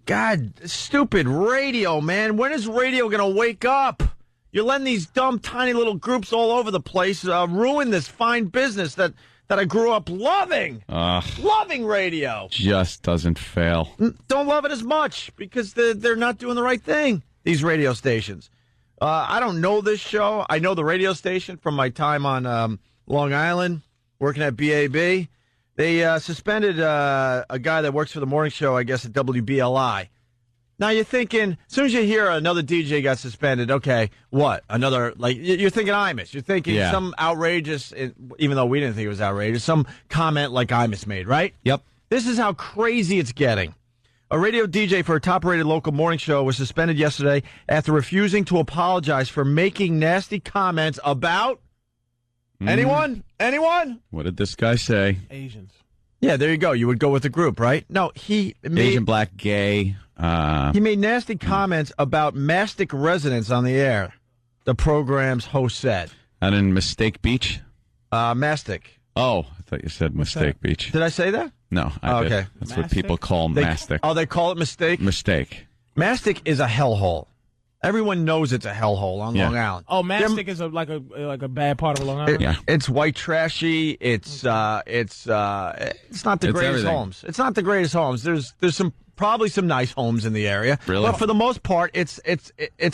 God, stupid radio, man. When is radio going to wake up? You're letting these dumb, tiny little groups all over the place ruin this fine business that I grew up loving. Loving radio. Just doesn't fail. Don't love it as much because they're not doing the right thing, these radio stations. I don't know this show. I know the radio station from my time on Long Island, working at BAB. They suspended a guy that works for the morning show, I guess, at WBLI. Now you're thinking, as soon as you hear another DJ got suspended, okay, what? Another, like, you're thinking Imus. You're thinking some outrageous, even though we didn't think it was outrageous, some comment like Imus made, right? Yep. This is how crazy it's getting. A radio DJ for a top-rated local morning show was suspended yesterday after refusing to apologize for making nasty comments about anyone? What did this guy say? Asians. Yeah, there you go. You would go with the group, right? No, he made... Asian, black, gay. He made nasty comments about Mastic residents on the air, the program's host said. Out in Mistake Beach? Mastic. Oh, I thought you said Mistake Beach. Did I say that? No, I did. Okay. That's what people call Mastic. Oh, they call it Mistake? Mistake. Mastic is a hellhole. Everyone knows it's a hellhole on Long Island. Oh, Mastic is like a bad part of Long Island. It's white trashy. It's not the greatest everything. homes. It's not the greatest homes. There's probably some nice homes in the area. Really? But for the most part, it's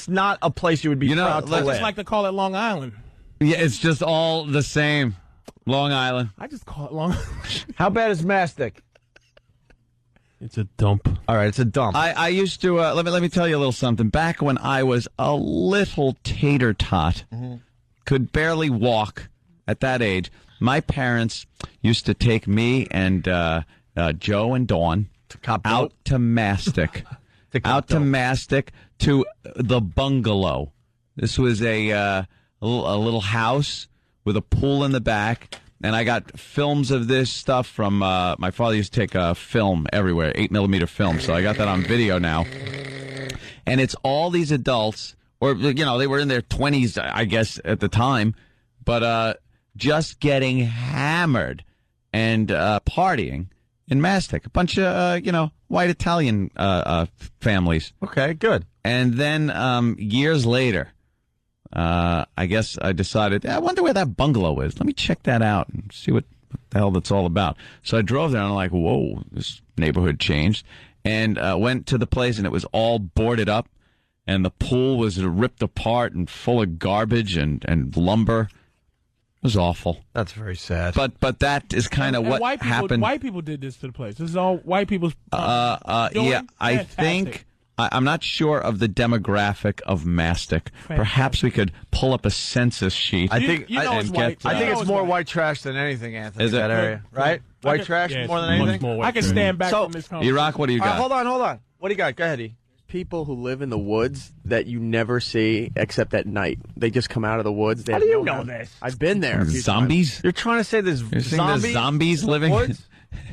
not a place you would be proud to live. I just like to call it Long Island. Yeah, it's just all the same. Long Island. I just call it Long Island. How bad is Mastic? It's a dump. All right, it's a dump. I used to let me tell you a little something. Back when I was a little tater tot, could barely walk at that age, my parents used to take me and Joe and Dawn out to Mastic, to the bungalow. This was a little house with a pool in the back. And I got films of this stuff from my father used to take film everywhere, 8mm film. So I got that on video now. And it's all these adults, or, they were in their 20s, I guess, at the time, but just getting hammered and partying in Mastic. A bunch of, white Italian families. Okay, good. And then years later, I guess I decided, I wonder where that bungalow is. Let me check that out and see what the hell that's all about. So I drove there and I'm like, whoa, this neighborhood changed. And went to the place and it was all boarded up and the pool was ripped apart and full of garbage and lumber. It was awful. That's very sad. But that is kind of what happened. White people did this to the place. This is all white people's yeah, I think... I'm not sure of the demographic of Mastic. Perhaps we could pull up a census sheet. I think it's more white trash than anything, Anthony. Is it? That area, right? White trash more than anything. I can stand back from this conversation. Iraq, what do you got? Hold on. What do you got? Go ahead, E. People who live in the woods that you never see except at night. They just come out of the woods. How do you know this? I've been there. Zombies? You're trying to say there's zombies living woods?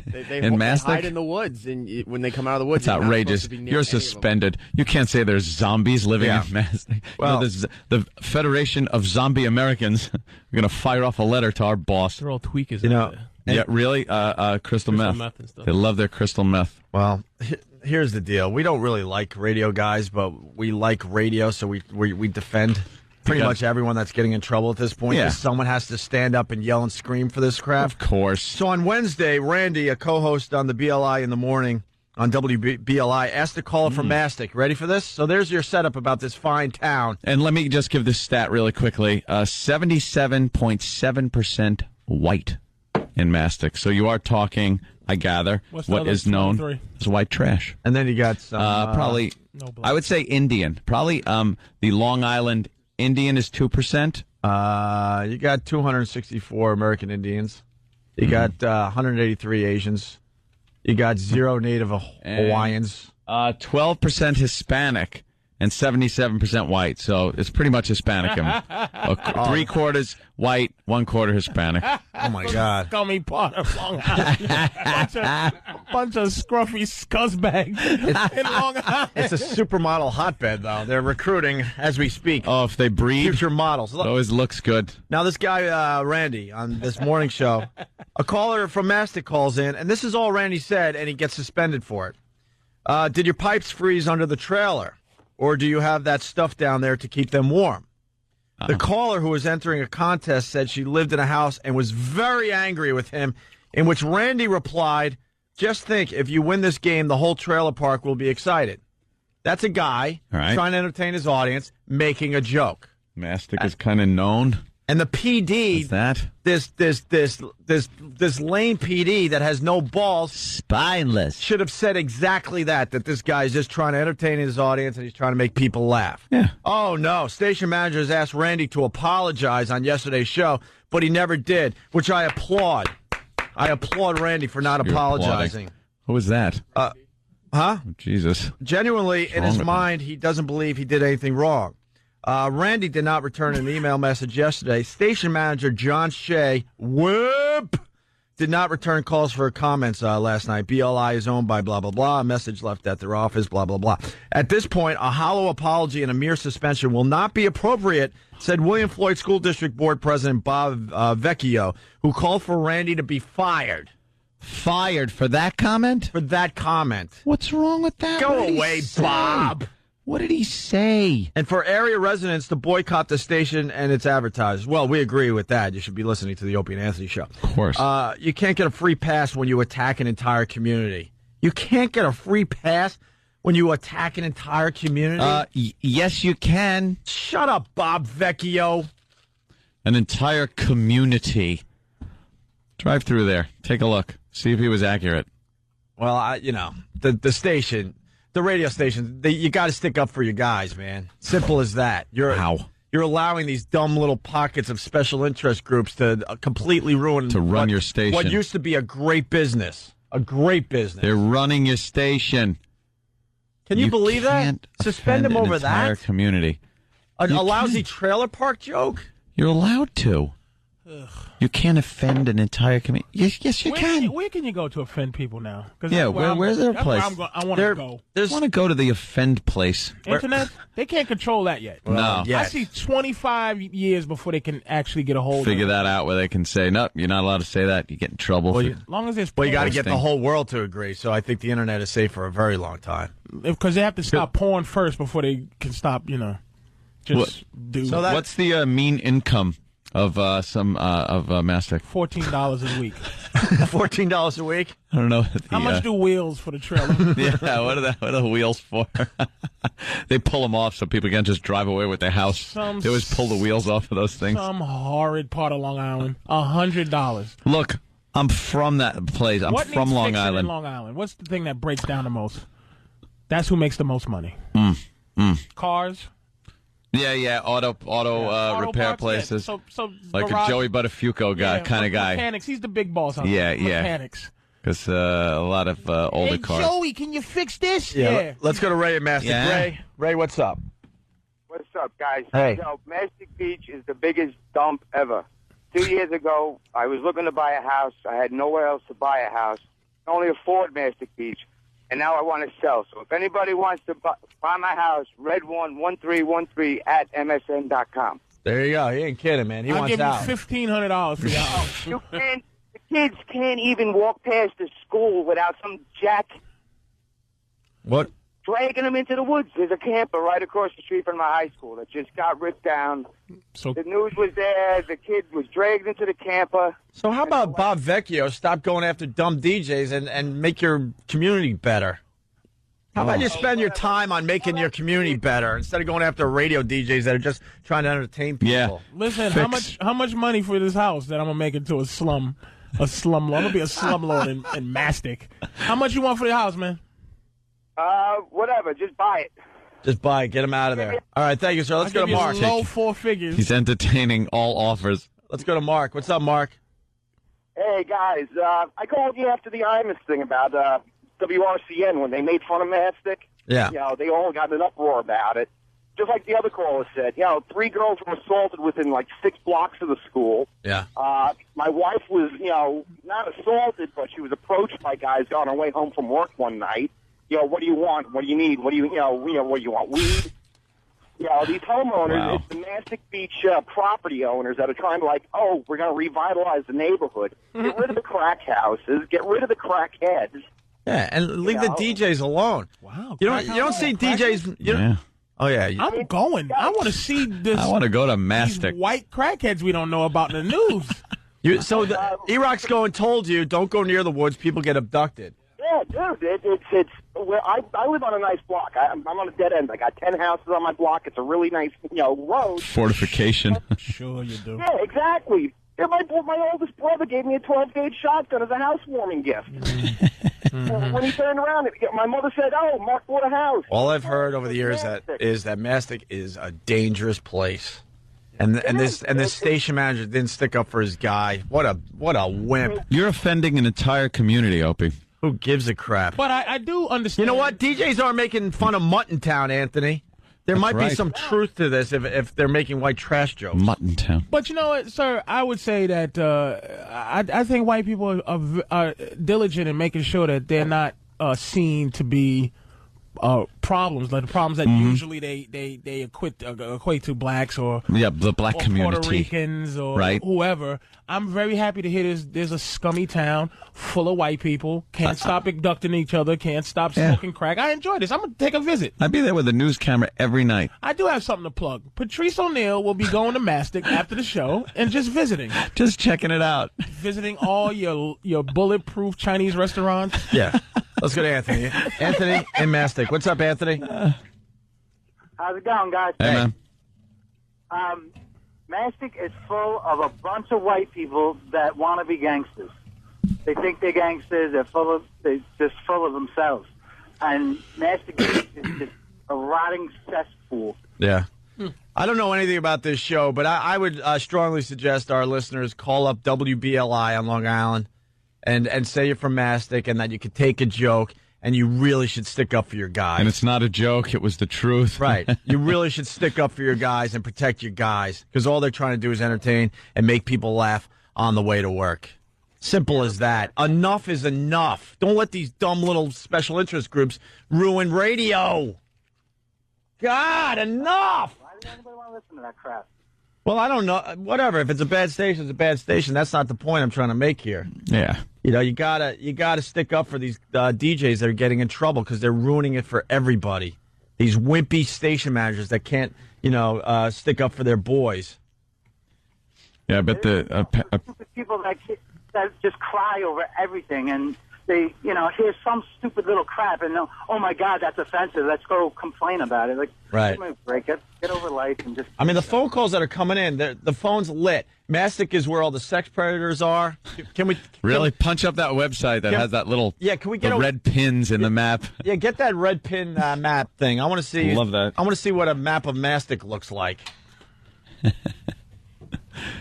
They in Mastic? hide in the woods, and when they come out of the woods, it's outrageous. You're suspended. You can't say there's zombies living in Mastic. Well, the Federation of Zombie Americans are going to fire off a letter to our boss. They're all tweakers. Yeah, really? Crystal meth and stuff. They love their crystal meth. Well, here's the deal. We don't really like radio guys, but we like radio, so we defend pretty much everyone that's getting in trouble at this point. Yeah. Someone has to stand up and yell and scream for this crap. Of course. So on Wednesday, Randy, a co-host on the BLI in the morning on WBLI, asked a caller from Mastic. Ready for this? So there's your setup about this fine town. And let me just give this stat really quickly. 77.7% white in Mastic. So you are talking, I gather, what is known as white trash. And then you got some... probably, I would say Indian. Probably the Long Island Indian is 2%. You got 264 American Indians. You got 183 Asians. You got 0 Native Hawaiians. 12% Hispanic and 77% white. So it's pretty much Hispanic. 3/4 white, 1/4 Hispanic. Oh, my God. Scummy part of Long Island. bunch of scruffy scuzzbags in Long Island. It's a supermodel hotbed, though. They're recruiting as we speak. Oh, if they breed. Future models. It always looks good. Now, this guy, Randy, on this morning show, a caller from Mastic calls in, and this is all Randy said, and he gets suspended for it. Did your pipes freeze under the trailer? Or do you have that stuff down there to keep them warm? The caller who was entering a contest said she lived in a house and was very angry with him, in which Randy replied, just think, if you win this game, the whole trailer park will be excited. That's a guy trying to entertain his audience, making a joke. Mastic is kind of known. And the PD, this lame PD that has no balls, spineless, should have said exactly that this guy is just trying to entertain his audience and he's trying to make people laugh. Yeah. Oh, no. Station managers asked Randy to apologize on yesterday's show, but he never did, which I applaud. I applaud Randy for not apologizing. Who was that? Huh? Jesus. Genuinely, in his mind, he doesn't believe he did anything wrong. Randy did not return an email message yesterday. Station manager John Shea, did not return calls for comments last night. BLI is owned by blah, blah, blah. A message left at their office, blah, blah, blah. At this point, a hollow apology and a mere suspension will not be appropriate, said William Floyd School District Board President Bob Vecchio, who called for Randy to be fired. Fired for that comment? For that comment. What's wrong with that? Go away, Bob. What did he say? And for area residents to boycott the station and its advertisers. Well, we agree with that. You should be listening to the Opie and Anthony Show. Of course. You can't get a free pass when you attack an entire community. You can't get a free pass when you attack an entire community? Yes, you can. Shut up, Bob Vecchio. An entire community. Drive through there. Take a look. See if he was accurate. Well, the station... The radio station, you got to stick up for your guys, man. Simple as that. You're allowing these dumb little pockets of special interest groups to completely ruin your station. What used to be a great business. A great business. They're running your station. Can you believe that? Suspend them over that? Entire community. A lousy trailer park joke? You're allowed to. Ugh. You can't offend an entire community. Yes, you can. Where can you go to offend people now? Yeah, where's their place? I want to go. I want to go to the offend place. Internet? They can't control that yet. No. I see 25 years before they can actually get a hold of it. Figure that out where they can say, no, you're not allowed to say that. You get in trouble. As long as there's you got to get the whole world to agree. So I think the internet is safe for a very long time. Because they have to stop porn first before they can stop, just do. So what's the mean income of Mastic? $14 a week. $14 a week? I don't know. How much do wheels for the trailer? Yeah, what are the wheels for? They pull them off so people can't just drive away with their house. They always pull the wheels off of those things. Some horrid part of Long Island. $100. Look, I'm from that place. I'm from Long Island. In Long Island? What's the thing that breaks down the most? That's who makes the most money. Cars. Yeah, auto repair parts, places. Yeah. So like garage, a Joey Buttafuoco kind of guy. Mechanics, he's the big boss on mechanics. Because a lot of older cars. Joey, can you fix this? Yeah. Let's go to Ray and Mastic. Yeah. Ray, what's up? What's up, guys? Hey. Mastic Beach is the biggest dump ever. 2 years ago, I was looking to buy a house. I had nowhere else to buy a house. I can only afford Mastic Beach. And now I want to sell. So if anybody wants to buy my house, red11313 at msn.com. There you go. He ain't kidding, man. He I'll wants out. give you $1,500 for your house. The kids can't even walk past the school without some jack dragging them into the woods. There's a camper right across the street from my high school that just got ripped down. So the news was there. The kid was dragged into the camper. So how about Bob Vecchio stop going after dumb DJs and make your community better? How about you spend your time on making your community better instead of going after radio DJs that are just trying to entertain people? Yeah. Listen, how much money for this house that I'm gonna make into a slum lord? I'm gonna be a slumlord in Mastic. How much you want for the house, man? Whatever. Just buy it. Just buy it. Get him out of there. All right, thank you, sir. Let's go to Mark. Low four figures. He's entertaining all offers. Let's go to Mark. What's up, Mark? Hey, guys. I called you after the Imus thing about WRCN when they made fun of Mastic. Yeah. They all got an uproar about it. Just like the other caller said, 3 girls were assaulted within like 6 blocks of the school. Yeah. My wife was, not assaulted, but she was approached by guys on her way home from work one night. What do you want? What do you need? What do you want? Weed? These homeowners, it's the Mastic Beach property owners that are trying to we're going to revitalize the neighborhood. Get rid of the crack houses. Get rid of the crack heads. Yeah, and leave the DJs alone. Wow. You don't see DJs. Yeah. Oh yeah. I'm going. I want to see this. I want to go to these Mastic. white crackheads we don't know about in the news. So E-Rock's going told you don't go near the woods. People get abducted. Yeah, dude, it's where I live on a nice block. I'm on a dead end. I got 10 houses on my block. It's a really nice, road. Fortification. Sure you do. Yeah, exactly. Yeah, my oldest brother gave me a 12-gauge shotgun as a housewarming gift. When he turned around, my mother said, "Oh, Mark bought a house." All I've heard over the years is that Mastic is a dangerous place, and this station manager didn't stick up for his guy. What a wimp! You're offending an entire community, Opie. Who gives a crap? But I do understand. You know what? DJs aren't making fun of Mutton Town, Anthony. There might be some truth to this if they're making white trash jokes. Mutton Town. But you know what, sir? I would say that I think white people are diligent in making sure that they're not seen to be problems, like the problems that usually they equate to blacks or the black community, Puerto Ricans or right. whoever. I'm very happy to hear there's a scummy town full of white people, can't stop abducting each other, can't stop smoking crack. I enjoy this. I'm going to take a visit. I'd be there with a news camera every night. I do have something to plug. Patrice O'Neill will be going to Mastic after the show and just visiting. Just checking it out. Visiting all your bulletproof Chinese restaurants. Yeah. Let's go to Anthony. Anthony in Mastic. What's up, Anthony? How's it going, guys? Hey, man. Mastic is full of a bunch of white people that want to be gangsters. They think they're gangsters. They're just full of themselves. And Mastic is just a rotting cesspool. Yeah. I don't know anything about this show, but I would strongly suggest our listeners call up WBLI on Long Island and say you're from Mastic and that you could take a joke and you really should stick up for your guys. And it's not a joke. It was the truth. Right. You really should stick up for your guys and protect your guys because all they're trying to do is entertain and make people laugh on the way to work. Simple as that. Enough is enough. Don't let these dumb little special interest groups ruin radio. God, enough. Why does anybody want to listen to that crap? Well, I don't know. Whatever. If it's a bad station, it's a bad station. That's not the point I'm trying to make here. Yeah. You gotta stick up for these DJs that are getting in trouble because they're ruining it for everybody. These wimpy station managers that can't, stick up for their boys. Yeah, but People that just cry over everything, and they, hear some stupid little crap, and oh my God, that's offensive. Let's go complain about it. Like, right. Break it. Get over life and just. I mean, the phone calls that are coming in, the phone's lit. Mastic is where all the sex predators are. Can we really punch up that website that has that little can we get red pins in the map? Yeah, get that red pin map thing. I want to see. Love that. I want to see what a map of Mastic looks like.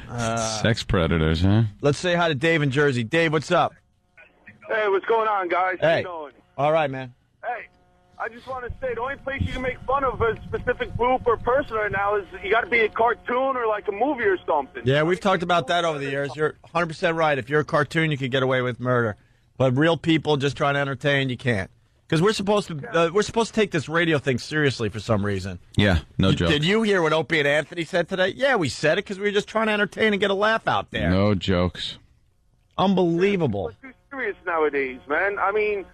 Sex predators, huh? Let's say hi to Dave in Jersey. Dave, what's up? Hey, what's going on, guys? Hey. How you doing? All right, man. Hey, I just want to say the only place you can make fun of a specific group or person right now is you got to be a cartoon or like a movie or something. Yeah, we've talked about that over the years. You're 100% right. If you're a cartoon, you could get away with murder. But real people just trying to entertain, you can't. Because we're supposed to take this radio thing seriously for some reason. Yeah, no joke. Did you hear what Opie and Anthony said today? Yeah, we said it because we were just trying to entertain and get a laugh out there. No jokes. Unbelievable. It's too serious nowadays, man. I mean,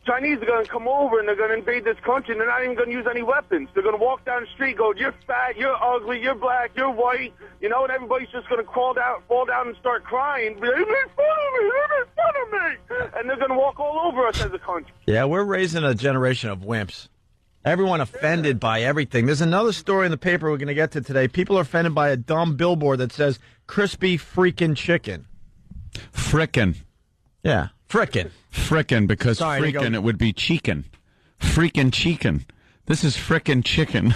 Chinese are going to come over and they're going to invade this country and they're not even going to use any weapons. They're going to walk down the street, go, "You're fat, you're ugly, you're black, you're white," and everybody's just going to fall down and start crying. Be like, "They made fun of me, they made fun of me," and they're going to walk all over us as a country. Yeah, we're raising a generation of wimps. Everyone offended by everything. There's another story in the paper we're going to get to today. People are offended by a dumb billboard that says crispy freaking chicken. Frickin'. Yeah, frickin'. Frickin', because frickin' it would be cheekin'. Freakin' cheekin'. This is frickin' chicken.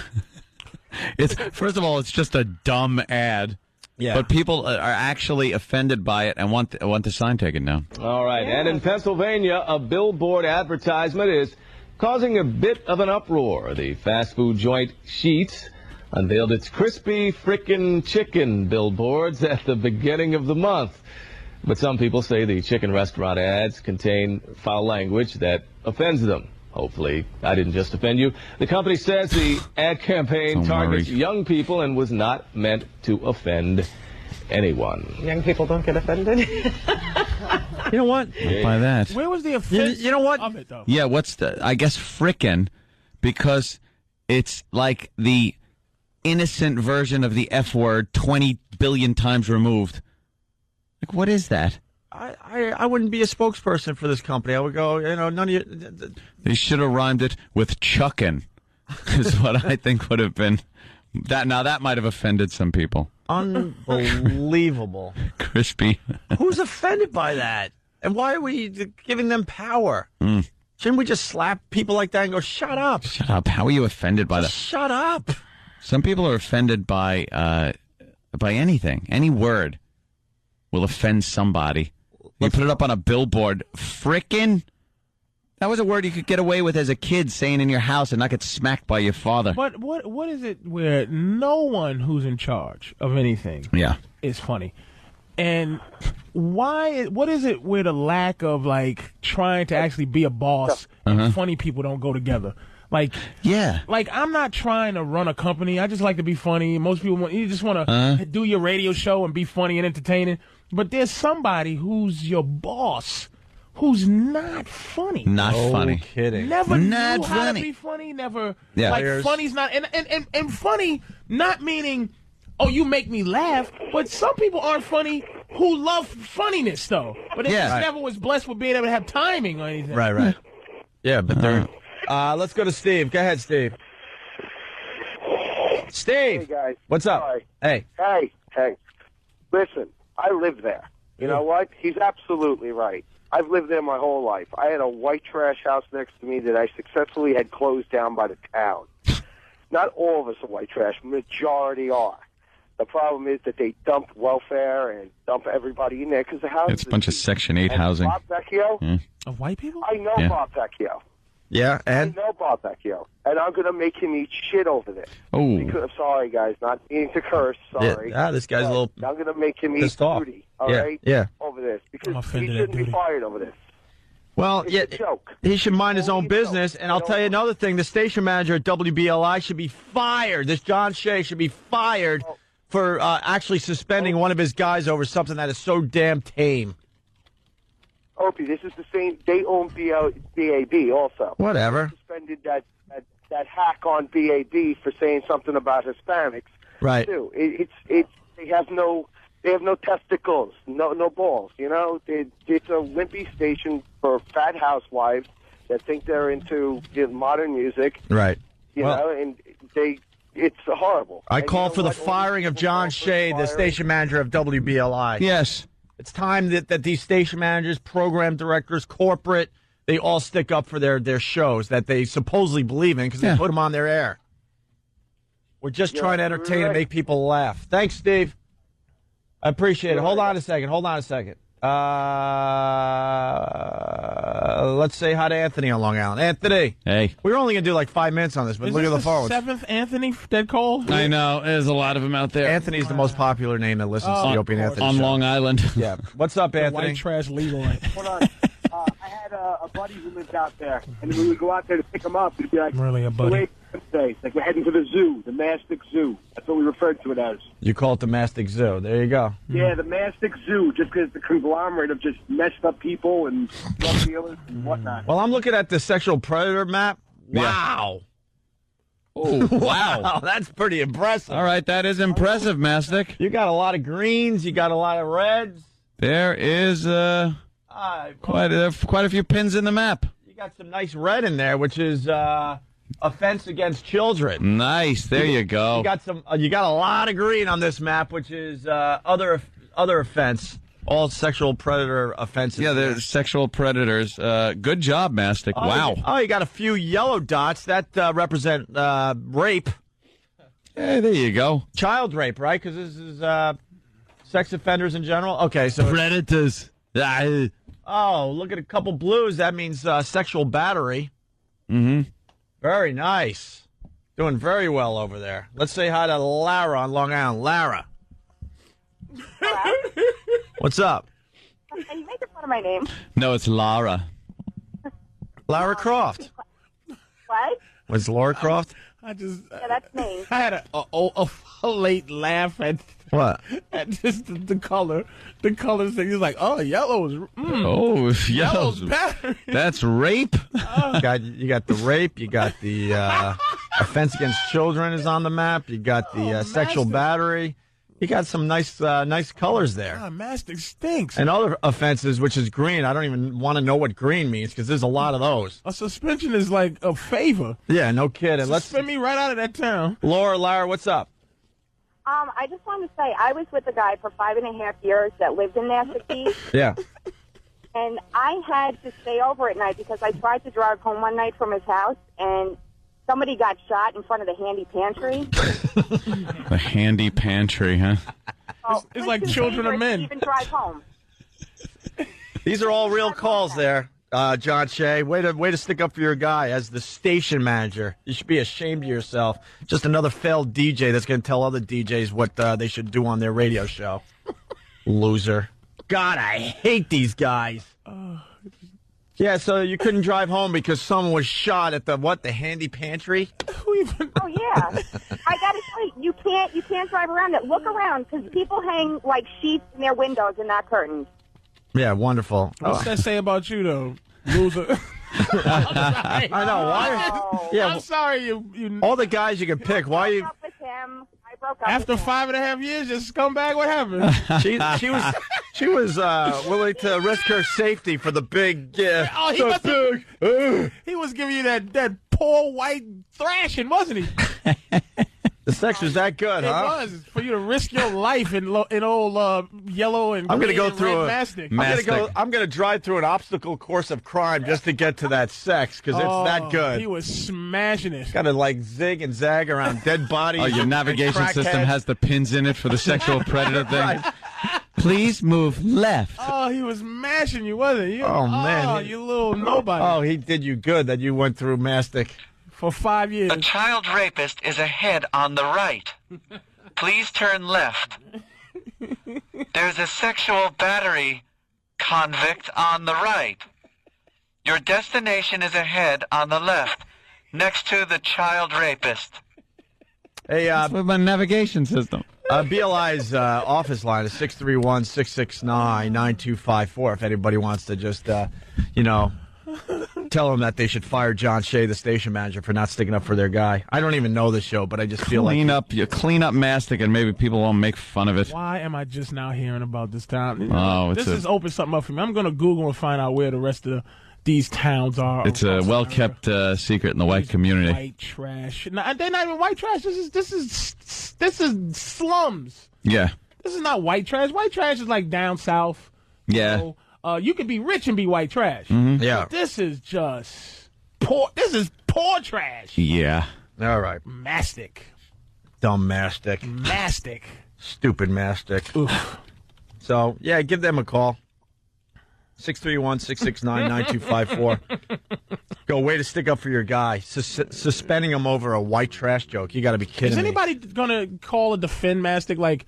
First of all, it's just a dumb ad. Yeah. But people are actually offended by it and want the sign taken down. All right. And in Pennsylvania, a billboard advertisement is causing a bit of an uproar. The fast food joint Sheetz unveiled its crispy frickin' chicken billboards at the beginning of the month. But some people say the chicken restaurant ads contain foul language that offends them. Hopefully, I didn't just offend you. The company says the ad campaign targets young people and was not meant to offend anyone. Young people don't get offended? You know what? Not by that. Where was the offense You know what? of it, though? Yeah, I guess frickin', because it's like the innocent version of the F word 20 billion times removed. Like, what is that? I wouldn't be a spokesperson for this company. I would go, none of you. They should have rhymed it with chuckin', is what I think would have been. That might have offended some people. Unbelievable. Crispy. Who's offended by that? And why are we giving them power? Shouldn't we just slap people like that and go, shut up? Shut up. How are you offended by that? Shut up. Some people are offended by anything. Any word will offend somebody. You put it up on a billboard. Frickin'? That was a word you could get away with as a kid saying in your house and not get smacked by your father. But what is it where no one who's in charge of anything is funny? And what is it where the lack of, like, trying to actually be a boss and funny people don't go together? Like, I'm not trying to run a company. I just like to be funny. Most people you just want to do your radio show and be funny and entertaining. But there's somebody who's your boss who's not funny. Not funny. Kidding. Never not knew funny. how to be funny. Never. Yeah. Like, funny's not. And funny, not meaning, oh, you make me laugh. But some people aren't funny who love funniness, though. But they just never was blessed with being able to have timing or anything. Right. Yeah, but they're. Let's go to Steve. Go ahead, Steve. Steve. Hey, guys. What's up? Hi. Hey. Listen, I live there. You know what? He's absolutely right. I've lived there my whole life. I had a white trash house next to me that I successfully had closed down by the town. Not all of us are white trash. Majority are. The problem is that they dump welfare and dump everybody in there because the house It's a bunch of Section 8 housing. Bob Vecchio? Of white people? I know Bob Vecchio. Yeah, and? I know Bob Vecchio. And I'm going to make him eat shit over this. Oh. Because, sorry, guys, not meaning to curse. Sorry. Yeah, this guy's a little. I'm going to make him eat pissed off. duty. All right? Yeah. Over this. Because he offended at shouldn't be duty. fired over this. Well, It's yeah, a joke. he should mind his own Only a joke. business. And I'll tell you another thing: the station manager at WBLI should be fired. This John Shea should be fired for actually suspending one of his guys over something that is so damn tame. Opie, this is the same. They own BAB also. Whatever. Suspended that hack on BAB for saying something about Hispanics. Right. Too. They have no testicles, no balls. You know, it's a wimpy station for fat housewives that think they're into modern music. Right. You know, and it's horrible. I And call you know for the what? firing of John Shea, the station manager of WBLI. Yes. It's time that these station managers, program directors, corporate, they all stick up for their shows that they supposedly believe in because they put them on their air. We're just trying to entertain and make people laugh. Thanks, Steve. I appreciate it. Hold on a second. Let's say hi to Anthony on Long Island. Anthony. Hey. We were only going to do like 5 minutes on this, but Is look this at the phones. seventh Anthony that called? I know. There's a lot of them out there. Anthony's the most popular name that listens to the Opie and Anthony on show. Long Island. Yeah. What's up, Anthony? White trash legal. Hold on. I had a buddy who lived out there, and when we would go out there to pick him up, it'd be like, Really a buddy? "Wait, today, like we're heading to the zoo, the Mastic Zoo." That's what we referred to it as. You call it the Mastic Zoo. There you go. Yeah, the Mastic Zoo, just because it's the conglomerate of just messed up people and drug dealers and whatnot. Well, I'm looking at the sexual predator map. Wow. Oh, Wow, that's pretty impressive. All right, that is impressive, Mastic. You got a lot of greens. You got a lot of reds. There is quite a few pins in the map. You got some nice red in there, which is offense against children. Nice. There you go. You got some. You got a lot of green on this map, which is other offense. All sexual predator offenses. Yeah, they're sexual predators. Good job, Mastic. Wow. You got a few yellow dots that represent rape. Hey, there you go. Child rape, right? Because this is sex offenders in general. Okay, so Predators. oh, look at a couple blues. That means sexual battery. Mm-hmm. Very nice. Doing very well over there. Let's say hi to Lara on Long Island. Lara. Hello? What's up? Are you making fun of my name? No, it's Lara. Lara Croft. What? Was Laura Croft? I just Yeah, that's me. I had a late laugh at What? And just the color thing. He's like, oh, yellow's. Oh, yellow's better. That's rape. You got the rape. You got the offense against children is on the map. You got the sexual battery. You got some nice colors there. Mastic stinks. And other offenses, which is green. I don't even want to know what green means because there's a lot of those. A suspension is like a favor. Yeah, no kidding. Suspend me right out of that town. Lara, what's up? I just wanted to say I was with a guy for 5.5 years that lived in Mastic Beach. Yeah. And I had to stay over at night because I tried to drive home one night from his house, and somebody got shot in front of the handy pantry. The handy pantry, huh? Oh, it's like children of men. Even drive home. These are all real calls there, John Shea. Way to stick up for your guy as the station manager. You should be ashamed of yourself. Just another failed DJ that's going to tell other DJs what they should do on their radio show. Loser. God, I hate these guys. Yeah, so you couldn't drive home because someone was shot at the handy pantry? Oh yeah, I gotta say, you can't drive around it. Look around because people hang like sheets in their windows and not curtains. Yeah, wonderful. What's that say about you though, loser? I know why. Yeah, I'm sorry you. All the guys you can pick. Why you? With him. I broke up After with him. 5.5 years, you scumbag. What happened? She was willing to risk her safety for the big. He was giving you that poor white thrashing, wasn't he? The sex was that good, It huh? was for you to risk your life in old yellow and I'm green gonna go and through red a. mastic. I'm gonna drive through an obstacle course of crime just to get to that sex because it's that good. He was smashing it. Got to like zig and zag around dead bodies. Oh, your navigation system has the pins in it for the sexual predator thing. Right. Please move left. Oh, he was mashing you, wasn't he? Oh, man. Oh, you little nobody. Oh, he did you good that you went through mastic. For 5 years. The child rapist is ahead on the right. Please turn left. There's a sexual battery convict on the right. Your destination is ahead on the left, next to the child rapist. Hey, with my navigation system. BLI's office line is 631-669-9254 if anybody wants to just, tell them that they should fire John Shea, the station manager, for not sticking up for their guy. I don't even know this show, but I just feel like... Clean up mastic and maybe people won't make fun of it. Why am I just now hearing about this town? Oh, this has opened something up for me. I'm going to Google and find out where the rest of these towns are. It's a well-kept secret in the white community. White trash. No, they're not even white trash. This is slums. Yeah. This is not white trash. White trash is like down south. Yeah. You can be rich and be white trash. Mm-hmm. Yeah. But this is just poor. This is poor trash. Yeah. All right. Mastic. Dumb mastic. Mastic. Stupid mastic. Oof. So, yeah, give them a call. 631-669-9254. Go, way to stick up for your guy. Suspending him over a white trash joke. You got to be kidding me. Is anybody going to call or defend mastic like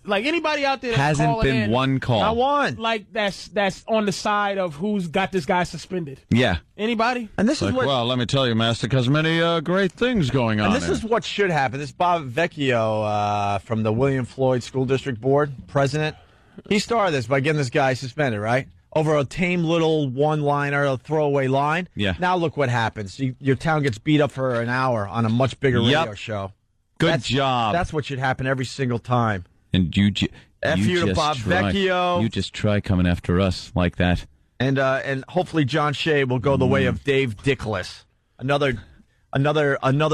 anybody out there that's hasn't calling been in, one call. Not one. Like that's on the side of who's got this guy suspended. Yeah. Anybody? And this is what. Well, let me tell you, Mastic has many great things going on. And this is what should happen. This Bob Vecchio from the William Floyd School District Board, president, he started this by getting this guy suspended, right? Over a tame little one-liner, a throwaway line. Yeah. Now look what happens. Your town gets beat up for an hour on a much bigger radio show. Good job. That's what should happen every single time. And you F you to Bob Vecchio. You just try coming after us like that. And hopefully John Shea will go the way of Dave Dickless, another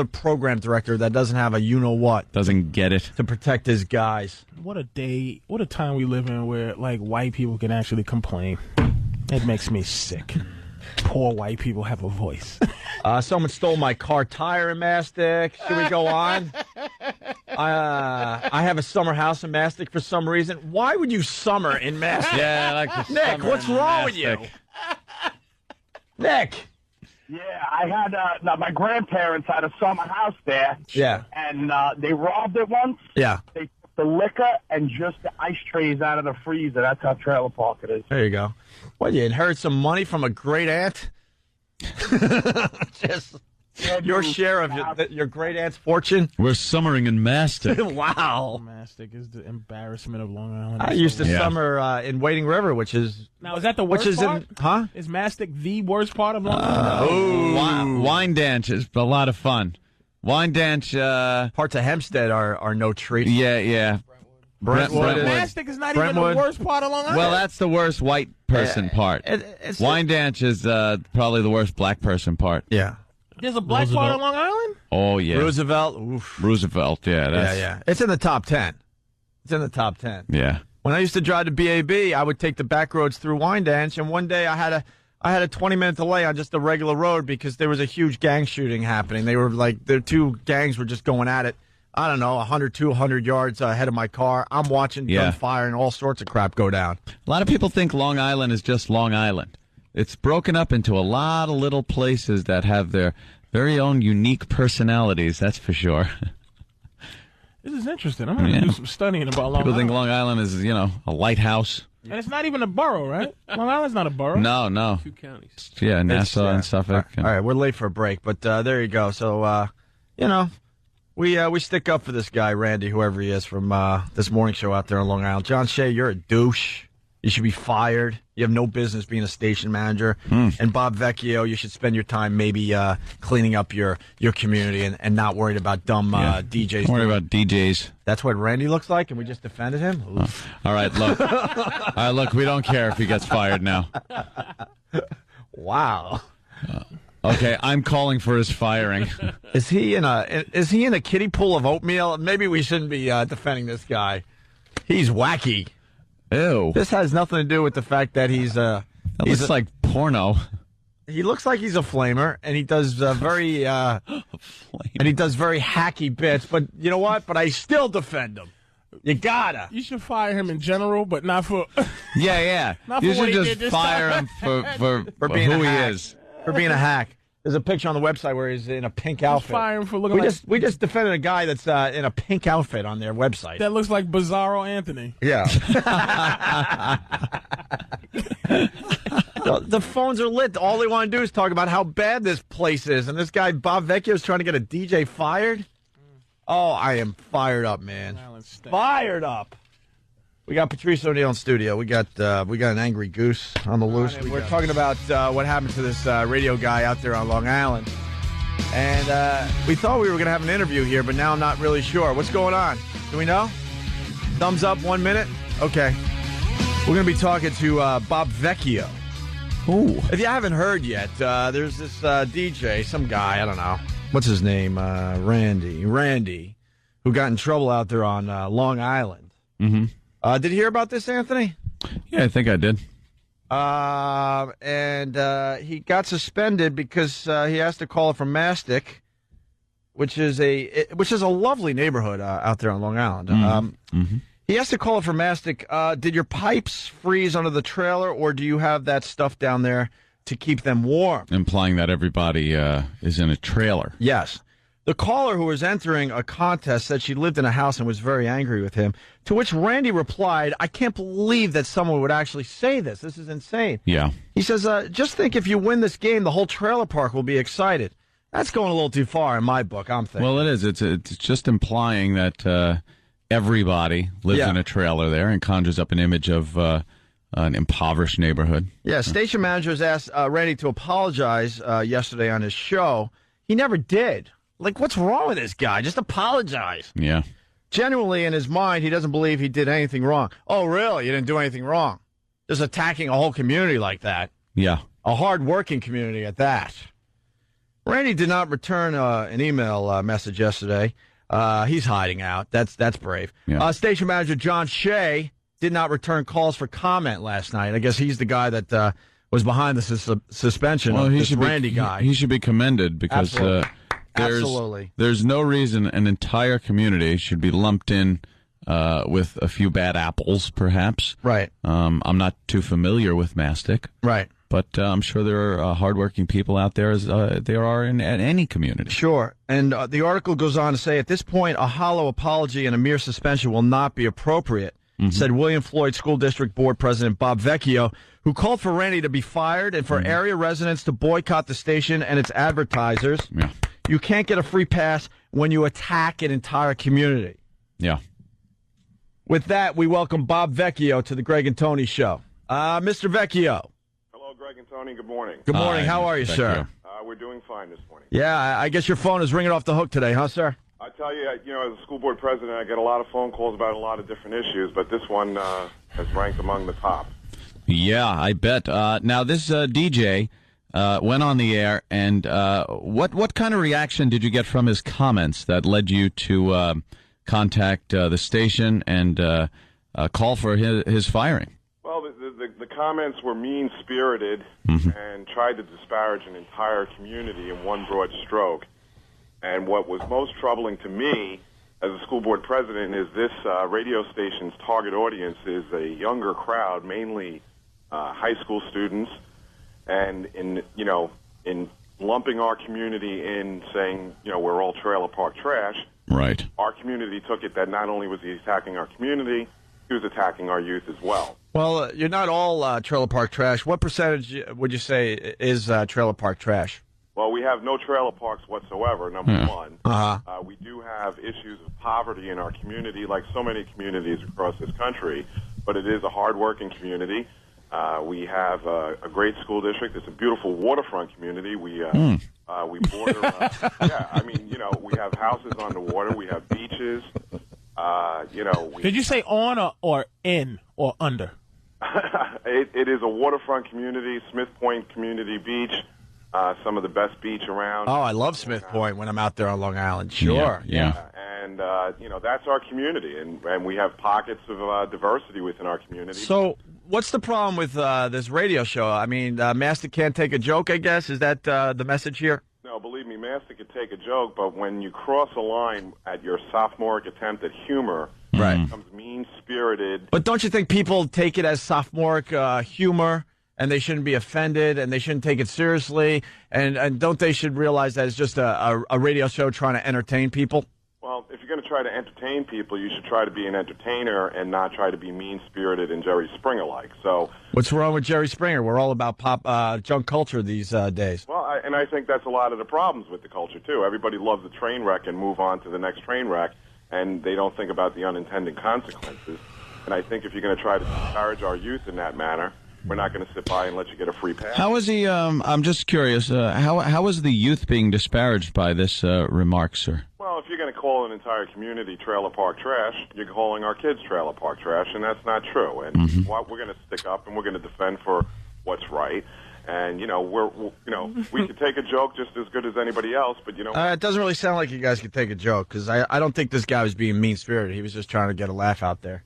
program director that doesn't have a you-know-what. Doesn't get it. To protect his guys. What a time we live in where, like, white people can actually complain. It makes me sick. Poor white people have a voice. Someone stole my car tire in Mastic. Should we go on? I have a summer house in Mastic for some reason. Why would you summer in Mastic? Yeah, I like the Nick, what's wrong with you? Nick. Yeah, I had my grandparents had a summer house there. Yeah. And they robbed it once. Yeah. They took the liquor and just the ice trays out of the freezer. That's how trailer park it is. There you go. What, you inherit some money from a great aunt? Just Your share of your great aunt's fortune. We're summering in Mastic. Wow. Mastic is the embarrassment of Long Island. I used to summer in Wading River, which is... Now, is that the worst part? Is Mastic the worst part of Long Island? Wyandanch is a lot of fun. Wyandanch... parts of Hempstead are no treat. Yeah. Brentwood. Mastic is not even the worst part of Long Island. Well, that's the worst white person part. Wyandanch is probably the worst black person part. Yeah. There's a black part of Long Island? Oh, yeah. Roosevelt. Oof. Roosevelt, yeah. Yeah. It's in the top 10. Yeah. When I used to drive to BAB, I would take the back roads through Wyandanch, and one day I had a 20-minute delay on just a regular road because there was a huge gang shooting happening. They were the two gangs were just going at it. I don't know, 100, 200 yards ahead of my car. I'm watching gunfire and all sorts of crap go down. A lot of people think Long Island is just Long Island. It's broken up into a lot of little places that have their very own unique personalities, that's for sure. This is interesting. I'm going to do some studying about Long Island. People think Long Island is, a lighthouse. And it's not even a borough, right? Long Island's not a borough. No. 2 counties. Yeah, Nassau and Suffolk. All right, we're late for a break, but there you go. So, we stick up for this guy, Randy, whoever he is, from this morning show out there on Long Island. John Shea, you're a douche. You should be fired. You have no business being a station manager. And Bob Vecchio, you should spend your time maybe cleaning up your community and not worried about dumb DJs. Don't worry about DJs. That's what Randy looks like, and we just defended him? All right, look. We don't care if he gets fired now. Wow. Okay, I'm calling for his firing. Is he in a kiddie pool of oatmeal? Maybe we shouldn't be defending this guy. He's wacky. Ew. This has nothing to do with the fact that he's looks like porno. He looks like he's a flamer, and he does very hacky bits. But you know what? But I still defend him. You gotta. You should fire him in general, but not for. Yeah. You should just fire him for being who a he hack. is. For being a hack. There's a picture on the website where he's in a pink outfit. Fire him for looking like. We just defended a guy that's in a pink outfit on their website. That looks like Bizarro Anthony. Yeah. The phones are lit. All they want to do is talk about how bad this place is. And this guy, Bob Vecchio, is trying to get a DJ fired. Oh, I am fired up, man. Fired up. We got Patrice O'Neill in studio. We got an angry goose on the loose. We're talking about what happened to this radio guy out there on Long Island. And we thought we were going to have an interview here, but now I'm not really sure. What's going on? Do we know? Thumbs up, 1 minute? Okay. We're going to be talking to Bob Vecchio. Ooh. If you haven't heard yet, there's this DJ, some guy, I don't know. What's his name? Randy, who got in trouble out there on Long Island. Mm-hmm. Did you hear about this, Anthony? Yeah, I think I did. And he got suspended because he has to call it from Mastic, which is a lovely neighborhood out there on Long Island. Mm-hmm. He has to call it from Mastic. Did your pipes freeze under the trailer, or do you have that stuff down there to keep them warm? Implying that everybody is in a trailer. Yes. The caller who was entering a contest said she lived in a house and was very angry with him, to which Randy replied, I can't believe that someone would actually say this. This is insane. Yeah. He says, just think if you win this game, the whole trailer park will be excited. That's going a little too far in my book, I'm thinking. Well, it is. It's just implying that everybody lives in a trailer there and conjures up an image of an impoverished neighborhood. Yeah, station managers asked Randy to apologize yesterday on his show. He never did. Like, what's wrong with this guy? Just apologize. Yeah. Genuinely, in his mind, he doesn't believe he did anything wrong. Oh, really? You didn't do anything wrong? Just attacking a whole community like that. Yeah. A hard-working community at that. Randy did not return an email message yesterday. He's hiding out. That's brave. Yeah. Station manager John Shea did not return calls for comment last night. I guess he's the guy that was behind the suspension of this Randy guy. He should be commended because there's no reason an entire community should be lumped in with a few bad apples, perhaps. Right. I'm not too familiar with Mastic. Right. But I'm sure there are hardworking people out there, as there are in any community. Sure. And the article goes on to say, at this point, a hollow apology and a mere suspension will not be appropriate. said William Floyd School District Board President Bob Vecchio, who called for Randy to be fired and for area residents to boycott the station and its advertisers. Yeah. You can't get a free pass when you attack an entire community. Yeah. With that, we welcome Bob Vecchio to the Greg and Tony Show. Mr. Vecchio. Hello, Greg and Tony. Good morning. Good morning. Hi, How are you, Mr. sir? We're doing fine this morning. Yeah, I guess your phone is ringing off the hook today, huh, sir? I tell you, as a school board president, I get a lot of phone calls about a lot of different issues, but this one has ranked among the top. Yeah, I bet. Now, this DJ went on the air, and what kind of reaction did you get from his comments that led you to contact the station and call for his firing? Well, the comments were mean-spirited and tried to disparage an entire community in one broad stroke. And what was most troubling to me as a school board president is this radio station's target audience is a younger crowd, mainly high school students, and in lumping our community in saying, we're all trailer park trash. Right. Our community took it that not only was he attacking our community, he was attacking our youth as well. Well, you're not all trailer park trash. What percentage would you say is trailer park trash? Well, we have no trailer parks whatsoever, number one. We do have issues of poverty in our community, like so many communities across this country, but it is a hard-working community. We have a great school district. It's a beautiful waterfront community. We border, we have houses on the water. We have beaches. Did you say on or in or under? It is a waterfront community, Smith Point Community Beach. Some of the best beach around. Oh, I love Smith Point when I'm out there on Long Island. Sure. Yeah. And, that's our community. And we have pockets of diversity within our community. So what's the problem with this radio show? I mean, Mastic can't take a joke, I guess. Is that the message here? No, believe me, Mastic could take a joke, but when you cross a line at your sophomoric attempt at humor, right, it becomes mean-spirited. But don't you think people take it as sophomoric humor? And they shouldn't be offended, and they shouldn't take it seriously, and don't they should realize that it's just a radio show trying to entertain people? Well, if you're going to try to entertain people, you should try to be an entertainer and not try to be mean-spirited and Jerry Springer-like. So, what's wrong with Jerry Springer? We're all about junk culture these days. Well, I think that's a lot of the problems with the culture, too. Everybody loves a train wreck and move on to the next train wreck, and they don't think about the unintended consequences. And I think if you're going to try to discourage our youth in that manner, we're not going to sit by and let you get a free pass. How is he? I'm just curious. How is the youth being disparaged by this remark, sir? Well, if you're going to call an entire community trailer park trash, you're calling our kids trailer park trash, and that's not true. And we're going to stick up and we're going to defend for what's right. And we could take a joke just as good as anybody else, but it doesn't really sound like you guys could take a joke because I don't think this guy was being mean spirited. He was just trying to get a laugh out there.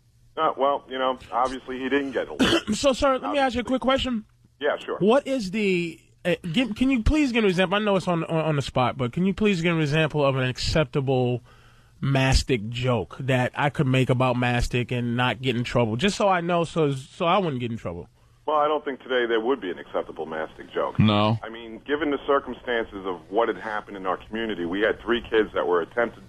Well, obviously he didn't get a laugh. So, sir, let me ask you a quick question. Yeah, sure. What is the? Can you please give an example? I know it's on the spot, but can you please give an example of an acceptable Mastic joke that I could make about Mastic and not get in trouble, just so I know, so I wouldn't get in trouble? Well, I don't think today there would be an acceptable Mastic joke. No. I mean, given the circumstances of what had happened in our community, we had 3 kids that were attempted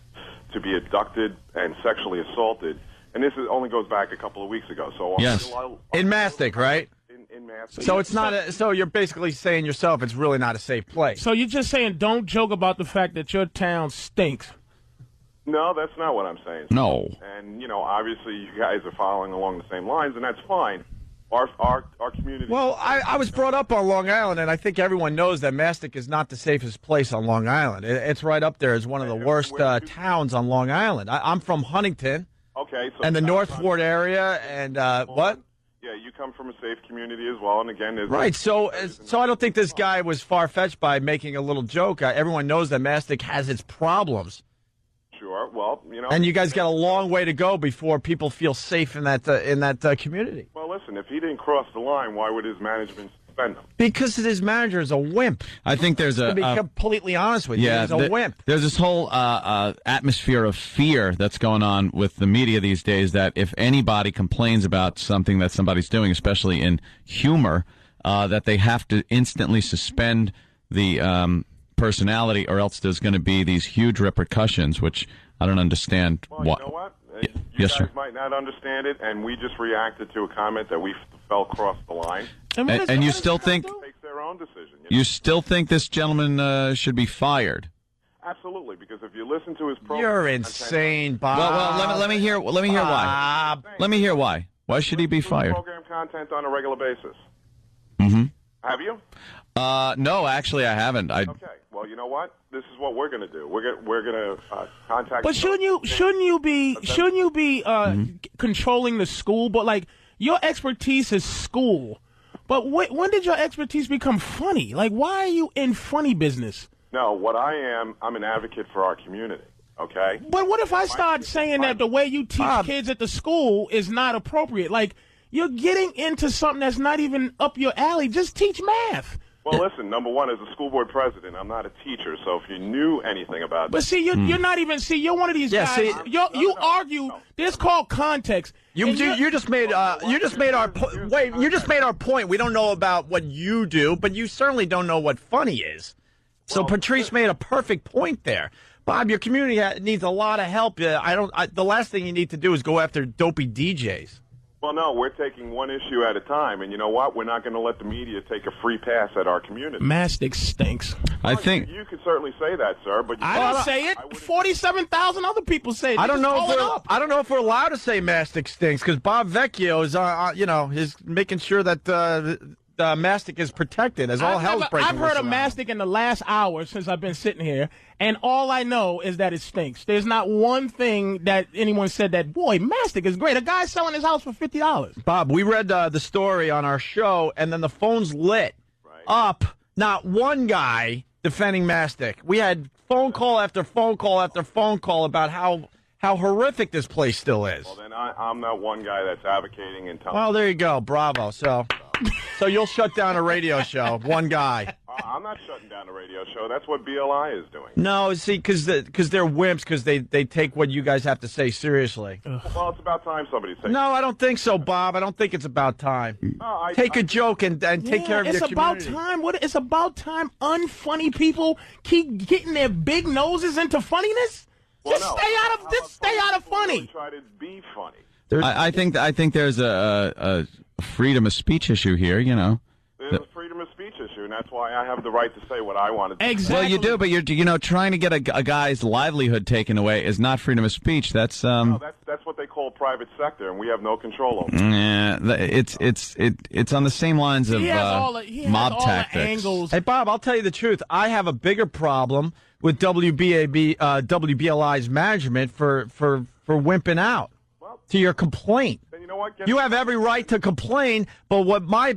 to be abducted and sexually assaulted. And this only goes back a couple of weeks ago. So yes, in Mastic, right? In Mastic. So it's not. So you're basically saying yourself, it's really not a safe place. So you're just saying, don't joke about the fact that your town stinks. No, that's not what I'm saying. No. And obviously, you guys are following along the same lines, and that's fine. Our community. Well, I was brought up on Long Island, and I think everyone knows that Mastic is not the safest place on Long Island. It's right up there as one of the worst towns on Long Island. I'm from Huntington. Okay. So and the North Ward area, and what? Yeah, you come from a safe community as well, and again, right. So I don't think this guy was far-fetched by making a little joke. Everyone knows that Mastic has its problems. Sure. Well, and you guys got a long way to go before people feel safe in that community. Well, listen, if he didn't cross the line, why would his management suspend him? Because his manager is a wimp. I think there's to be completely honest with you, he's a wimp. There's this whole atmosphere of fear that's going on with the media these days. That if anybody complains about something that somebody's doing, especially in humor, that they have to instantly suspend the personality, or else there's going to be these huge repercussions, which I don't understand. Well, you know what? You guys might not understand it, and we just reacted to a comment that we felt crossed the line. And you still think Takes their own decision. you still think this gentleman should be fired? Absolutely, because if you listen to his program, You're insane, Bob. Well, let me hear why. Let me hear why. Why should he be fired? Program content on a regular basis. Mm-hmm. Have you? No, actually, I haven't. Okay. Well, you know what? This is what we're going to do. We're going to contact. But shouldn't you be controlling the school? But like your expertise is school. But when did your expertise become funny? Like, why are you in funny business? No, what I am, I'm an advocate for our community. Okay. But what if I start saying that the way you teach kids at the school is not appropriate? Like, you're getting into something that's not even up your alley. Just teach math. Well, listen, number one, as a school board president, I'm not a teacher, so if you knew anything about But see, you're not even, you're one of these guys, you argue, this called context. You just made our point. We don't know about what you do, but you certainly don't know what funny is. So Patrice made a perfect point there. Bob, your community needs a lot of help. The last thing you need to do is go after dopey DJs. Well, no, we're taking one issue at a time, and you know what? We're not going to let the media take a free pass at our community. Mastic stinks. I think you could certainly say that, sir, but I don't say it. 47,000 other people say it. I don't know if we're allowed to say Mastic stinks because Bob Vecchio is, is making sure that Mastic is protected as all hell's breaking loose. I've heard of Mastic in the last hour since I've been sitting here, and all I know is that it stinks. There's not one thing that anyone said that, boy, Mastic is great. A guy's selling his house for $50. Bob, we read the story on our show, and then the phones lit up. Not one guy defending Mastic. We had phone call after phone call after phone call about how horrific this place still is. Well, then I'm not one guy that's advocating and telling. Well, there you go. Bravo. So you'll shut down a radio show. One guy. I'm not shutting down a radio show. That's what BLI is doing. No, see, because they're wimps, because they take what you guys have to say seriously. Well, it's about time somebody says. No, I don't think so, Bob. I don't think it's about time. Take a joke and take care of your community. It's about time. It's about time unfunny people keep getting their big noses into funniness. Just stay out of funny. Try to be funny. I think there's a freedom of speech issue here. You know, there's a freedom of speech issue, and that's why I have the right to say what I want to say. Exactly. Well, you do, but you're trying to get a guy's livelihood taken away is not freedom of speech. That's No, that's what they call private sector, and we have no control over it. Yeah, it's on the same lines of mob tactics. Hey, Bob, I'll tell you the truth. I have a bigger problem with WBLI's management for wimping out to your complaint. Then you know what? You have every right to complain, but what my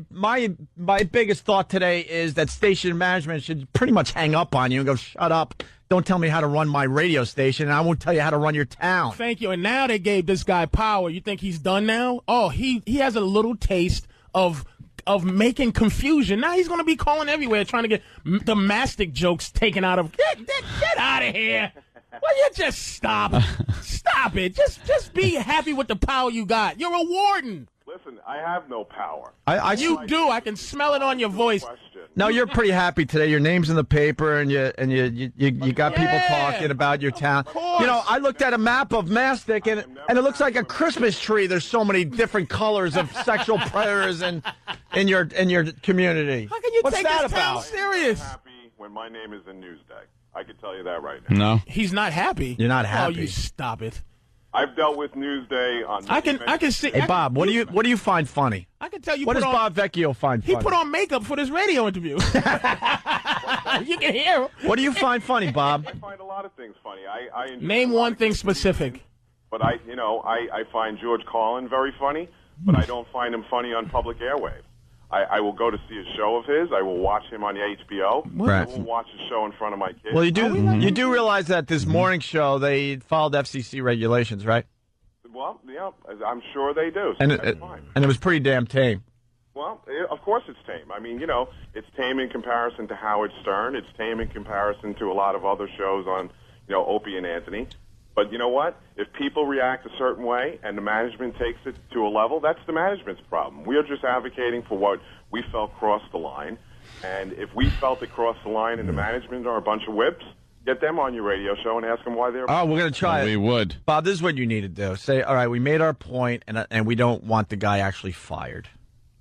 biggest thought today is that station management should pretty much hang up on you and go, shut up. Don't tell me how to run my radio station, and I won't tell you how to run your town. Thank you. And now they gave this guy power. You think he's done now? Oh, he has a little taste of making confusion. Now he's going to be calling everywhere trying to get the Mastic jokes taken out of. Get out of here. Well, you just stop. Stop it. Just be happy with the power you got. You're a warden. Listen, I have no power. You do. I can smell it on your voice. No, you're pretty happy today. Your name's in the paper, and you got people talking about your town. You know, I looked at a map of Mastic, and it looks like a Christmas tree. There's so many different colors of sexual predators in your community. How can you What's take that this town about? serious? I'm happy when my name is in Newsday. I can tell you that right now. No, he's not happy. You're not happy. Oh, you stop it. I've dealt with Newsday on. I can see. Hey, Bob, what do you find funny? I can tell you. What does Bob Vecchio find funny? He put on makeup for this radio interview. You can hear him. What do you find funny, Bob? I find a lot of things funny. I enjoy Name one thing specific. But I find George Carlin very funny, but I don't find him funny on public airwaves. I will go to see a show of his. I will watch him on the HBO. Right. I will watch a show in front of my kids. Well, you do realize that this morning show they followed FCC regulations, right? Well, yeah, I'm sure they do. So And that's fine. it was pretty damn tame. Well, of course it's tame. I mean, it's tame in comparison to Howard Stern. It's tame in comparison to a lot of other shows on, Opie and Anthony. But you know what? If people react a certain way and the management takes it to a level, that's the management's problem. We are just advocating for what we felt crossed the line. And if we felt it crossed the line and the management are a bunch of whips, Get them on your radio show and ask them why they're... Oh, we're going to try it. We would. Bob, this is what you need to do. Say, all right, we made our point, and we don't want the guy actually fired.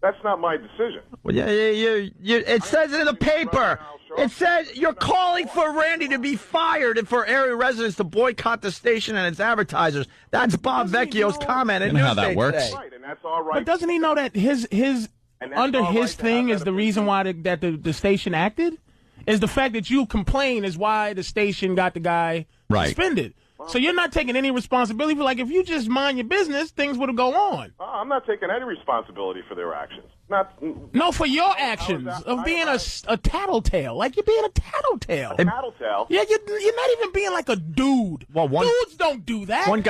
That's not my decision. Well, it says it in the paper. It says you're calling for Randy to be fired and for area residents to boycott the station and its advertisers. That's Bob Vecchio's comment. You know how that works. Today. Right, and that's all right. But doesn't he know that his under his thing is the reason why the station acted? Is the fact that you complain is why the station got the guy suspended. So you're not taking any responsibility for, like, if you just mind your business, things would go on. I'm not taking any responsibility for their actions. No, for your actions of being a tattletale. Like, you're being a tattletale. A tattletale? Yeah, you're not even being like a dude. Well, Dudes don't do that. One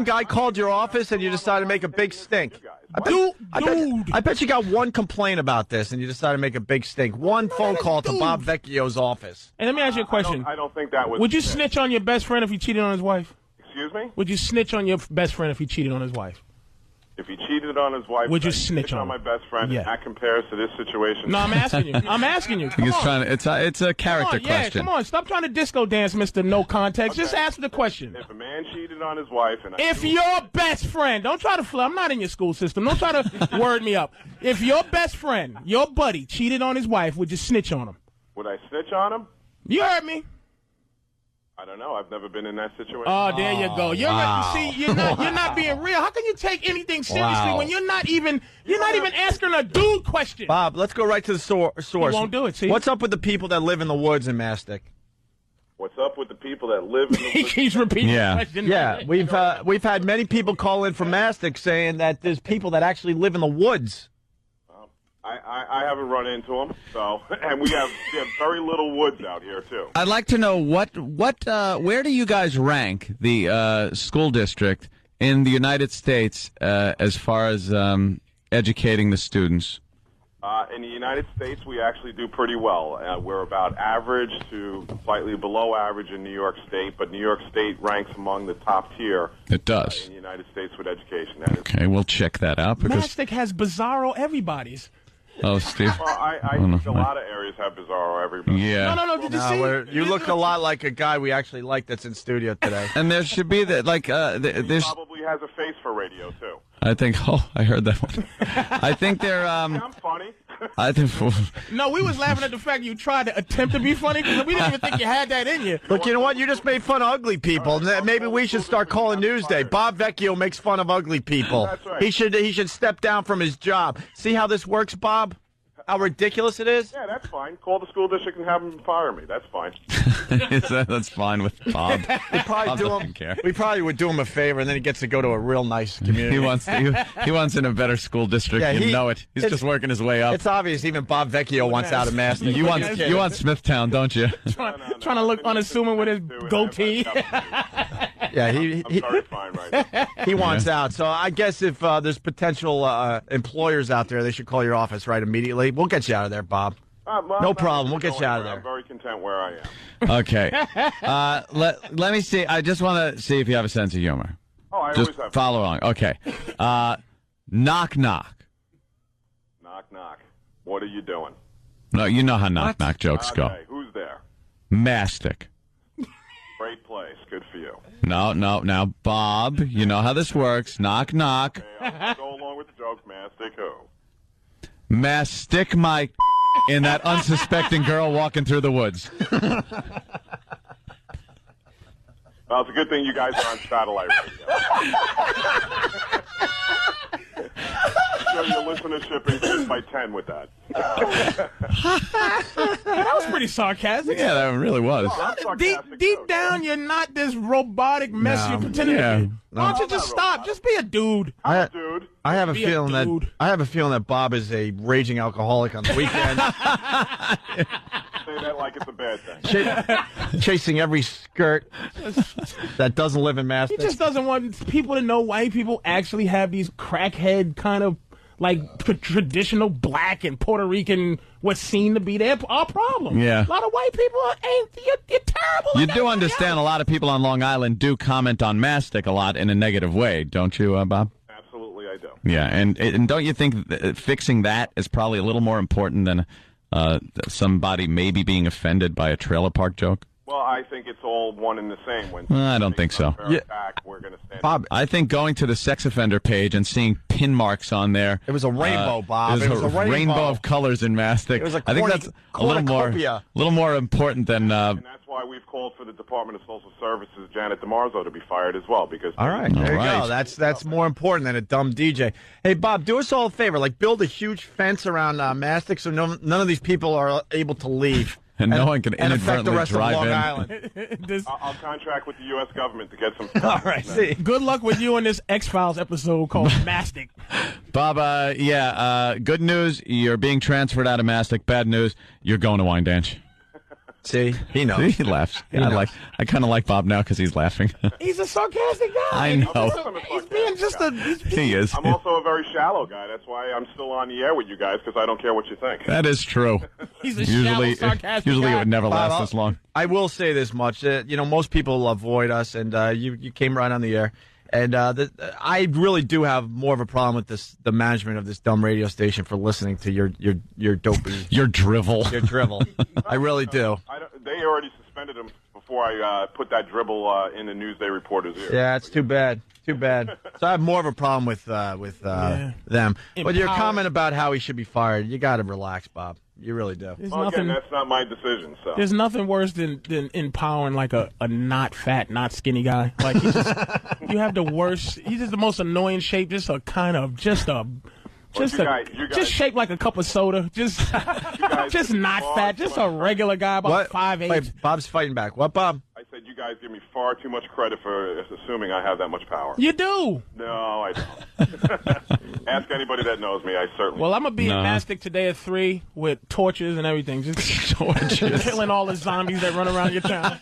guy called your office, and you decided to make a big stink. I bet you got one complaint about this, and you decided to make a big stink. One phone call to Bob Vecchio's office. And let me ask you a question. I don't think that was... Would you snitch on your best friend if he cheated on his wife? Excuse me? Would you snitch on your best friend if he cheated on his wife? If he cheated on his wife, would you snitch on my best friend? Yeah. And that compares to this situation. No, I'm asking you. Come on. It's a character question. Come on, stop trying to disco dance, Mr. No Context. Just answer the question. If a man cheated on his wife, and if your best friend, don't try to I'm not in your school system. Don't try to word me up. If your best friend, your buddy, cheated on his wife, would you snitch on him? Would I snitch on him? You heard me. I don't know. I've never been in that situation. Oh, there you go. You're not being real. How can you take anything seriously when you're not even asking a dude question? Bob, let's go right to the source. You won't do it. See, what's up with the people that live in the woods in Mastic? What's up with the people that live in the woods? He keeps repeating the question. Yeah, we've had many people call in from Mastic saying that there's people that actually live in the woods. I haven't run into them, and we have very little woods out here too. I'd like to know where do you guys rank the school district in the United States as far as educating the students? In the United States, we actually do pretty well. We're about average to slightly below average in New York State, but New York State ranks among the top tier. It does. In the United States with education. Okay, we'll check that out. Mastic has bizarro everybody's. Oh, Steve. Well, I think a lot of areas have bizarro everybody. Yeah. No. Did you see? You look a lot like a guy we actually like that's in studio today. And there should be that, like, there's. Probably has a face for radio too. I think. Oh, I heard that one. I think they're. I'm funny. I think. No, we was laughing at the fact you tried to attempt to be funny because we didn't even think you had that in you. Look, you know what? You just made fun of ugly people. Maybe we should start calling Newsday. Bob Vecchio makes fun of ugly people. That's right. He should step down from his job. See how this works, Bob? How ridiculous it is? Yeah, that's fine. Call the school district and have them fire me. That's fine. That's fine with Bob. We probably would do him a favor, and then he gets to go to a real nice community. He wants in a better school district. Yeah, you know it. He's just working his way up. It's obvious. Even Bob Vecchio wants out of Mastic. You want Smithtown, don't you? Trying to look unassuming with his goatee. Yeah, I'm very fine right now. He wants out. So I guess if there's potential employers out there, they should call your office right immediately. We'll get you out of there, Bob. No problem. We'll get you out of there. I'm very content where I am. Okay. Let me see. I just want to see if you have a sense of humor. Oh, I just always have. Follow along. Okay. Knock, knock. Knock, knock. What are you doing? No, you know how knock jokes go. Okay, who's there? Mastic. Great place. Good for you. No. Now, Bob, you know how this works. Knock, knock. Okay, I'll go along with the joke, Mastic who? Mastic my in that unsuspecting girl walking through the woods. Well, it's a good thing you guys are on satellite radio. So your listenership increased by 10 with that. That was pretty sarcastic. Yeah, that really was. Deep down, you're not this robotic mess you're pretending to be. Why don't you just stop? Just be a dude. I have a feeling that Bob is a raging alcoholic on the weekend. Say that like it's a bad thing. Chasing every skirt that doesn't live in Mastic. He just doesn't want people to know white people actually have these crackhead kind of like traditional black and Puerto Rican what's seen to be our problem. Yeah. A lot of white people you're terrible. You do understand a lot of people on Long Island do comment on Mastic a lot in a negative way, don't you, Bob? Absolutely, I do. Yeah, and don't you think fixing that is probably a little more important than somebody maybe being offended by a trailer park joke? Well, I think it's all one and the same. When I don't think so. attack, we're going to stand Bob, I think going to the sex offender page and seeing pin marks on there. It was a rainbow, Bob. It was a rainbow of colors in Mastic. It was a I think that's a little more important than. And that's why we've called for the Department of Social Services, Janet DeMarzo, to be fired as well. Because all right, there you go. That's more important than a dumb DJ. Hey, Bob, do us all a favor. Like, build a huge fence around Mastic so none of these people are able to leave. And no one can inadvertently the rest drive of Long in. Island. I'll contract with the U.S. government to get some. All right, see. Good luck with you in this X-Files episode called Mastic. Bob, good news, you're being transferred out of Mastic. Bad news, you're going to Wyandanch. See, he knows. He laughs. I kind of like Bob now because he's laughing. He's a sarcastic guy. I know. He's being just a... He is. I'm also a very shallow guy. That's why I'm still on the air with you guys, because I don't care what you think. That is true. He's a shallow, sarcastic Usually guy. it would never Bob, last this long. I will say this much. Most people avoid us, and you came right on the air. And I really do have more of a problem with the management of this dumb radio station for listening to your dopey... Your drivel. Your drivel. I really do. They already suspended him before I put that dribble in the Newsday reporter's ear. Yeah, it's too bad. Too bad. So I have more of a problem with them. But your comment about how he should be fired, you got to relax, Bob. You really do. Again, that's not my decision. So there's nothing worse than empowering like a not fat, not skinny guy. Like you have the worst. He's just the most annoying shape. Just a kind of just shaped like a cup of soda. Just not fat. Just a regular guy about 5'8". Wait, Bob's fighting back. What, Bob? I said you guys give me far too much credit for assuming I have that much power. You do. No, I don't. Ask anybody that knows me. I certainly. Well, I'm gonna be in Mastic today at 3 with torches and everything, just torches, killing all the zombies that run around your town.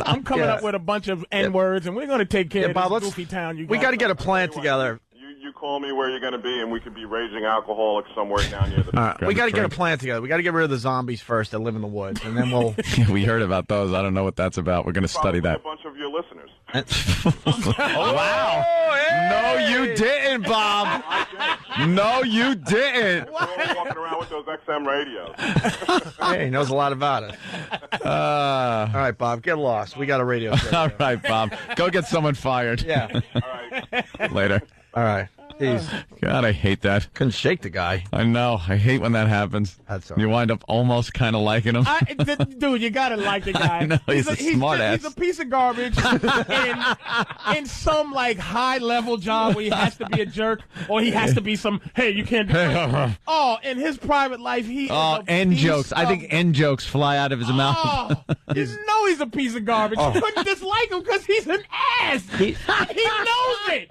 I'm coming up with a bunch of N-words, and we're gonna take care of this goofy town. We got to get a plan together. You call me where you're going to be, and we could be raging alcoholics somewhere down near the. We got to get a plan together. We got to get rid of the zombies first that live in the woods, and then we'll. We heard about those. I don't know what that's about. We're going to study that. A bunch of your listeners. Wow! No, you didn't, Bob. No, you didn't. We're all walking around with those XM radios. Hey, he knows a lot about it. All right, Bob, get lost. We got a radio show. All right, Bob, go get someone fired. Yeah. All right. Later. All right. Jeez. God, I hate that. Couldn't shake the guy. I know. I hate when that happens. That's all You wind up almost kind of liking him. Dude, you gotta like the guy. I know, he's a smart ass. He's a piece of garbage in some like high level job where he has to be a jerk or he has to be some. Hey, you can't. In his private life, he. End jokes. I think end jokes fly out of his mouth. You know he's a piece of garbage. You couldn't dislike him because he's an ass. He knows it.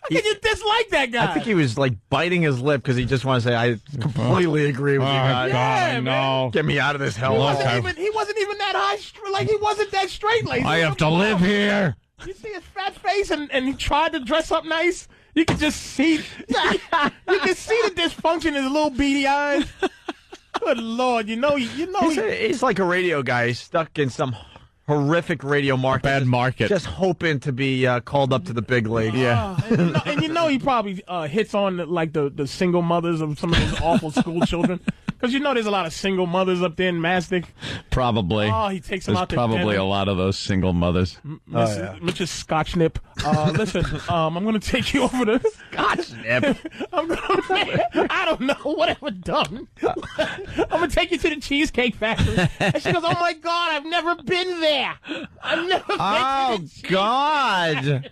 How can you dislike that guy? I think he was like biting his lip because he just wanted to say, I completely agree with you guys. Yeah, man. Get me out of this hell. He wasn't even that high, like he wasn't that straight laced. I have to live here. You see his fat face and he tried to dress up nice. You can just see, the dysfunction in his little beady eyes. Good Lord, he's like a radio guy. He's stuck in some horrific radio market. Bad market. Just hoping to be called up to the big league. Yeah. And he probably hits on like the single mothers of some of those awful school children. Because there's a lot of single mothers up there in Mastic. Probably. Oh, he takes them There's out to probably dinner. a lot of those single mothers. Mrs. Scotch Nip. Listen, I'm going to take you over to Scotch Nip. I don't know, whatever done. I'm going to take you to the Cheesecake Factory. And she goes, oh my God, I've never been there. I've never been to the God.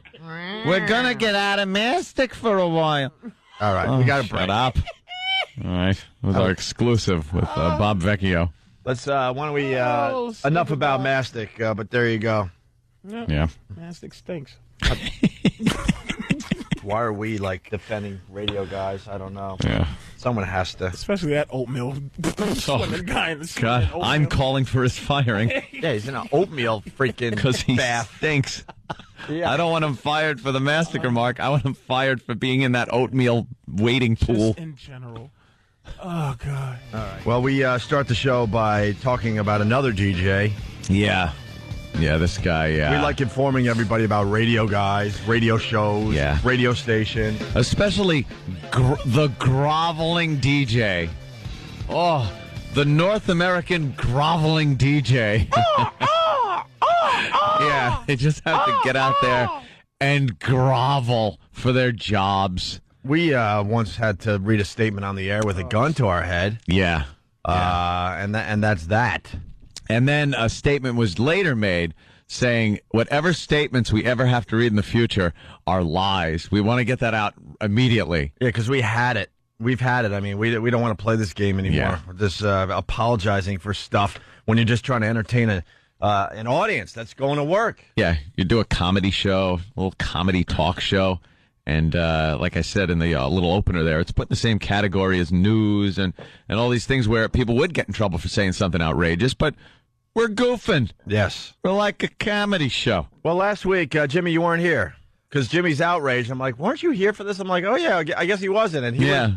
We're going to get out of Mastic for a while. All right, we got to shut up. All right, it was our exclusive with Bob Vecchio. Let's, why don't we, enough about Mastic, but there you go. Yeah. Mastic stinks. Why are we, defending radio guys? I don't know. Yeah. Someone has to. Especially that oatmeal swimming guy in the God, I'm calling for his firing. Yeah, he's in an oatmeal freaking Because he bath. stinks. Yeah. I don't want him fired for the Mastic remark. I want him fired for being in that oatmeal waiting pool. Just in general. Oh, God. All right. Well, we start the show by talking about another DJ. Yeah. Yeah, this guy, yeah. We like informing everybody about radio guys, radio shows, radio station. Especially the groveling DJ. Oh, the North American groveling DJ. Yeah, they just have to get out there and grovel for their jobs. We once had to read a statement on the air with a gun to our head. Yeah. And that's that. And then a statement was later made saying whatever statements we ever have to read in the future are lies. We want to get that out immediately. Yeah, because we had it. We've had it. I mean, we don't want to play this game anymore. Yeah. This apologizing for stuff when you're just trying to entertain an audience that's going to work. Yeah, you do a comedy show, a little comedy talk show. And like I said in the little opener there, it's put in the same category as news and all these things where people would get in trouble for saying something outrageous, but we're goofing. Yes. We're like a comedy show. Well, last week, Jimmy, you weren't here because Jimmy's outraged. I'm like, weren't you here for this? I'm like, oh, yeah, I guess he wasn't. And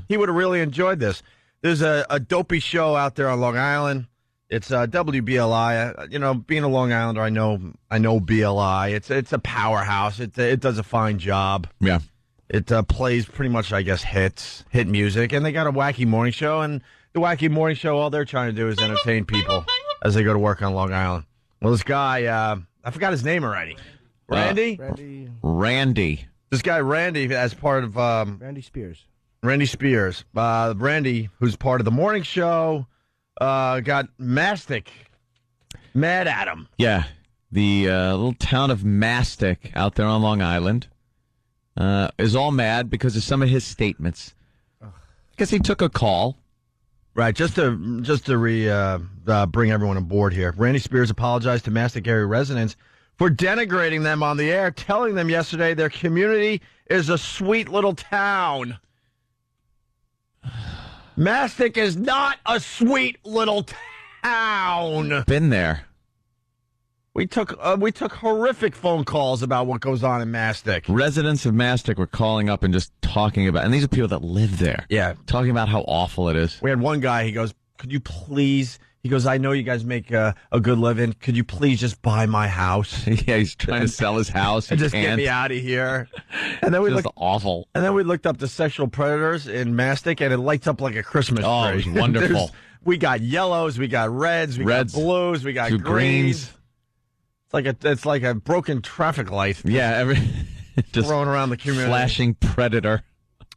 he would have really enjoyed this. There's a dopey show out there on Long Island. It's WBLI. Being a Long Islander, I know BLI. It's a powerhouse. It does a fine job. Yeah. It plays pretty much, I guess, hit music. And they got a wacky morning show. And the wacky morning show, all they're trying to do is entertain people as they go to work on Long Island. Well, this guy, I forgot his name already. Randy? Randy. This guy, Randy, as part of... Randy Spears. Randy Spears. Randy, who's part of the morning show, got Mastic mad at him. Yeah. The little town of Mastic out there on Long Island is all mad because of some of his statements. Because he took a call. Right, just to bring everyone aboard here. Randy Spears apologized to Mastic area residents for denigrating them on the air, telling them yesterday their community is a sweet little town. Mastic is not a sweet little town. Been there. We took horrific phone calls about what goes on in Mastic. Residents of Mastic were calling up and just talking about, and these are people that live there. Yeah. Talking about how awful it is. We had one guy, he goes, could you please, he goes, I know you guys make a good living. Could you please just buy my house? Yeah, he's trying to sell his house. And just get me out of here. And then we just awful. And then we looked up the sexual predators in Mastic, and it lights up like a Christmas tree. Oh, it was wonderful. We got yellows, we got reds, we got blues, we got greens. It's like a broken traffic light. Yeah, just thrown around the community. Flashing predator.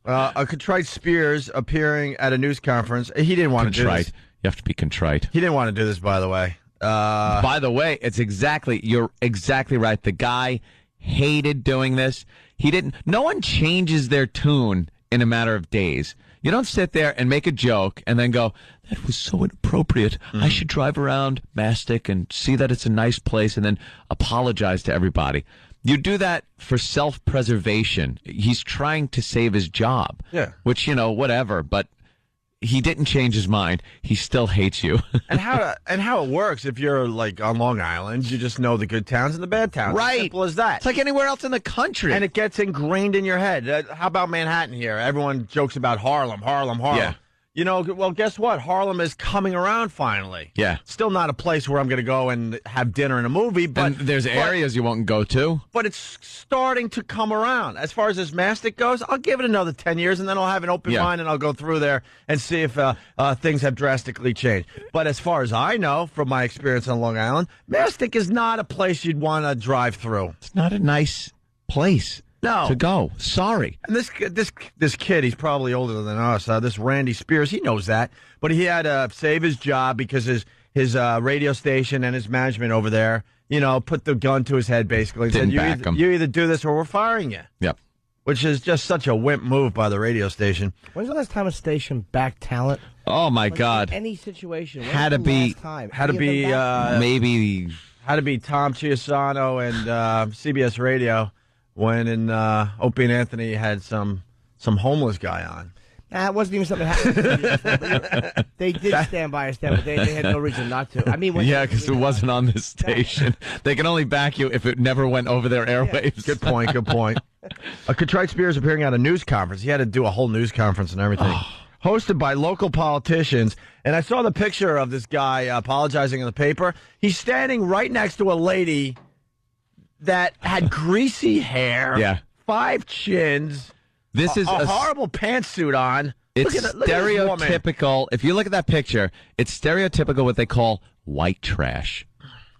A contrite Spears appearing at a news conference. He didn't want to do this. You have to be contrite. He didn't want to do this, by the way. You're exactly right. The guy hated doing this. No one changes their tune in a matter of days. You don't sit there and make a joke and then go, that was so inappropriate. Mm-hmm. I should drive around Mastic and see that it's a nice place and then apologize to everybody. You do that for self-preservation. He's trying to save his job. Yeah. Which, whatever, but he didn't change his mind. He still hates you. and how it works, if you're like on Long Island, you just know the good towns and the bad towns. Right. Simple as that. It's like anywhere else in the country. And it gets ingrained in your head. How about Manhattan here? Everyone jokes about Harlem. Yeah. Well, guess what? Harlem is coming around finally. Yeah. Still not a place where I'm going to go and have dinner and a movie, but there's areas you won't go to. But it's starting to come around. As far as this Mastic goes, I'll give it another 10 years, and then I'll have an open mind, and I'll go through there and see if things have drastically changed. But as far as I know, from my experience on Long Island, Mastic is not a place you'd want to drive through. It's not a nice place. No. To go. Sorry. And this kid, he's probably older than us. This Randy Spears, he knows that, but he had to save his job because his radio station and his management over there, put the gun to his head basically and said, you either do this or we're firing you. Yep. Which is just such a wimp move by the radio station. When's the last time a station backed talent? Oh my God! Any situation had to be Tom Chiasano and CBS Radio. When Opie and Anthony had some homeless guy on. That wasn't even something that happened. They did stand by us, but they had no reason not to. I mean, because it wasn't on this station. They can only back you if it never went over their airwaves. Yeah. Good point. Contrite Spears appearing at a news conference. He had to do a whole news conference and everything. Hosted by local politicians. And I saw the picture of this guy apologizing in the paper. He's standing right next to a lady that had greasy hair, 5 chins, this is a horrible pantsuit on. It's stereotypical. If you look at that picture, it's stereotypical what they call white trash.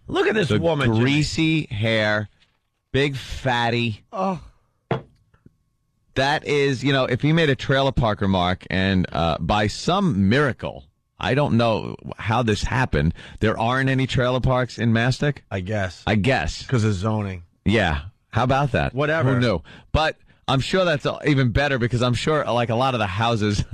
Look at this the woman, Jimmy. greasy hair, big fatty. Oh. That is, if he made a trailer park remark and by some miracle, I don't know how this happened, there aren't any trailer parks in Mastic? I guess. Because of zoning. Yeah. How about that? Whatever. Who knew? But I'm sure that's even better because I'm sure, like a lot of the houses,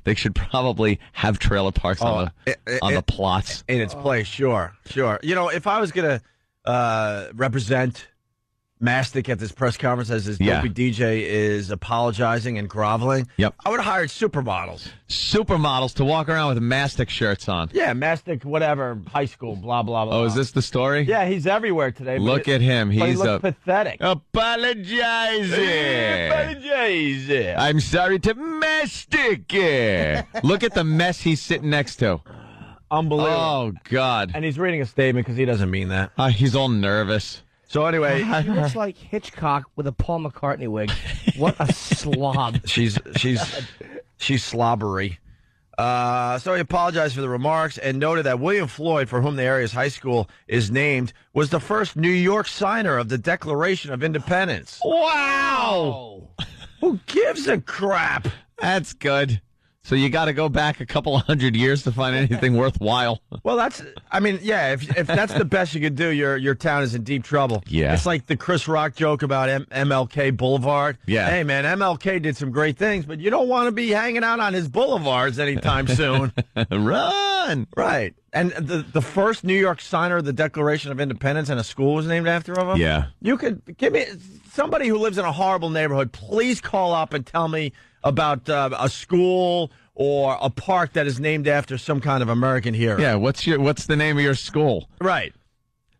they should probably have trailer parks on the plots. In its place, sure. If I was going to represent Mastic at this press conference as his dopey DJ is apologizing and groveling, I would have hired supermodels. Supermodels to walk around with Mastic shirts on. Yeah, Mastic, whatever, high school, blah, blah, blah. Oh, is this the story? Yeah, he's everywhere today. Look at him. He He's looks pathetic. Apologizing. I'm sorry to Mastic. Look at the mess he's sitting next to. Unbelievable. Oh, God. And he's reading a statement because he doesn't mean that. He's all nervous. So anyway, he looks like Hitchcock with a Paul McCartney wig. What a slob! She's slobbery. So he apologized for the remarks and noted that William Floyd, for whom the area's high school is named, was the first New York signer of the Declaration of Independence. Wow! Who gives a crap? That's good. So you got to go back a couple 100 years to find anything worthwhile. Well, if that's the best you could do, your town is in deep trouble. Yeah. It's like the Chris Rock joke about MLK Boulevard. Yeah. Hey, man, MLK did some great things, but you don't want to be hanging out on his boulevards anytime soon. Run! Right. And the first New York signer of the Declaration of Independence and a school was named after him? Yeah. You could give me somebody who lives in a horrible neighborhood, please call up and tell me about a school or a park that is named after some kind of American hero. Yeah, what's the name of your school? Right.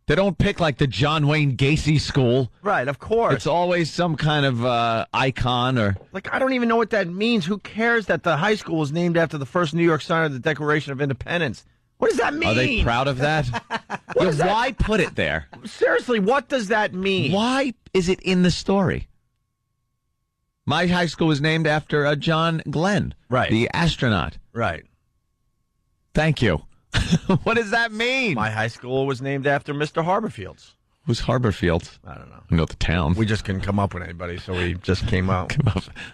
They don't pick like the John Wayne Gacy school. Right, of course. It's always some kind of icon or... Like, I don't even know what that means. Who cares that the high school was named after the first New York signer of the Declaration of Independence? What does that mean? Are they proud of that? Why put it there? Seriously, what does that mean? Why is it in the story? My high school was named after John Glenn, right? The astronaut, right? Thank you. What does that mean? My high school was named after Mr. Haberfields. Who's Haberfields? I don't know. I know the town. We just couldn't come up with anybody, so we just came up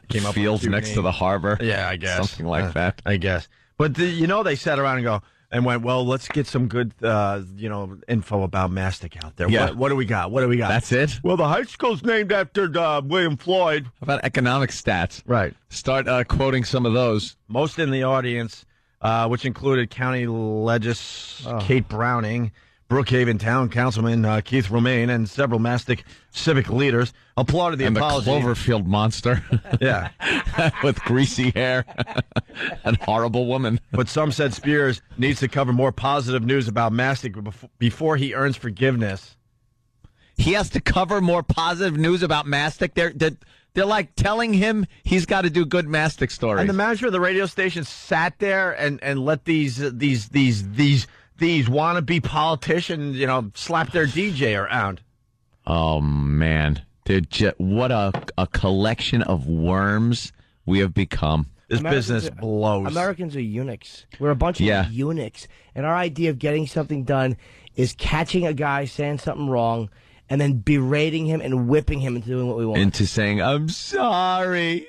Fields with next to the harbor. Yeah, I guess something like that. I guess, but they sat around and went, well, let's get some good, info about Mastic out there. Yeah. What do we got? That's it? Well, the high school's named after William Floyd. How about economic stats? Right. Start quoting some of those. Most in the audience, which included County Kate Browning, Brookhaven Town Councilman Keith Romaine, and several Mastic civic leaders, applauded the apology. And the Cloverfield monster. Yeah. With greasy hair. An horrible woman. But some said Spears needs to cover more positive news about Mastic before he earns forgiveness. He has to cover more positive news about Mastic? They're like telling him he's got to do good Mastic stories. And the manager of the radio station sat there and let these wannabe politicians, slap their DJ around. Oh, man. What a collection of worms we have become. This business blows. Americans are eunuchs. We're a bunch of eunuchs. And our idea of getting something done is catching a guy saying something wrong and then berating him and whipping him into doing what we want. Into saying, I'm sorry.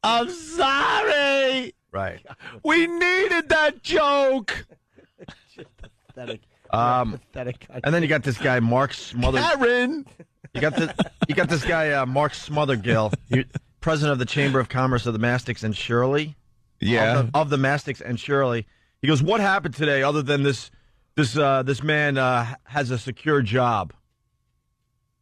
I'm sorry. Right. We needed that joke. Pathetic. Pathetic. And then you got this guy, Mark Smothergill. Karen. You got this guy, Mark Smothergill, president of the Chamber of Commerce of the Mastics and Shirley. Yeah. Of the Mastics and Shirley. He goes, what happened today other than this man has a secure job?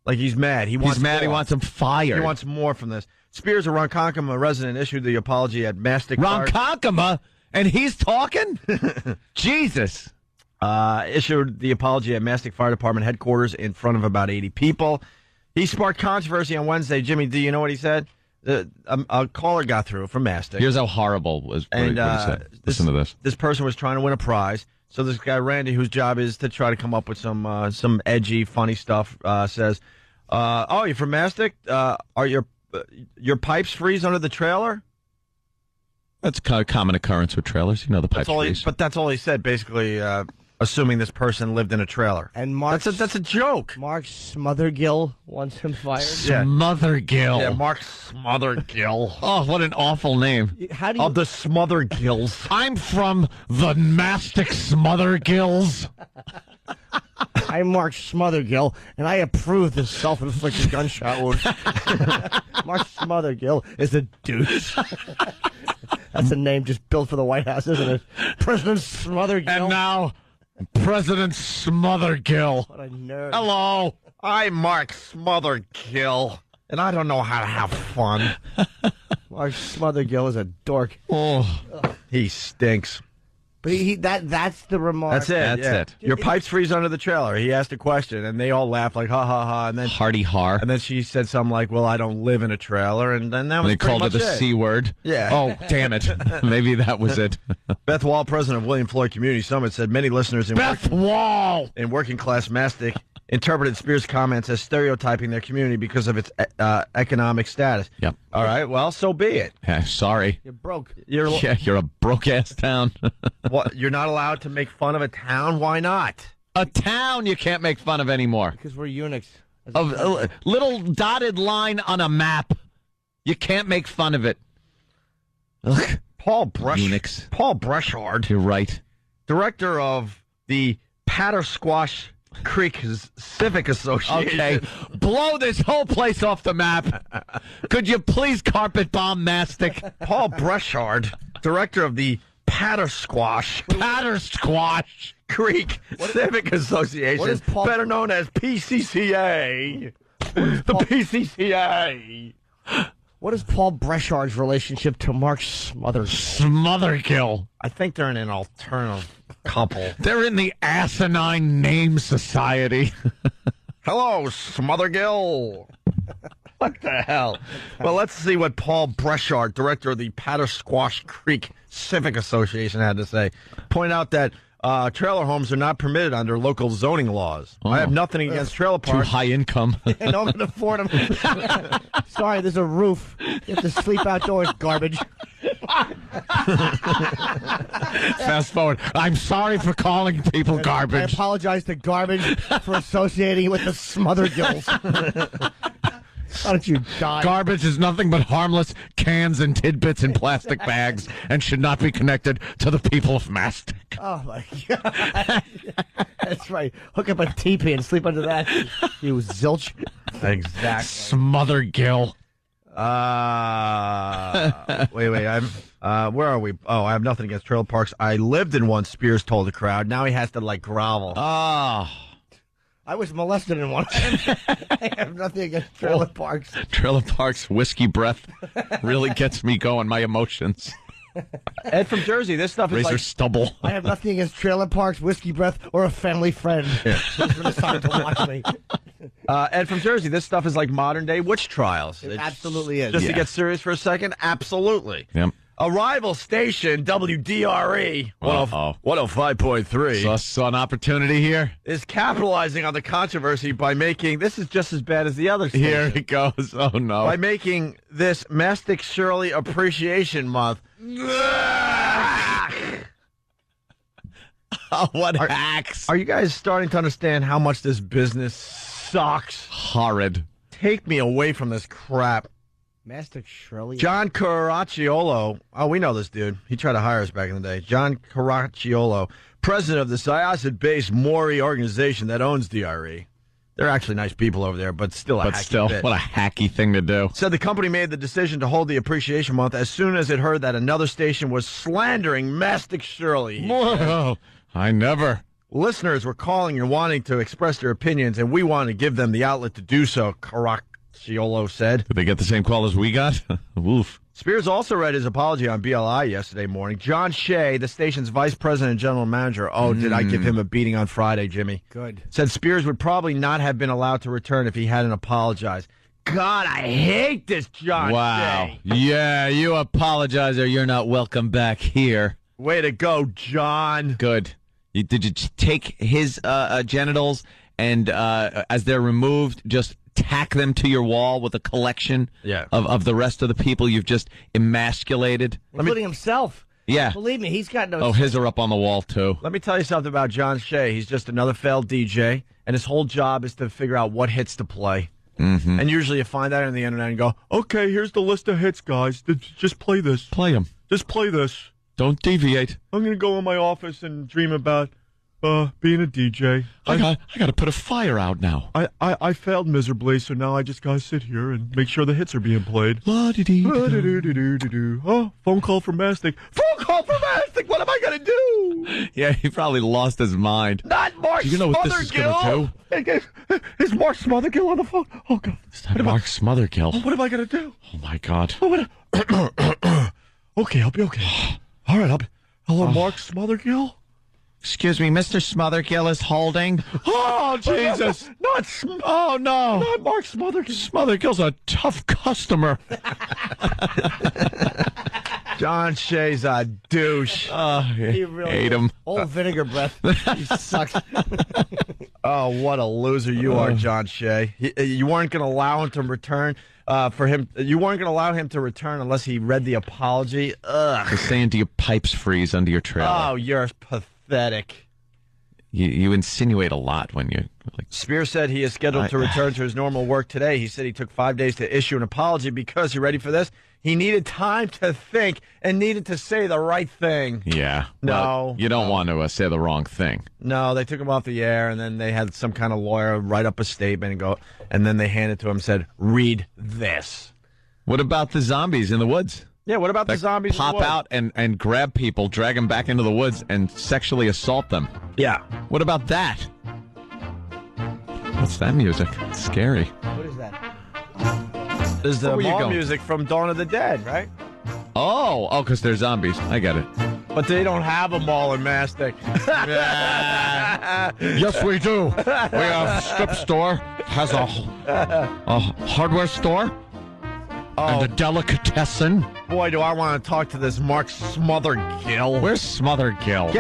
Like, he's mad. He wants He wants him fired. He wants more from this. Spears, a Ronkonkoma resident, issued the apology at Mastic. Ronkonkoma? And he's talking? Jesus. Issued the apology at Mastic Fire Department headquarters in front of about 80 people. He sparked controversy on Wednesday. Jimmy, do you know what he said? A caller got through from Mastic. Here's how horrible was what he said. Listen to this. This person was trying to win a prize. So this guy, Randy, whose job is to try to come up with some edgy, funny stuff, says, oh, you're from Mastic? Are your pipes freeze under the trailer? That's a common occurrence with trailers. The pipes freeze. But that's all he said, basically. assuming this person lived in a trailer. And Mark, that's a joke. Mark Smothergill wants him fired. Smothergill. Yeah, Mark Smothergill. Oh, what an awful name. How do you? Of the Smothergills. I'm from the Mastic Smothergills. I'm Mark Smothergill, and I approve this self-inflicted gunshot wound. Mark Smothergill is a douche. That's a name just built for the White House, isn't it? President Smothergill. And now, President Smothergill. What a nerd. Hello. I'm Mark Smothergill, and I don't know how to have fun. Mark Smothergill is a dork. Oh, he stinks. But that's the remark. That's it. That's it. Your pipes freeze under the trailer. He asked a question, and they all laughed like, ha, ha, ha. And then Hardy har. And then she said something like, well, I don't live in a trailer. And then that was They pretty called it much the C word. Yeah. Oh, damn it. Maybe that was it. Beth Wall, president of William Floyd Community Summit, said many listeners in working class Mastic interpreted Spears' comments as stereotyping their community because of its economic status. Yep. All right, well, so be it. Sorry. You're broke. You're a broke-ass town. What, you're not allowed to make fun of a town? Why not? A town you can't make fun of anymore. Because we're eunuchs. A little dotted line on a map. You can't make fun of it. Ugh. Paul Brushard. You're right. Director of the Pattersquash Creek Civic Association. Okay, blow this whole place off the map. Could you please carpet bomb Mastic? Paul Brushard, director of the Pattersquash Creek Civic Association, better known as PCCA. The PCCA. What is Paul Brushard's relationship to Mark Smothergill? I think they're in an alternative couple. They're in the Asinine Name Society. Hello, Smothergill. What the hell? Well, let's see what Paul Brushard, director of the Pattersquash Creek Civic Association, had to say. Point out that trailer homes are not permitted under local zoning laws. I have nothing against trailer parks. Too high income. I don't can afford them. Sorry, there's a roof. You have to sleep outdoors, garbage. Fast forward. I'm sorry for calling people I garbage. apologize to garbage for associating with the Smothergills. Why don't you die? Garbage is nothing but harmless cans and tidbits in plastic bags and should not be connected to the people of Mastic. Oh, my God. That's right. Hook up a teepee and sleep under that, you zilch. Exactly. Smothergill. Wait. Where are we? Oh, I have nothing against trailer parks. I lived in one, Spears told the crowd. Now he has to, grovel. I was molested in one. I have nothing against trailer parks. Trailer parks, whiskey breath really gets me going, my emotions. Ed from Jersey, this stuff is Razor stubble. I have nothing against trailer parks, whiskey breath, or a family friend who's going to decide to watch me. Ed from Jersey, this stuff is like modern-day witch trials. It absolutely is. Just to get serious for a second, absolutely. Yep. A rival station, WDRE, 105.3. Saw an opportunity here. Is capitalizing on the controversy by making, this is just as bad as the other station. Here it goes. Oh, no. By making this Mastic Shirley Appreciation Month. Oh, what hacks. Are you guys starting to understand how much this business sucks? Horrid. Take me away from this crap. Mastic Shirley. John Caracciolo. Oh, we know this dude. He tried to hire us back in the day. John Caracciolo, president of the Syosset-based Maury organization that owns DRE. They're actually nice people over there, but still But hacky still, bit. what a hacky thing to do. Said the company made the decision to hold the Appreciation Month as soon as it heard that another station was slandering Mastic Shirley. Well, I never. Listeners were calling and wanting to express their opinions, and we wanted to give them the outlet to do so, Caracciolo said. Did they get the same call as we got? Woof. Spears also read his apology on BLI yesterday morning. John Shea, the station's vice president and general manager. Oh, did I give him a beating on Friday, Jimmy? Good. Said Spears would probably not have been allowed to return if he hadn't apologized. God, I hate this John Wow. Shea. Yeah, you apologize or you're not welcome back here. Way to go, John. Good. Did you take his genitals and as they're removed, just tack them to your wall with a collection of the rest of the people you've just emasculated? Including himself. Yeah. Believe me, he's got no. Oh, his are up on the wall, too. Let me tell you something about John Shea. He's just another failed DJ, and his whole job is to figure out what hits to play. Mm-hmm. And usually you find that on the internet and go, okay, here's the list of hits, guys. Just play this. Play them. Just play this. Don't deviate. I'm going to go in my office and dream about being a DJ. I got to put a fire out now. I failed miserably, so now I just got to sit here and make sure the hits are being played. La-di-dee-dee-doo. Oh, phone call from Mastic. Phone call from Mastic. What am I going to do? Yeah, he probably lost his mind. Not Mark Do you know what this is going to do? Is Mark Smothergill on the phone? Oh, God. Is that Mark Smothergill? What am I going to do? Oh, my God. Okay, I'll be okay. All right, hello, Mark Smothergill? Excuse me, Mr. Smothergill is holding. Oh, Jesus. Oh, no. Not Mark Smothergill. Smothergill's a tough customer. John Shea's a douche. He really hate him. Old vinegar breath. He sucks. Oh, what a loser you are, John Shea. You weren't going to allow him to return You weren't going to allow him to return unless he read the apology. Ugh. They're saying, do your pipes freeze under your trailer? Oh, you're pathetic. You insinuate a lot when you... Spears said he is scheduled to return to his normal work today. He said he took 5 days to issue an apology because, you ready for this? He needed time to think and needed to say the right thing. Yeah. No. Well, you don't want to say the wrong thing. No, they took him off the air, and then they had some kind of lawyer write up a statement and then they handed it to him and said, read this. What about the zombies in the woods? Yeah, what about the zombies pop in the woods? out and grab people, drag them back into the woods, and sexually assault them? Yeah. What about that? What's that music? It's scary. What is that? This is the Where were you mall going? music from Dawn of the Dead, right? Oh, because they're zombies. I get it. But they don't have a mall in Mastic. Yes, we do. We have strip store, has a hardware store, and a delicatessen. Boy, do I want to talk to this Mark Smothergill. Where's Smothergill?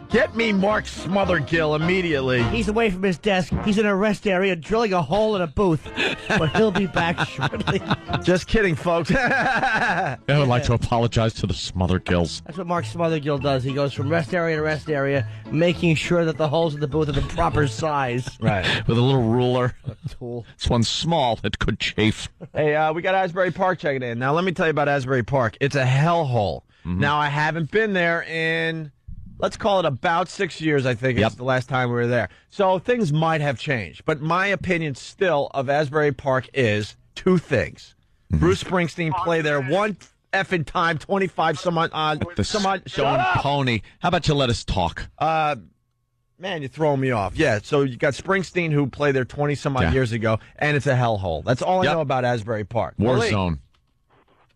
Get me Mark Smothergill immediately. He's away from his desk. He's in a rest area drilling a hole in a booth. But he'll be back shortly. Just kidding, folks. I would like to apologize to the Smothergills. That's what Mark Smothergill does. He goes from rest area to rest area, making sure that the holes in the booth are the proper size. Right. With a little ruler. A tool. This one's small. It could chafe. Hey, we got Asbury Park checking in. Now, let me tell you about Asbury Park. It's a hellhole. Mm-hmm. Now, I haven't been there in, let's call it about 6 years, I think. It's the last time we were there. So things might have changed. But my opinion still of Asbury Park is two things. Mm-hmm. Bruce Springsteen played there one effing time, 25 some odd. The some odd. stone pony. How about you let us talk? Man, you're throwing me off. Yeah, so you got Springsteen who played there 20 some odd years ago, and it's a hellhole. That's all I know about Asbury Park. War Malik, zone.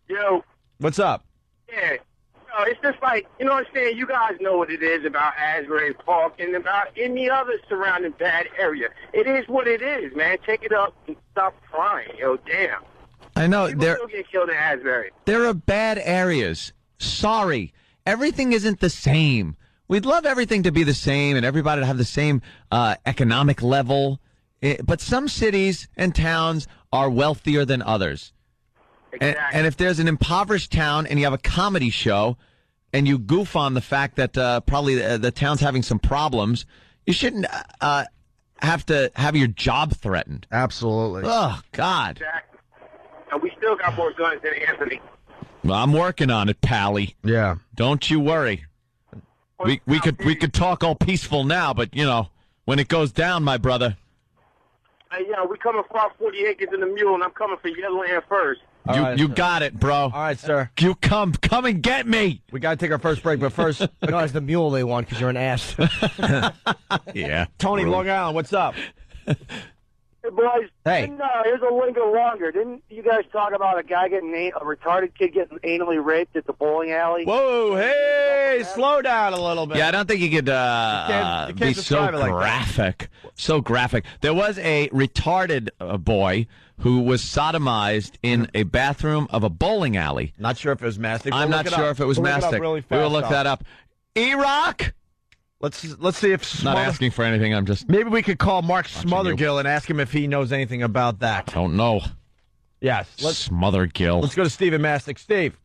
Yo, what's up? yeah. It's just like, you know what I'm saying? You guys know what it is about Asbury Park and about any other surrounding bad area. It is what it is, man. Take it up and stop crying. Yo, damn. I know. People still get killed in Asbury. There are bad areas. Sorry. Everything isn't the same. We'd love everything to be the same and everybody to have the same economic level. But some cities and towns are wealthier than others. Exactly. And if there's an impoverished town and you have a comedy show and you goof on the fact that probably the town's having some problems, you shouldn't have to have your job threatened. Absolutely. Oh, God. Exactly. And we still got more guns than Anthony. Well, I'm working on it, Pally. Yeah. Don't you worry. We could talk all peaceful now, but, you know, when it goes down, my brother. Hey, we coming across 40 acres in the mule, and I'm coming for your land first. You got it, bro. All right, sir. You come and get me. We got to take our first break, but first... No, it's the mule they want because you're an ass. Yeah. Tony, Long Island, what's up? Hey, boys. Hey. Here's a linger longer. Didn't you guys talk about a guy getting a retarded kid getting anally raped at the bowling alley? Whoa, hey, slow down a little bit. Yeah, I don't think you could you can't be so describe it like that. graphic. So graphic. There was a retarded boy who was sodomized in a bathroom of a bowling alley. Not sure if it was Mastic. I'm not sure if it was Mastic. Really We will fast, look that up. E-Rock? Let's see if Not asking for anything. I'm just maybe we could call Mark watching Smothergill and ask him if he knows anything about that. don't know. Yes. Let's Smothergill. go to Steve and Mastic. Steve.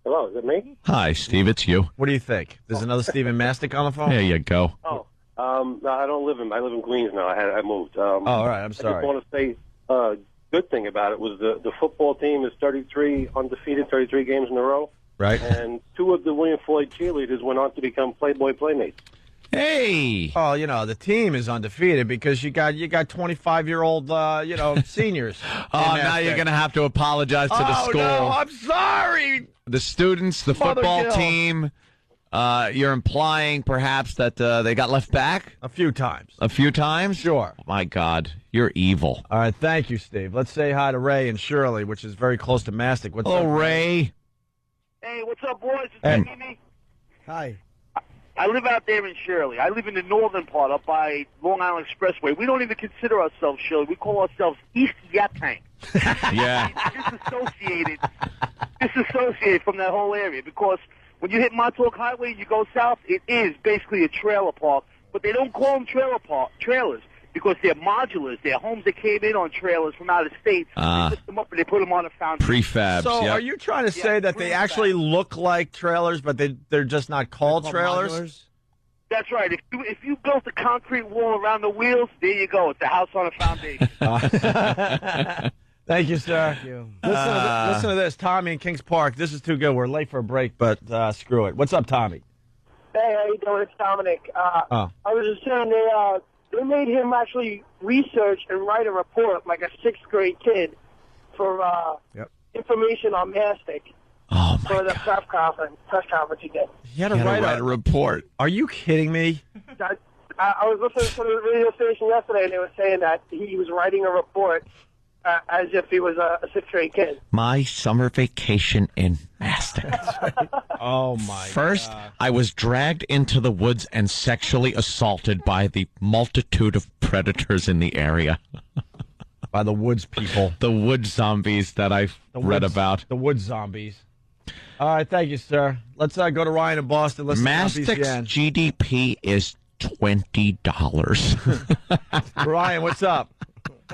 Hello, is it me? Hi, Steve. It's you. What do you think? There's another Stephen Mastic on the phone? There you go. Oh, no, I live in Queens now. I moved. Oh, all right. I'm sorry. I just want to say, good thing about it was the football team is 33 undefeated, 33 games in a row. Right. And 2 of the William Floyd cheerleaders went on to become Playboy Playmates. Hey. Oh, the team is undefeated because you got 25-year-old seniors. Oh, now you're going to have to apologize to the school. Oh, no, I'm sorry. The students, the football team. You're implying perhaps that they got left back? A few times. A few times? Sure. Oh, my God, you're evil. All right, thank you, Steve. Let's say hi to Ray and Shirley, which is very close to Mastic. What's Hello, up, Ray. Hey, what's up, boys? Hey. Is that me? Hi. I live out there in Shirley. I live in the northern part, up by Long Island Expressway. We don't even consider ourselves Shirley. We call ourselves East Yaphank. Yeah. Disassociated from that whole area because when you hit Montauk Highway and you go south, it is basically a trailer park. But they don't call them trailers because they're modulars. They're homes that came in on trailers from out of state. They lift them up and they put them on a foundation. Prefabs. So are you trying to say that they actually look like trailers, but they're just not called trailers? Modulars? That's right. If you built a concrete wall around the wheels, there you go. It's a house on a foundation. Thank you, sir. Thank you. Listen to this. Tommy in Kings Park. This is too good. We're late for a break, but screw it. What's up, Tommy? Hey, how you doing? It's Dominic. Oh. I was just saying they made him actually research and write a report like a 6th grade kid for information on Mastic for the press conference he did. He had to write a report. Are you kidding me? I was listening to the radio station yesterday, and they were saying that he was writing a report as if he was a 6th grade kid. My summer vacation in Mastic. Oh, my First, God. I was dragged into the woods and sexually assaulted by the multitude of predators in the area. By the woods people. The wood zombies that I've read about. The wood zombies. All right, thank you, sir. Let's go to Ryan in Boston. Listen Mastic's to BCN. GDP is $20. Ryan, what's up?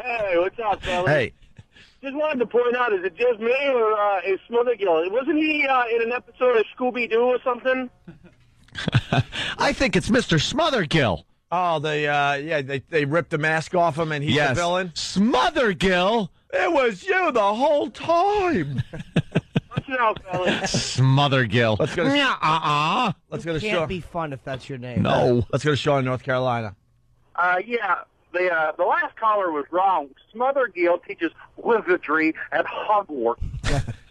Hey, what's up, fella? Hey. Just wanted to point out, is it just me or is Smothergill? Wasn't he in an episode of Scooby-Doo or something? I think it's Mr. Smothergill. Oh, they ripped the mask off him and he's the villain? Smothergill? It was you the whole time. Watch it out, fellas. Smothergill. Let's go to Let's go to Can't Shaw. be fun if that's your name. No. Let's go to Shaw in North Carolina. Yeah. The last caller was wrong. Smothergill teaches wizardry at Hogwarts.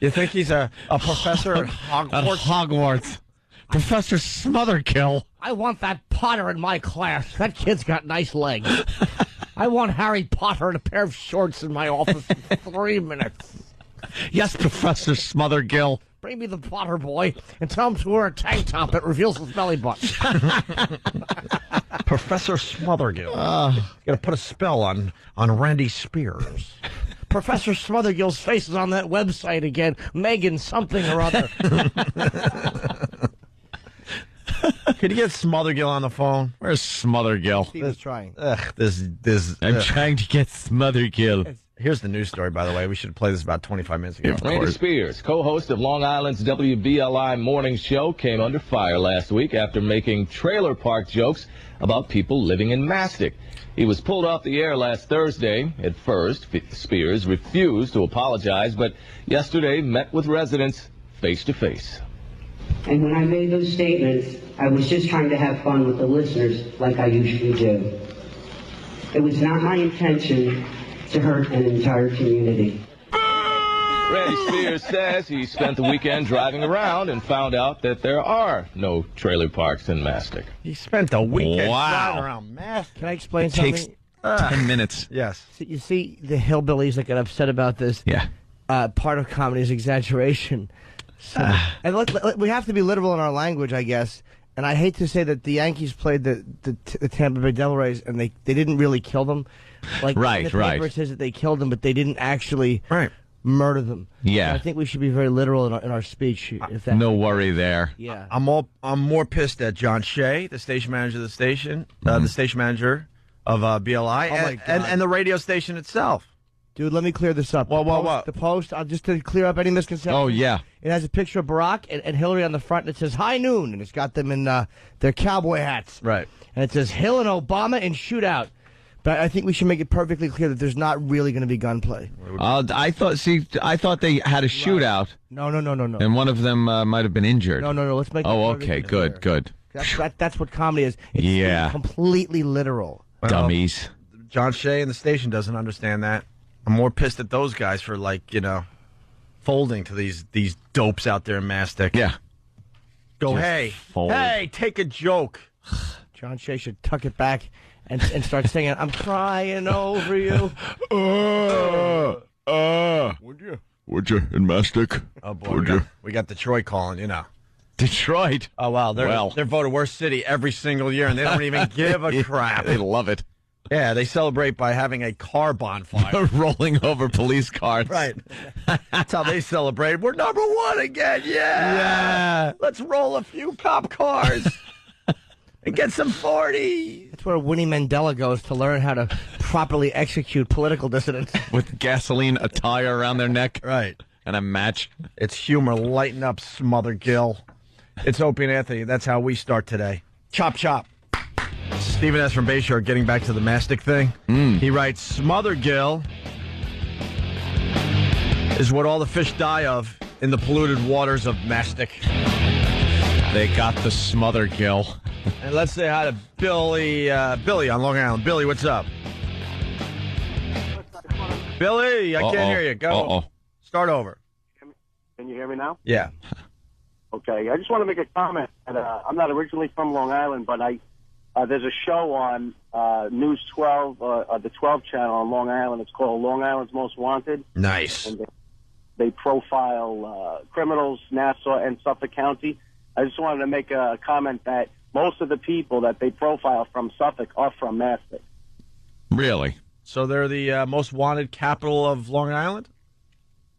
You think he's a professor at Hogwarts? At Hogwarts. Professor Smothergill. I want that Potter in my class. That kid's got nice legs. I want Harry Potter in a pair of shorts in my office in 3 minutes. Yes, Professor Smothergill. Bring me the Potter boy and tell him to wear a tank top that reveals his belly button. Professor Smothergill. Got to put a spell on Randy Spears. Professor Smothergill's face is on that website again. Megan something or other. Could you get Smothergill on the phone? Where's Smothergill? He was trying. I'm trying to get Smothergill. Here's the news story, by the way. We should play this about 25 minutes ago. Randy Spears, co-host of Long Island's WBLI morning show, came under fire last week after making trailer park jokes about people living in Mastic. He was pulled off the air last Thursday. At first, Spears refused to apologize, but yesterday met with residents face to face. And when I made those statements, I was just trying to have fun with the listeners like I usually do. It was not my intention to hurt an entire community. Randy Spears says he spent the weekend driving around and found out that there are no trailer parks in Mastic. He spent the weekend Wow. driving around Mastic. Can I explain Takes something? 10 minutes. Yes. So you see, the hillbillies that get upset about this. Yeah. Part of comedy is exaggeration. So, and we have to be literal in our language, I guess. And I hate to say that the Yankees played the Tampa Bay Devil Rays, and they didn't really kill them. Like Right, in the paper right. It says that they killed them, but they didn't actually murder them. Yeah. And I think we should be very literal in our speech. If that No worry there. Yeah. I'm more pissed at John Shea, the station manager of the station, the station manager of BLI, Oh, my God. and the radio station itself. Dude, let me clear this up. What? The Post, just to clear up any misconceptions. Oh, yeah. It has a picture of Barack and Hillary on the front, and it says High Noon, and it's got them in their cowboy hats. Right. And it says Hill and Obama in shootout. But I think we should make it perfectly clear that there's not really going to be gunplay. I thought they had a shootout. No. And one of them might have been injured. No. Let's make it okay, perfectly good. That's what comedy is. It's Yeah. completely literal. Dummies. John Shea in the station doesn't understand that. I'm more pissed at those guys for, folding to these dopes out there in Mastic. Yeah. Go, Just hey, fold. hey, take a joke. John Shea should tuck it back and start singing, I'm crying over you. Would you in Mastic? Oh, boy, we got Detroit calling, Detroit. Oh, wow, they're voted worst city every single year, and they don't even give a crap. They love it. Yeah, they celebrate by having a car bonfire. Rolling over police cars. Right. That's how they celebrate. We're number one again. Yeah. Let's roll a few cop cars and get some 40. That's where Winnie Mandela goes to learn how to properly execute political dissidents. With gasoline attire around their neck. Right. And a match. It's humor. Lighten up, Smother Gill. It's Opie and Anthony. That's how we start today. Chop, chop. Stephen S. from Bayshore getting back to the Mastic thing. He writes, Smother Gill is what all the fish die of in the polluted waters of Mastic. They got the smother gill. And let's say hi to Billy on Long Island. Billy, what's up? Billy, I can't hear you. Go. Start over. Can you hear me now? Yeah. Okay, I just want to make a comment. I'm not originally from Long Island, but there's a show on News 12, the 12 channel on Long Island. It's called Long Island's Most Wanted. Nice. And they profile criminals, Nassau and Suffolk County. I just wanted to make a comment that most of the people that they profile from Suffolk are from Mastic. Really? So they're the most wanted capital of Long Island?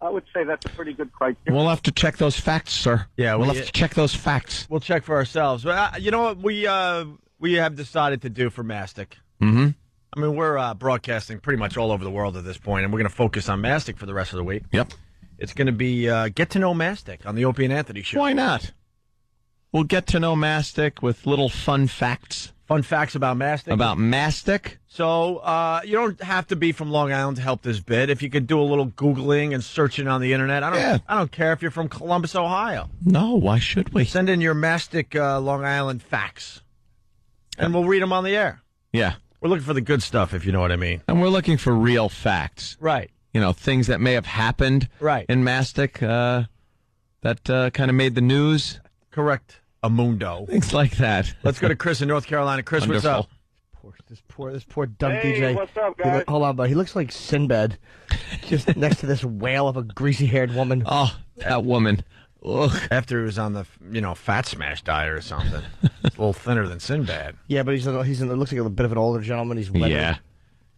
I would say that's a pretty good criteria. We'll have to check those facts, sir. Yeah, we'll have to check those facts. We'll check for ourselves. But you know what we have decided to do for Mastic? Mm-hmm. I mean, we're broadcasting pretty much all over the world at this point, and we're going to focus on Mastic for the rest of the week. Yep. It's going to be Get to Know Mastic on the Opie and Anthony Show. Why not? We'll get to know Mastic with little fun facts. Fun facts about Mastic? About Mastic. So you don't have to be from Long Island to help this bit. If you could do a little Googling and searching on the Internet, I don't care if you're from Columbus, Ohio. No, why should we? Send in your Mastic Long Island facts, and we'll read them on the air. Yeah. We're looking for the good stuff, if you know what I mean. And we're looking for real facts. Right. You know, things that may have happened in Mastic that kind of made the news. Correct. Amundo. Things like that. Let's go to Chris in North Carolina. Chris, Wonderful. what's up? This poor dumb Hey, DJ. what's up, guys? Hold on, bud. He looks like Sinbad, just next to this whale of a greasy-haired woman. Oh, that woman. Ugh. After he was on the fat smash diet or something. It's a little thinner than Sinbad. Yeah, but it looks like a bit of an older gentleman. He's weathered. Yeah.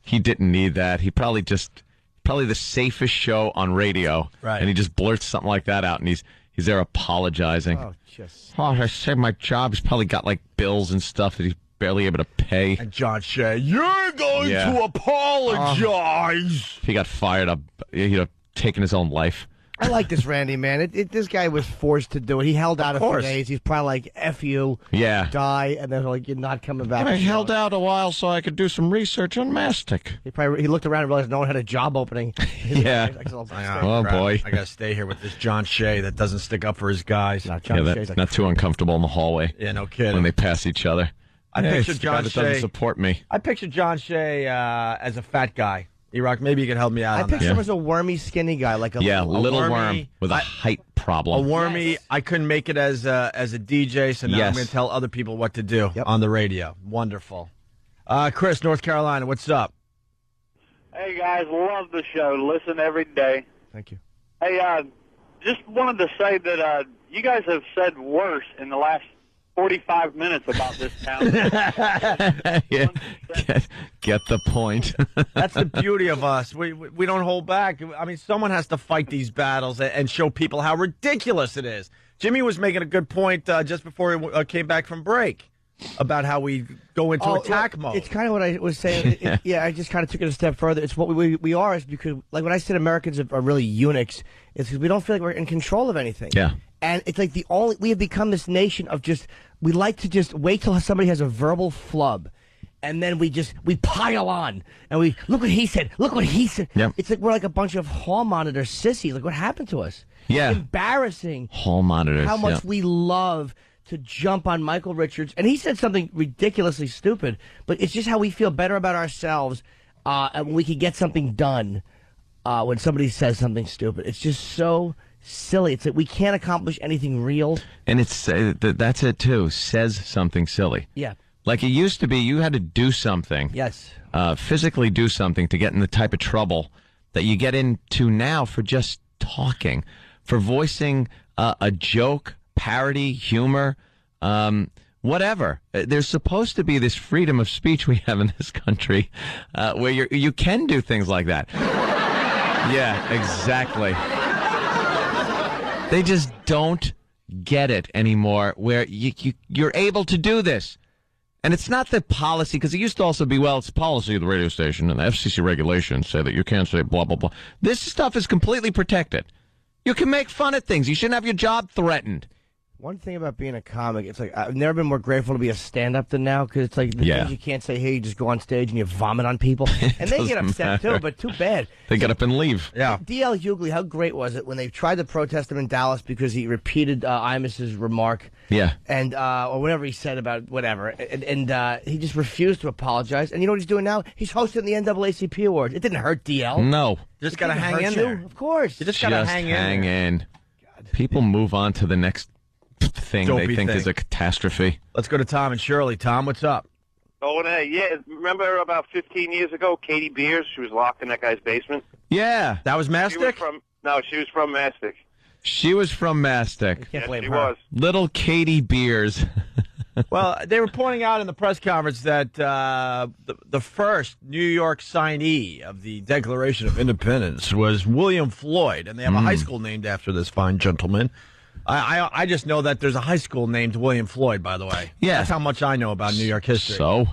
He didn't need that. He probably the safest show on radio. Right. And he just blurts something like that out, and he's there apologizing. Oh, just. Oh, I saved my job. He's probably got like bills and stuff that he's barely able to pay. And John Shea, you're going to apologize. If he got fired up, he'd have taken his own life. I like this Randy, man. This guy was forced to do it. He held out a few days. He's probably like, F you, die, and then like, you're not coming back. I held out a while so I could do some research on Mastic. He looked around and realized no one had a job opening. Yeah. Oh, boy. I got to stay here with this John Shea that doesn't stick up for his guys. That's not too uncomfortable in the hallway. Yeah, no kidding. When they pass each other. I picture John that Shea. doesn't support me. I picture John Shea as a fat guy. E-Rock, maybe you could help me out I on that. picture him as a wormy, skinny guy, like a little wormy, worm with a height problem. A wormy. Yes. I couldn't make it as a DJ, so now I'm going to tell other people what to do on the radio. Wonderful. Chris, North Carolina, what's up? Hey, guys, love the show. Listen every day. Thank you. Hey, just wanted to say that you guys have said worse in the last 45 minutes about this town. Get the point. That's the beauty of us. We don't hold back. I mean, someone has to fight these battles and show people how ridiculous it is. Jimmy was making a good point just before he came back from break. about how we go into attack mode. It's kind of what I was saying. I just kind of took it a step further. It's what we are is because, like, when I said Americans are really eunuchs, it's because we don't feel like we're in control of anything. Yeah. And it's like we have become this nation of we like to just wait till somebody has a verbal flub. And then we pile on, and look what he said. Look what he said. Yep. It's like we're like a bunch of hall monitor sissies. Like, what happened to us? Yeah. It's embarrassing. Hall monitors. How much we love to jump on Michael Richards. And he said something ridiculously stupid, but it's just how we feel better about ourselves and when we can get something done when somebody says something stupid. It's just so silly. It's like we can't accomplish anything real. And it's that's it, too. Says something silly. Yeah. Like it used to be, you had to do something. Yes. Physically do something to get in the type of trouble that you get into now for just talking, for voicing a joke, parody, humor, whatever. There's supposed to be this freedom of speech we have in this country where you can do things like that. Yeah, exactly. They just don't get it anymore where you're able to do this. And it's not the policy, because it used to also be, well, it's the policy of the radio station, and the FCC regulations say that you can't say blah, blah, blah. This stuff is completely protected. You can make fun of things. You shouldn't have your job threatened. One thing about being a comic, it's like I've never been more grateful to be a stand-up than now, because it's like the things you can't say. Hey, you just go on stage and you vomit on people, and they get upset too. But too bad. They get up and leave. Yeah. D.L. Hughley, how great was it when they tried to protest him in Dallas because he repeated Imus's remark? Yeah. And or whatever he said about whatever, and he just refused to apologize. And you know what he's doing now? He's hosting the NAACP Awards. It didn't hurt D.L. No. Just got to hang in there. Of course. You just got to hang in. People move on to the next thing they think is a catastrophe. Let's go to Tom and Shirley. Tom, what's up? Oh, yeah. Remember about 15 years ago, Katie Beers? She was locked in that guy's basement. Yeah. That was Mastic? She was from Mastic. She was from Mastic. Can't blame she her. Was. Little Katie Beers. Well, they were pointing out in the press conference that the first New York signee of the Declaration of Independence was William Floyd, and they have a high school named after this fine gentleman. I just know that there's a high school named William Floyd, by the way. Yeah. That's how much I know about New York history. So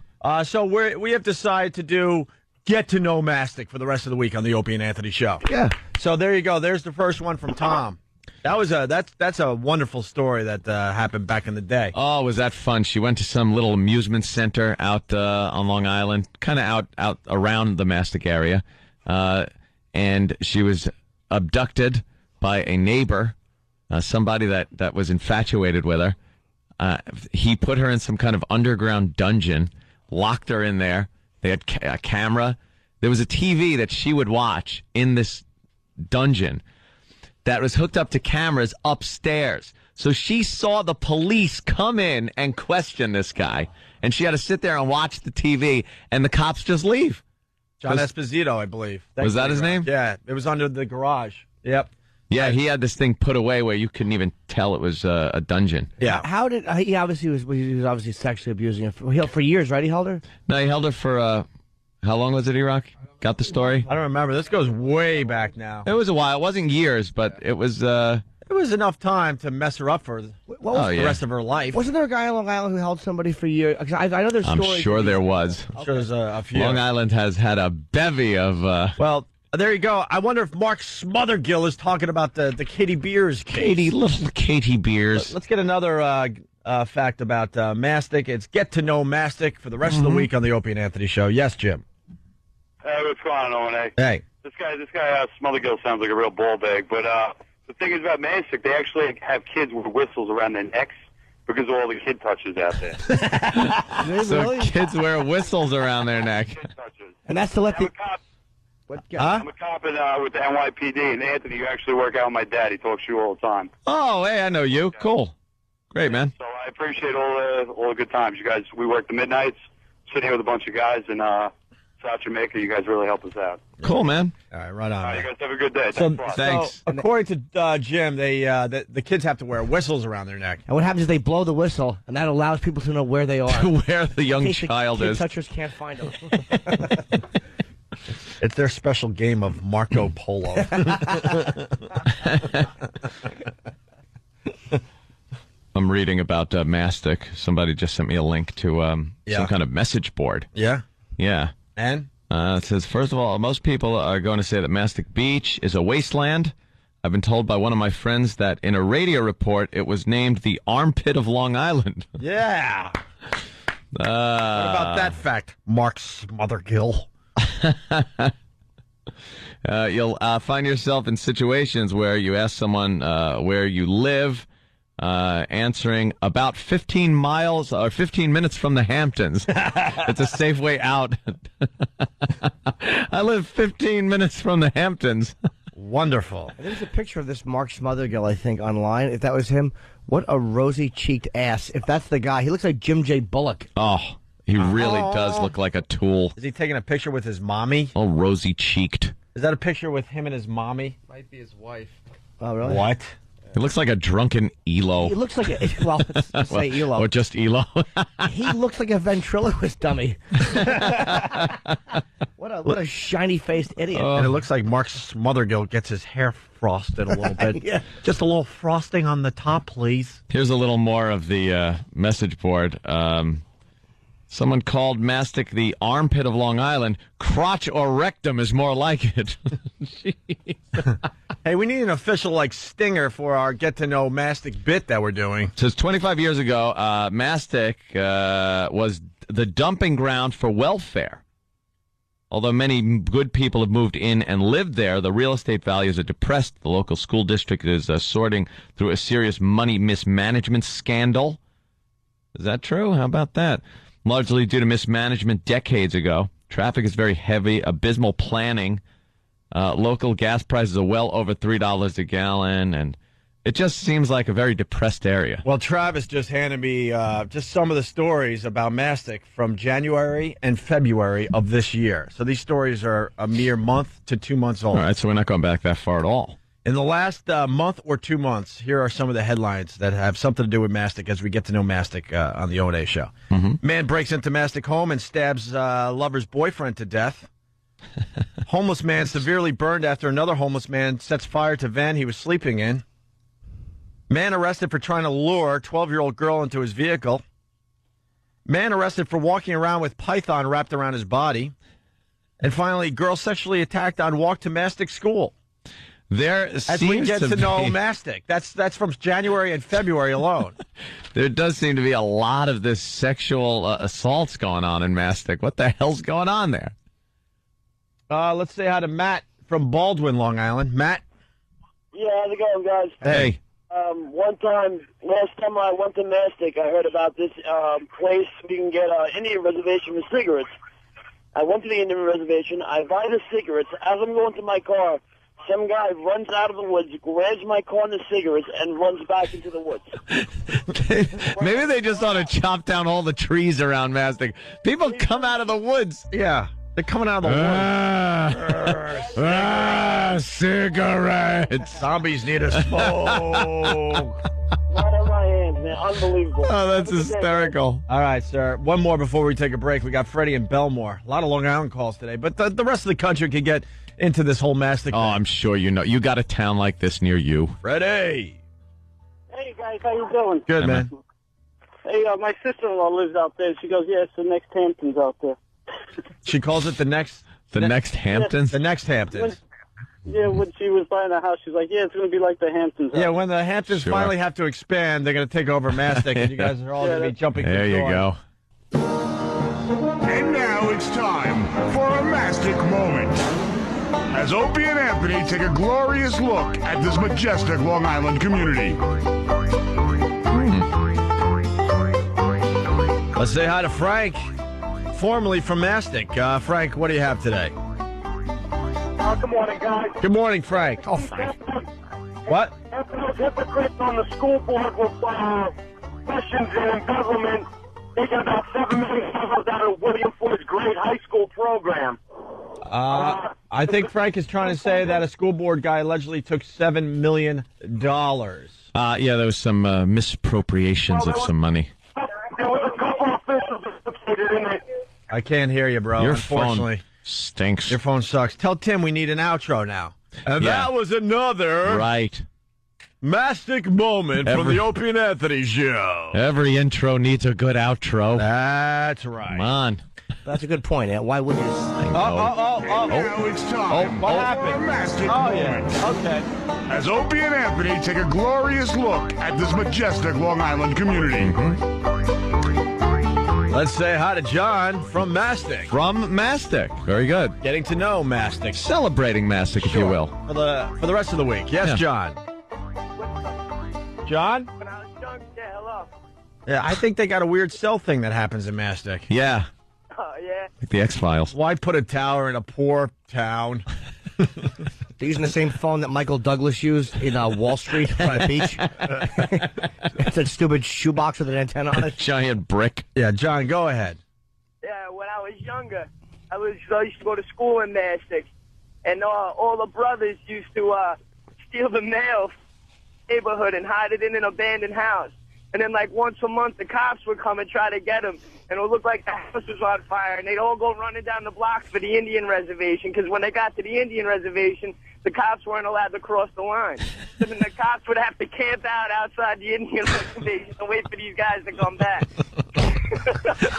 we have decided to do Get to Know Mastic for the rest of the week on the Opie and Anthony Show. Yeah. So there you go. There's the first one from Tom. That's a wonderful story that happened back in the day. Oh, was that fun? She went to some little amusement center out on Long Island, kind of out around the Mastic area, and she was abducted by a neighbor, somebody that was infatuated with her. He put her in some kind of underground dungeon, locked her in there. They had a camera. There was a TV that she would watch in this dungeon that was hooked up to cameras upstairs. So she saw the police come in and question this guy, and she had to sit there and watch the TV, and the cops just leave. John Esposito, I believe. Was that his name? Yeah, it was under the garage. Yep. Yeah, he had this thing put away where you couldn't even tell it was a dungeon. Yeah. How did he obviously was obviously sexually abusing her for years, right? He held her. No, he held her for how long was it, E-Rock? Got the story? I don't remember. This goes way back now. It was a while. It wasn't years, but it was. It was enough time to mess her up for the rest of her life. Wasn't there a guy on Long Island who held somebody for years? I know there's stories. I'm sure there was. I'm sure there's a few. Long Island has had a bevy of. Well, there you go. I wonder if Mark Smothergill is talking about the Katie Beers case. Little Katie Beers. Let's get another fact about Mastic. It's Get to Know Mastic for the rest of the week on the Opie and Anthony Show. Yes, Jim. Hey, what's going on, Owen? Hey. This guy Smothergill sounds like a real ball bag, but the thing is about Mastic, they actually have kids with whistles around their necks because of all the kid touches out there. So kids wear whistles around their neck. And that's to let the... I'm a cop with the NYPD, and Anthony, you actually work out with my dad. He talks to you all the time. Oh, hey, I know you. Cool. Great, man. So I appreciate all the good times. You guys, we work the midnights, sitting here with a bunch of guys, and South Jamaica, you guys really help us out. Cool, man. All right, right on. All right, you guys have a good day. Thanks. So, according to Jim, the kids have to wear whistles around their neck. And what happens is they blow the whistle, and that allows people to know where they are. Where the young in case child the kid is. touchers can't find them. It's their special game of Marco Polo. I'm reading about Mastic. Somebody just sent me a link to some kind of message board. Yeah? Yeah. And? It says, first of all, most people are going to say that Mastic Beach is a wasteland. I've been told by one of my friends that in a radio report, it was named the armpit of Long Island. Yeah. What about that fact, Mark Smothergill? You'll find yourself in situations where you ask someone where you live, answering about 15 miles or 15 minutes from the Hamptons. It's a safe way out. I live 15 minutes from the Hamptons. Wonderful. There's a picture of this Mark Smothergill, I think, online. If that was him, what a rosy-cheeked ass. If that's the guy, he looks like Jim J. Bullock. Oh, he really does look like a tool. Is he taking a picture with his mommy? Oh, rosy-cheeked. Is that a picture with him and his mommy? Might be his wife. Oh, really? What? He looks like a drunken Elo. He looks like a, well, let's say Elo. Or just Elo. He looks like a ventriloquist dummy. What a shiny-faced idiot. And it looks like Mark Smothergill gets his hair frosted a little bit. Yeah. Just a little frosting on the top, please. Here's a little more of the message board. Someone called Mastic the armpit of Long Island. Crotch or rectum is more like it. Hey, we need an official stinger for our get to know Mastic bit that we're doing. Says 25 years ago, Mastic was the dumping ground for welfare. Although many good people have moved in and lived there, the real estate values are depressed. The local school district is sorting through a serious money mismanagement scandal. Is that true? How about that? Largely due to mismanagement decades ago. Traffic is very heavy, abysmal planning. Local gas prices are well over $3 a gallon, and it just seems like a very depressed area. Well, Travis just handed me just some of the stories about Mastic from January and February of this year. So these stories are a mere month to 2 months old. All right, so we're not going back that far at all. In the last month or 2 months, here are some of the headlines that have something to do with Mastic as we get to know Mastic on the O&A show. Mm-hmm. Man breaks into Mastic home and stabs lover's boyfriend to death. Homeless man severely burned after another homeless man sets fire to van he was sleeping in. Man arrested for trying to lure 12-year-old girl into his vehicle. Man arrested for walking around with python wrapped around his body. And finally, girl sexually attacked on walk to Mastic school. As we get to know Mastic. That's from January and February alone. There does seem to be a lot of this sexual assaults going on in Mastic. What the hell's going on there? Let's say hi to Matt from Baldwin, Long Island. Matt? Yeah, how's it going, guys? Hey. Last time I went to Mastic, I heard about this place we can get Indian reservation for cigarettes. I went to the Indian reservation. I buy the cigarettes. As I'm going to my car, some guy runs out of the woods, grabs my car and the cigarettes, and runs back into the woods. Maybe they just ought to chop down all the trees around Mastic. People come out of the woods. Yeah. They're coming out of the woods. Cigarettes. Zombies need a smoke. Right on my hands, man. Unbelievable. Oh, that's hysterical. All right, sir. One more before we take a break. We got Freddie and Belmore. A lot of Long Island calls today, but the rest of the country can get into this whole Mastic thing. I'm sure you know. You got a town like this near you. Freddie. Hey, guys. How you doing? Good, man. Hey, my sister-in-law lives out there. She goes, yeah, it's the next Hamptons out there. She calls it the next... next Hamptons? The next Hamptons. When she was buying a house, she's like, yeah, it's going to be like the Hamptons. Yeah, when the Hamptons finally have to expand, they're going to take over Mastic, and you guys are all going to be jumping There the you door. go. And now it's time for a Mastic Moment. As Opie and Anthony take a glorious look at this majestic Long Island community. Let's say hi to Frank, formerly from Mastic. Frank, what do you have today? Good morning, guys. Good morning, Frank. Oh, Frank. What? Hypocrites on the school board with questions and embezzlement taking about $7 million out of William Ford's great high school program. I think Frank is trying to say that a school board guy allegedly took $7 million. Yeah, there was some misappropriations of some money. There was a couple of officials participated in it. I can't hear you, bro. Your unfortunately. phone stinks. Your phone sucks. Tell Tim we need an outro now. And Yeah. that was another... Right. Mastic Moment from the Opie Anthony Show. Every intro needs a good outro. That's right. Come on. That's a good point, Ant. Why wouldn't you? Now it's time what for happened? a Mastic Moment. Okay. As Opie and Anthony take a glorious look at this majestic Long Island community. Let's say hi to John from Mastic. From Mastic. Very good. Getting to know Mastic. Celebrating Mastic, if you will. For the rest of the week. Yes, Yeah. John. John? When I was young, yeah, hello. Yeah, I think they got a weird cell thing that happens in Mastic. Yeah. Oh, yeah. Like the X-Files. Why put a tower in a poor town? They're using the same phone that Michael Douglas used in Wall Street on the beach. It's that stupid shoebox with an antenna on it. Giant brick. Yeah, John, go ahead. Yeah, when I was younger, I used to go to school in Mastic, and all the brothers used to steal the mail from the neighborhood and hide it in an abandoned house. And then, like, once a month, the cops would come and try to get them, and it would look like the house was on fire, and they'd all go running down the block for the Indian reservation, because when they got to the Indian reservation, the cops weren't allowed to cross the line. So then the cops would have to camp out outside the Indian reservation and wait for these guys to come back.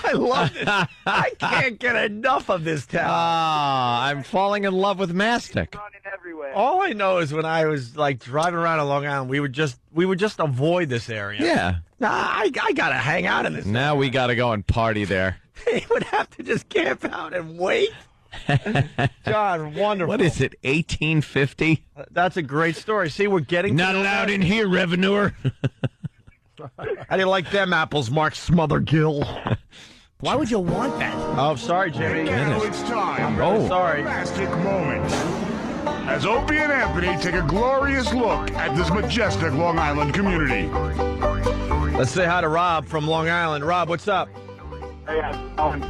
I love it. I can't get enough of this town. I'm falling in love with Mastic. Running everywhere. All I know is when I was like driving around on Long Island, we would just avoid this area. Yeah. Nah, I gotta hang out in this. Now we got to go and party there. They would have to just camp out and wait. John, wonderful. What is it, 1850? That's a great story. See, we're getting Not allowed in here, revenuer. How do you like them apples, Mark Smothergill? Why would you want that? Oh, sorry, Jimmy. Now it's time Oh, for sorry. a Mastic Moment. As Opie and Anthony take a glorious look at this majestic Long Island community. Let's say hi to Rob from Long Island. Rob, what's up? Hey, how's it going?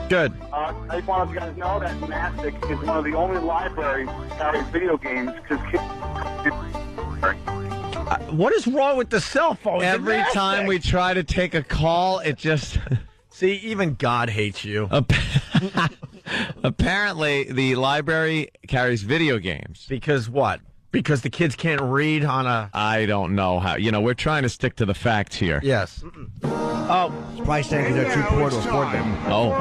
Good. I just wanted you guys to know that Mastic is one of the only libraries that carries video games because kids. What is wrong with the cell phone? Every time we try to take a call, it just... See, even God hates you. Apparently, the library carries video games. Because what? Because the kids can't read on a... I don't know how. You know, we're trying to stick to the facts here. Yes. Oh. It's probably saying they're too poor to afford them. Oh.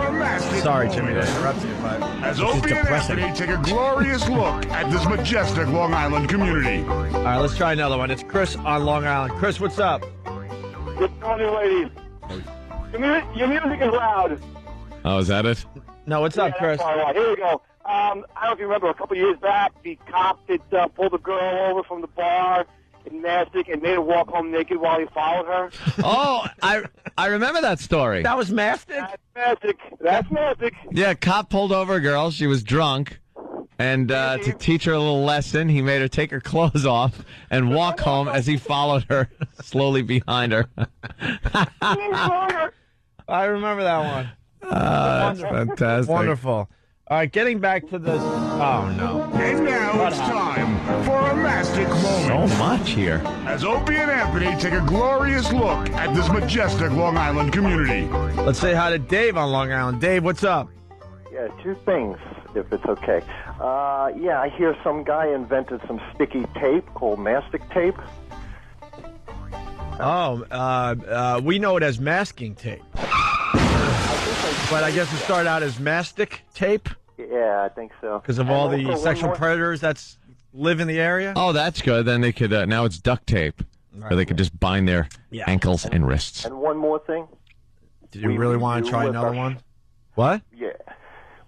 Sorry, Jimmy, to interrupt you, but... As Opie and Anthony take a glorious look at this majestic Long Island community. All right, let's try another one. It's Chris on Long Island. Chris, what's up? Good morning, ladies. Your music is loud. Oh, is that it? No, what's up, Chris? All right, here we go. I don't know if you remember, a couple of years back, the cop that pulled a girl over from the bar in Mastic and made her walk home naked while he followed her. Oh, I remember that story. That was Mastic? That's Mastic. Yeah, cop pulled over a girl. She was drunk. And to teach her a little lesson, he made her take her clothes off and walk home as he followed her slowly behind her. I remember that one. That's fantastic. Wonderful. All right, getting back to this. Oh, no. And now it's time for a Mastic Moment. So much here. As Opie and Anthony take a glorious look at this majestic Long Island community. Let's say hi to Dave on Long Island. Dave, what's up? Yeah, two things, if it's okay. I hear some guy invented some sticky tape called mastic tape. Oh, we know it as masking tape. But I guess it started out as mastic tape? Yeah, I think so. Because of all the sexual predators that live in the area? Oh, that's good. Then they could, now it's duct tape. Where they could just bind their ankles and wrists. And one more thing. Do you really want to try another one? What? Yeah.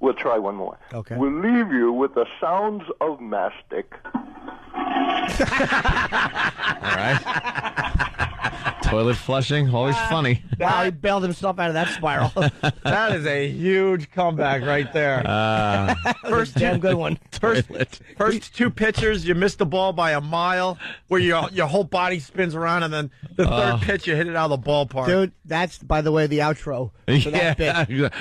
We'll try one more. Okay. We'll leave you with the sounds of mastic. All right. Toilet flushing, always funny. Wow, he bailed himself out of that spiral. That is a huge comeback right there. First damn good one. First two pitchers, you missed the ball by a mile, where your whole body spins around, and then the third pitch, you hit it out of the ballpark. Dude, that's, by the way, the outro for that bit.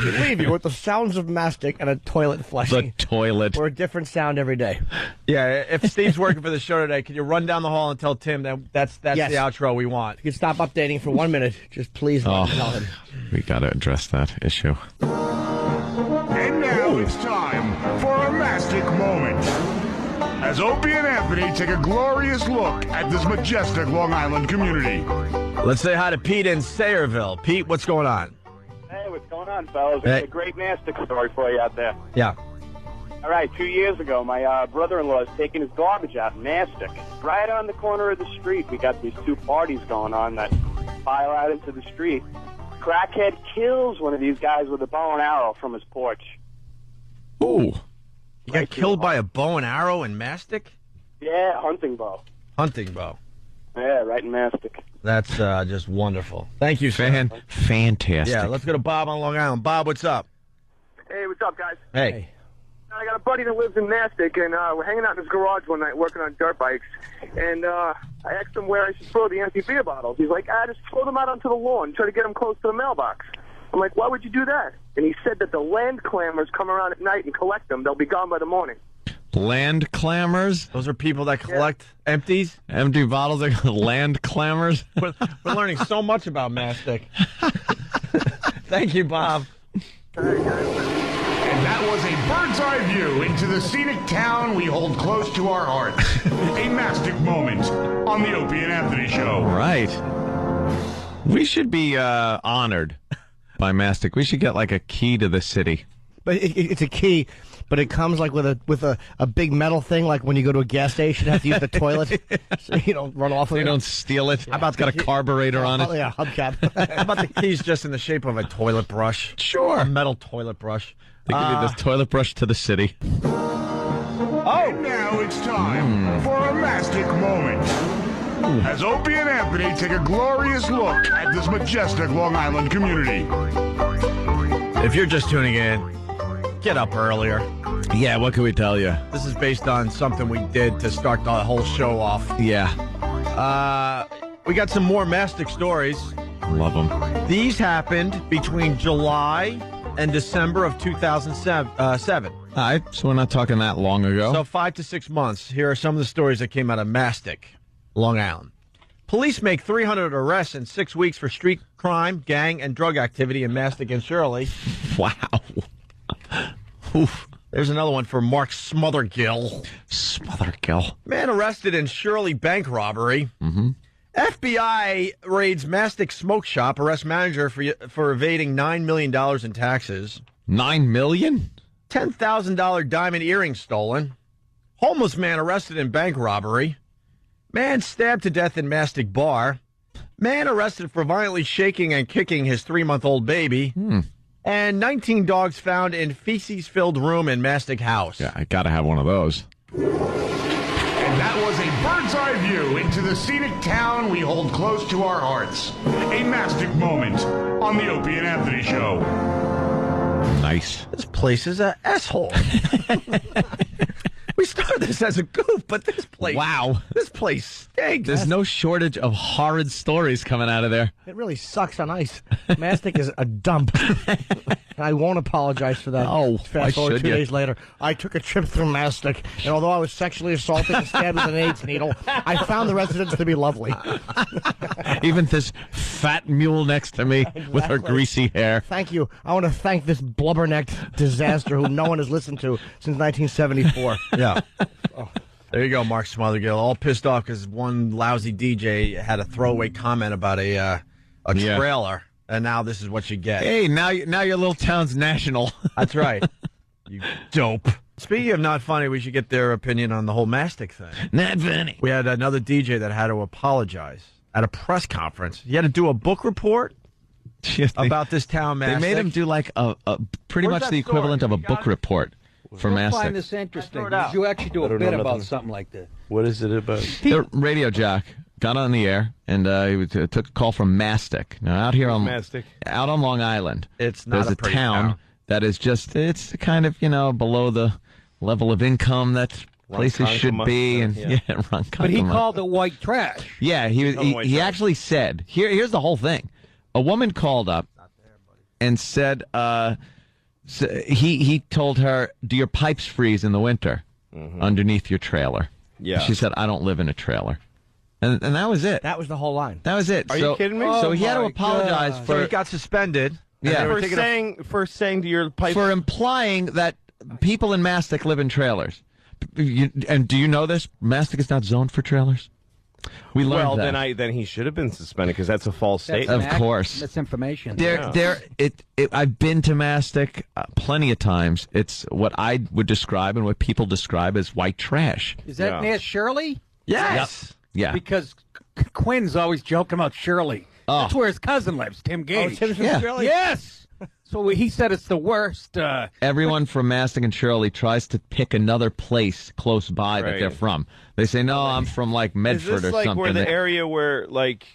Leave you with the sounds of mastic and a toilet flushing. The toilet. Or a different sound every day. Yeah, if Steve's working for the show today, can you run down the hall and tell Tim that that's Yes. the outro we want? If you could stop updating for 1 minute, just please tell him. We got to address that issue. And now it's time for a Mastic Moment. as Opie and Anthony take a glorious look at this majestic Long Island community. Let's say hi to Pete in Sayreville. Pete, what's going on? Hey, what's going on, fellas? Hey. Got a great Mastic story for you out there. Yeah. All right, 2 years ago, my brother-in-law is taking his garbage out in Mastic. Right on the corner of the street, we got these two parties going on that file out into the street. Crackhead kills one of these guys with a bow and arrow from his porch. Ooh. You got killed by a bow and arrow in Mastic? Yeah, hunting bow. Hunting bow. Yeah, right in Mastic. That's just wonderful. Thank you, sir. Fantastic. Yeah, let's go to Bob on Long Island. Bob, what's up? Hey, what's up, guys? Hey. I got a buddy that lives in Mastic, and we're hanging out in his garage one night working on dirt bikes. And I asked him where I should throw the empty beer bottles. He's like, just throw them out onto the lawn, try to get them close to the mailbox. I'm like, why would you do that? And he said that the land clammers come around at night and collect them. They'll be gone by the morning. Land clammers? Those are people that collect empties? Empty bottles are land clammers? We're learning so much about Mastic. Thank you, Bob. And that was a bird's eye view into the scenic town we hold close to our hearts. A Mastic Moment on the Opie and Anthony Show. Right. We should be honored by Mastic. We should get like a key to the city. But it's a key, but it comes like with a big metal thing, like when you go to a gas station, you have to use the toilet, so you don't run off with it. You don't steal it. How about it's got a carburetor on it? Oh, yeah, hubcap. How about the keys just in the shape of a toilet brush? Sure. A metal toilet brush. They give you this toilet brush to the city. And now it's time for a Mastic Moment. As Opie and Anthony take a glorious look at this majestic Long Island community. If you're just tuning in, get up earlier. Yeah, what can we tell you? This is based on something we did to start the whole show off. Yeah. We got some more Mastic stories. Love them. These happened between July and December of 2007. All right, so we're not talking that long ago. So 5 to 6 months. Here are some of the stories that came out of Mastic, Long Island. Police make 300 arrests in 6 weeks for street crime, gang, and drug activity in Mastic and Shirley. Wow. Oof. There's another one for Mark Smothergill. Smothergill. Man arrested in Shirley bank robbery. Mm-hmm. FBI raids Mastic smoke shop, arrests manager for evading $9 million in taxes. $9 million? $10,000 diamond earring stolen. Homeless man arrested in bank robbery. Man stabbed to death in Mastic bar. Man arrested for violently shaking and kicking his 3-month-old baby. And 19 dogs found in feces-filled room in Mastic house. Yeah, I gotta have one of those. And that was a bird's eye view into the scenic town we hold close to our hearts. A Mastic Moment on the Opie and Anthony Show. Nice. This place is an asshole. We started this as a goof, but this place... Wow. This place stinks. There's no shortage of horrid stories coming out of there. It really sucks on ice. Mastic is a dump. I won't apologize for that. Oh, fast forward 2 days later, I took a trip through Mastic, and although I was sexually assaulted and stabbed with an AIDS needle, I found the residents to be lovely. Even this fat mule next to me with her greasy hair. Thank you. I want to thank this blubbernecked disaster who no one has listened to since 1974. Yeah. There you go, Mark Smothergill. All pissed off because one lousy DJ had a throwaway comment about a trailer, and now this is what you get. Hey, now your little town's national. That's right. You dope. Speaking of not funny, we should get their opinion on the whole Mastic thing. Not funny. We had another DJ that had to apologize at a press conference. He had to do a book report about this town, Mastic. They made him do like a pretty Where's much that the equivalent story? of a book report for I Mastic. find this interesting. Did you actually do a bit about something like this? What is it about? The radio jock got on the air and took a call from Mastic. Now out here on Mastic? Out on Long Island, it's not there's a pretty town town. that is just it's kind of below the level of income that places should be, and But he called it white trash. Yeah, he actually said here's the whole thing. A woman called up and said he told her, "Do your pipes freeze in the winter underneath your trailer?" Yeah. She said, "I don't live in a trailer," and that was it. That was the whole line. That was it. Are you kidding me? So he had to apologize So he got suspended. Yeah. For saying to your pipe. for implying that people in Mastic live in trailers. And do you know this? Mastic is not zoned for trailers. We learned that. Then he should have been suspended because that's a false statement. Of course. Misinformation. I've been to Mastic plenty of times. It's what I would describe and what people describe as white trash. Is that near Shirley? Yes. Yeah. Because Quinn's always joking about Shirley. That's where his cousin lives, Tim Gage. Tim's from Shirley? Yes. So he said it's the worst. Everyone from Mastic and Shirley tries to pick another place close by that they're from. They say, no, I'm from like Medford Is this or like something. where the area where like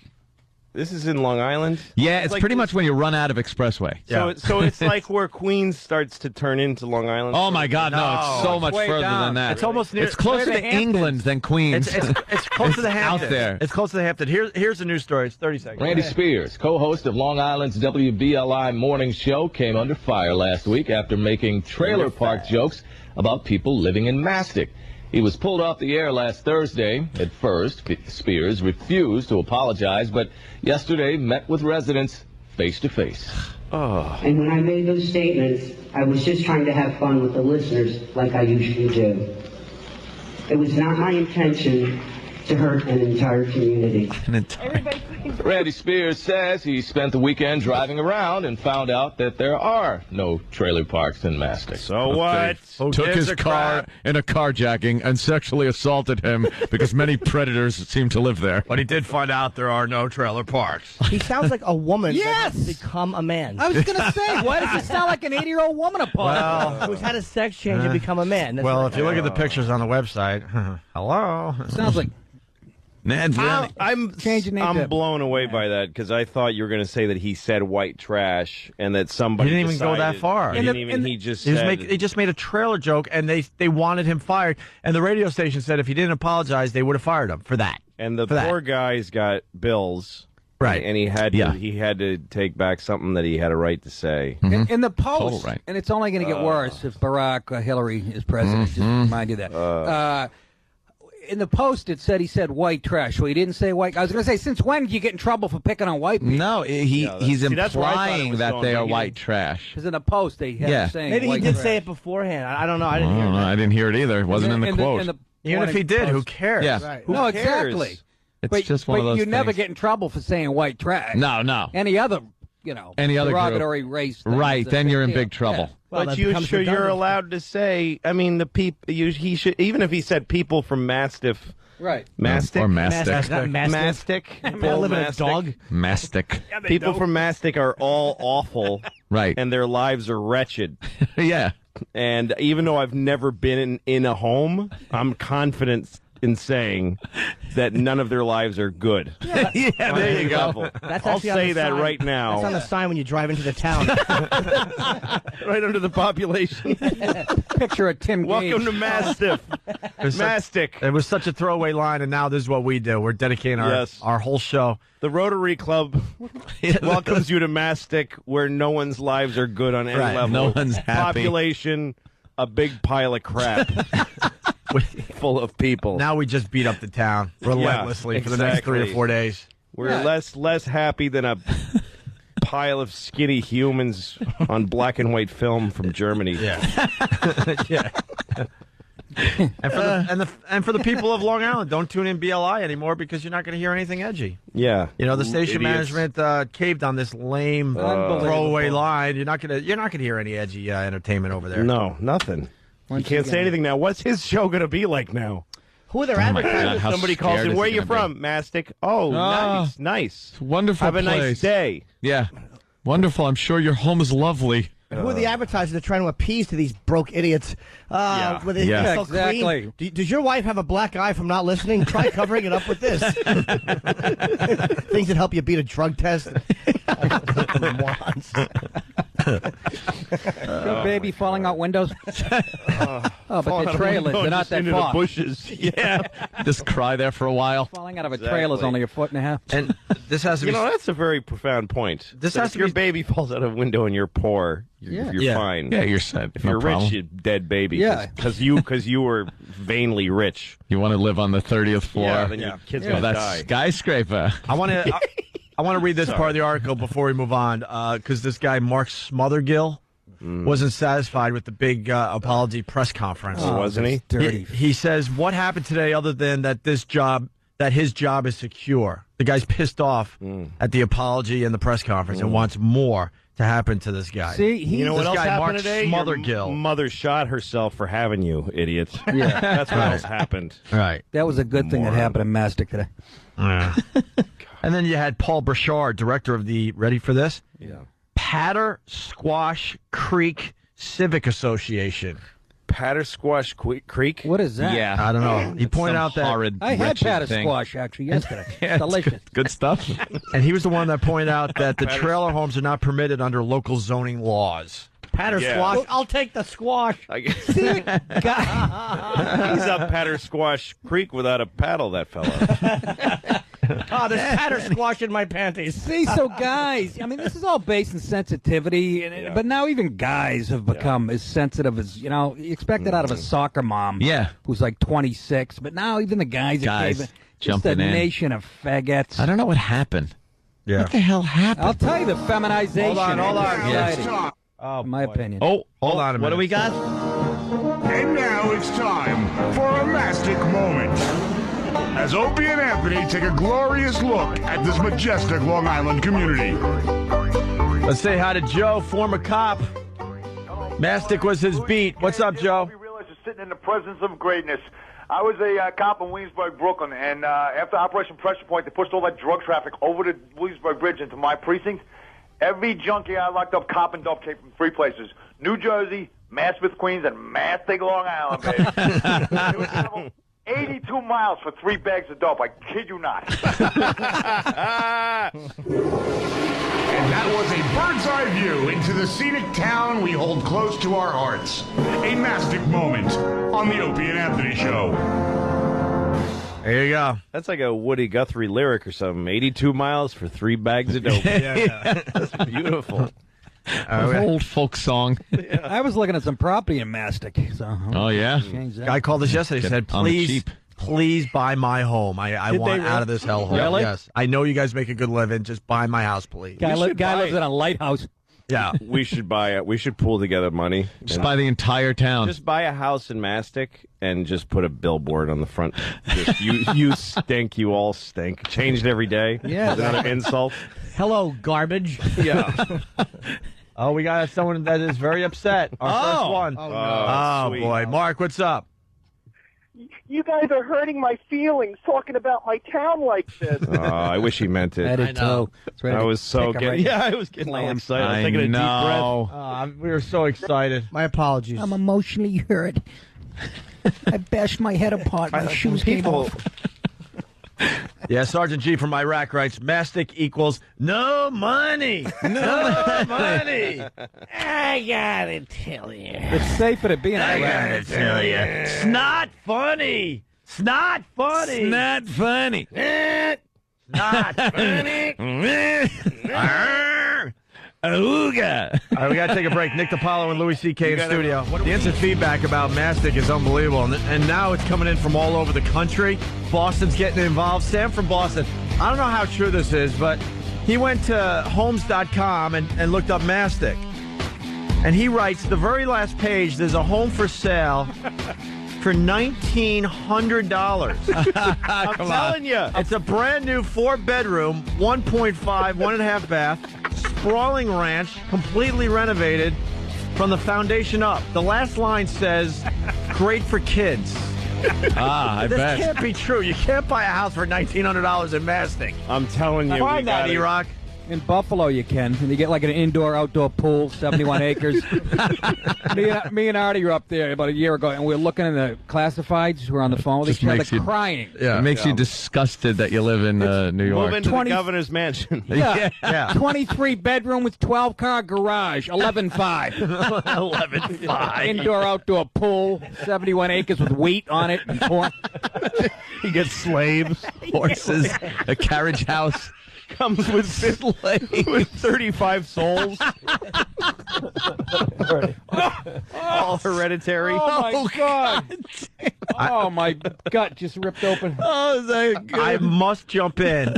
this is in Long Island? Yeah, it's like pretty much when you run out of Expressway. So it's like where Queens starts to turn into Long Island. Oh my God, no! It's so much further than that. It's almost near. It's closer to England than Queens. It's close to the Hamptons. Out there. It's close to the Hamptons. Here's a news story. It's 30 seconds. Randy Spears, co-host of Long Island's WBLI Morning Show, came under fire last week after making trailer park jokes about people living in Mastic. He was pulled off the air last Thursday. At first, Spears refused to apologize, but yesterday met with residents face to face. And when I made those statements, I was just trying to have fun with the listeners like I usually do. It was not my intention to hurt an entire community. Randy Spears says he spent the weekend driving around and found out that there are no trailer parks in Mastic. So what? Took his car in a carjacking and sexually assaulted him because many predators seem to live there. But he did find out there are no trailer parks. He sounds like a woman Yes! that's become a man. I was going to say, why does he sound like an 80-year-old woman apart? Who's had a sex change and become a man. That's Well, right. if you look at the pictures on the website, hello. Sounds like I'm changing name to- blown away by that because I thought you were going to say that he said white trash and that somebody He didn't even go that far. He just said he just made a trailer joke, and they wanted him fired. And the radio station said if he didn't apologize, they would have fired him for that. And the poor guy's got bills, right? And he had to take back something that he had a right to say. In the Post, Total right. and it's only going to get worse if Barack or Hillary is president. Just remind you that. In the Post, it said he said white trash. Well, he didn't say white. I was going to say, since when do you get in trouble for picking on white people? No, he's that's where I thought it implying was that going, they are but white trash. Because in the Post, they had him saying Maybe he white did trash. say it beforehand. I don't know. I didn't hear No, that. I didn't hear it either. It wasn't in the quote. Even if he did, who cares? Yeah. Right. No, cares? exactly. It's just one of those you never things. get in trouble for saying white trash. No. Any other, Any other group. derogatory race. thing Right, is a then you're in deal. big trouble. Yeah. Well, But that becomes you're redundant. allowed to say. I mean, the people. He should, even if he said people from Mastiff. Right. Or Mastic. Not Mastic. I Bull live in a Mastic. dog. Mastic. People from Mastic are all awful. Right. And their lives are wretched. Yeah. And even though I've never been in a home, I'm confident in saying that none of their lives are good. Yeah, there you go. That's I'll actually on say the that sign. right now. That's on the sign when you drive into the town. Right under the population. Picture of Tim Welcome Gage. to Mastiff. Mastic. It was such a throwaway line, and now this is what we do. We're dedicating our whole show. The Rotary Club welcomes you to Mastic, where no one's lives are good on any Right, level. no one's happy. Population, a big pile of crap. Full of people. Now we just beat up the town relentlessly for the next 3 or 4 days. We're less happy than a pile of skinny humans on black and white film from Germany. Yeah. Yeah. And for the people of Long Island, don't tune in BLI anymore because you're not going to hear anything edgy. Yeah. You know, the station Idiots. management caved on this lame throwaway line. You're not going to hear any edgy entertainment over there. No, nothing. You can't say anything now. What's his show going to be like now? Who are their my God, advertisers? how Somebody calls scared in. is Where he you gonna from? Mastic. Oh, nice. It's a wonderful Have a place. nice day. Yeah. Wonderful. I'm sure your home is lovely. Who are the advertisers that are trying to appease to these broke idiots? With it Yeah. so Exactly. clean? Does your wife have a black eye from not listening? Try covering it up with this. Things that help you beat a drug test. Morons. Your baby falling out windows. But Falling the out of trailers, window they're not just that into far. the bushes. Yeah. Just cry there for a while. Falling out of a trailer is only a foot and a half. And this has to be. That's a very profound point. This That has if to your be- baby falls out of a window and you're poor, you're Yeah. fine. Yeah, you're set. If No you're problem. rich, you're dead baby. Yeah. Because you were vainly rich. You want to live on the 30th floor. Yeah, then your kid's Oh, gonna that's die. skyscraper. I want to. I want to read this part of the article before we move on, because this guy Mark Smothergill, wasn't satisfied with the big apology press conference. Oh, wasn't he? Dirty. He says, what happened today other than that his job is secure? The guy's pissed off at the apology and the press conference and wants more to happen to this guy. See, You know what This else guy, happened Mark today? Smothergill. Your mother shot herself for having you, idiot. Yeah. That's what else happened. Right. That was a good thing that happened in Mastic today. Yeah. And then you had Paul Burchard, director of the, ready for this? Yeah. Patter Squash Creek Civic Association. Pattersquash Creek? What is that? Yeah. I don't know. He pointed out that I had Pattersquash actually yesterday. Yeah, it's Delicious. good stuff. and he was the one that pointed out that the trailer homes are not permitted under local zoning laws. Patter squash. I'll take the squash. See, guy. He's up Pattersquash Creek without a paddle, that fella. Oh, there's patter squash in my panties. See, so guys, I mean, this is all based in sensitivity, but now even guys have become as sensitive as, you expect it out of a soccer mom who's like 26, but now even the guys are just a jumping in. nation of faggots. I don't know what happened. Yeah. What the hell happened? I'll tell you, the feminization. Hold on. Yeah. In my opinion. Oh, hold on a minute. What do we got? And now it's time for a Mastic Moment. As Opie and Anthony take a glorious look at this majestic Long Island community. Let's say hi to Joe, former cop. Mastic was his beat. What's up, Joe? We realize you're sitting in the presence of greatness. I was a cop in Williamsburg, Brooklyn, and after Operation Pressure Point, they pushed all that drug traffic over the Williamsburg Bridge into my precinct. Every junkie I locked up, cop and dope, came from three places: New Jersey, Maspeth, Queens, and Mastic, Long Island, baby. It was travel 82 miles for 3 bags of dope. I kid you not. And that was a bird's eye view into the scenic town we hold close to our hearts. A Mastic Moment on the Opie and Anthony Show. There you go. That's like a Woody Guthrie lyric or something. 82 miles for 3 bags of dope. That's beautiful. Old folk song. I was looking at some property in Mastic. So Oh, yeah? change that. Guy called us yesterday. Get Said, on the please, cheap. please buy my home. I Did want they out of this hellhole. Really? Yes. I know you guys make a good living. Just buy my house, please. Guy should buy lives it. in a lighthouse. Yeah. We should buy it. We should pool together money. Just and buy the entire town. just buy a house in Mastic and just put a billboard on the front. Just, you stink, you all stink. Changed every day. Yeah. Is that an insult? Hello, garbage. Yeah. Oh, we got someone that is very upset. Our first one. Oh, Oh, sweet. boy. Mark, what's up? You guys are hurting my feelings talking about my town like this. Oh, I wish he meant it. Head to toe. It's ready I to was so kick 'em getting. right- Yeah, I was getting all Clam. excited. I was I taking a deep know. We were so excited. My apologies. I'm emotionally hurt. I bashed my head apart. My shoes came people- off. Yeah, Sergeant G from Iraq writes, Mastic equals no money. No money. I gotta tell you. It's safer to be in I Iraq. gotta tell you. It's not funny. It's not funny. It's not funny. Not funny. Ooga. All right, we got to take a break. Nick DiPaolo and Louis C.K. in studio. The instant feedback about Mastic is unbelievable, and now it's coming in from all over the country. Boston's getting involved. Sam from Boston, I don't know how true this is, but he went to homes.com and looked up Mastic. And he writes, the very last page, there's a home for sale for $1,900. I'm telling you. It's a brand new 4-bedroom, 1.5, 1.5 bath, sprawling ranch, completely renovated from the foundation up. The last line says, great for kids. I This bet. can't be true. You can't buy a house for $1,900 in Mastic. I'm telling you. Find that, E-Rock. In Buffalo, you can. And you get like an indoor-outdoor pool, 71 acres. me and Artie were up there about a year ago, and we were looking in the classifieds. We're on the phone with Just each other, makes you- crying. It makes you disgusted that you live in New York. Move into 20 the governor's mansion. Yeah. Yeah. 23 bedroom with 12-car garage, 11.5. 11.5. Indoor-outdoor pool, 71 acres with wheat on it. And corn. He gets slaves, Horses, a carriage house. comes with 35 souls. All hereditary. Oh, my God. Oh, my gut just ripped open. Oh, is that good? I must jump in.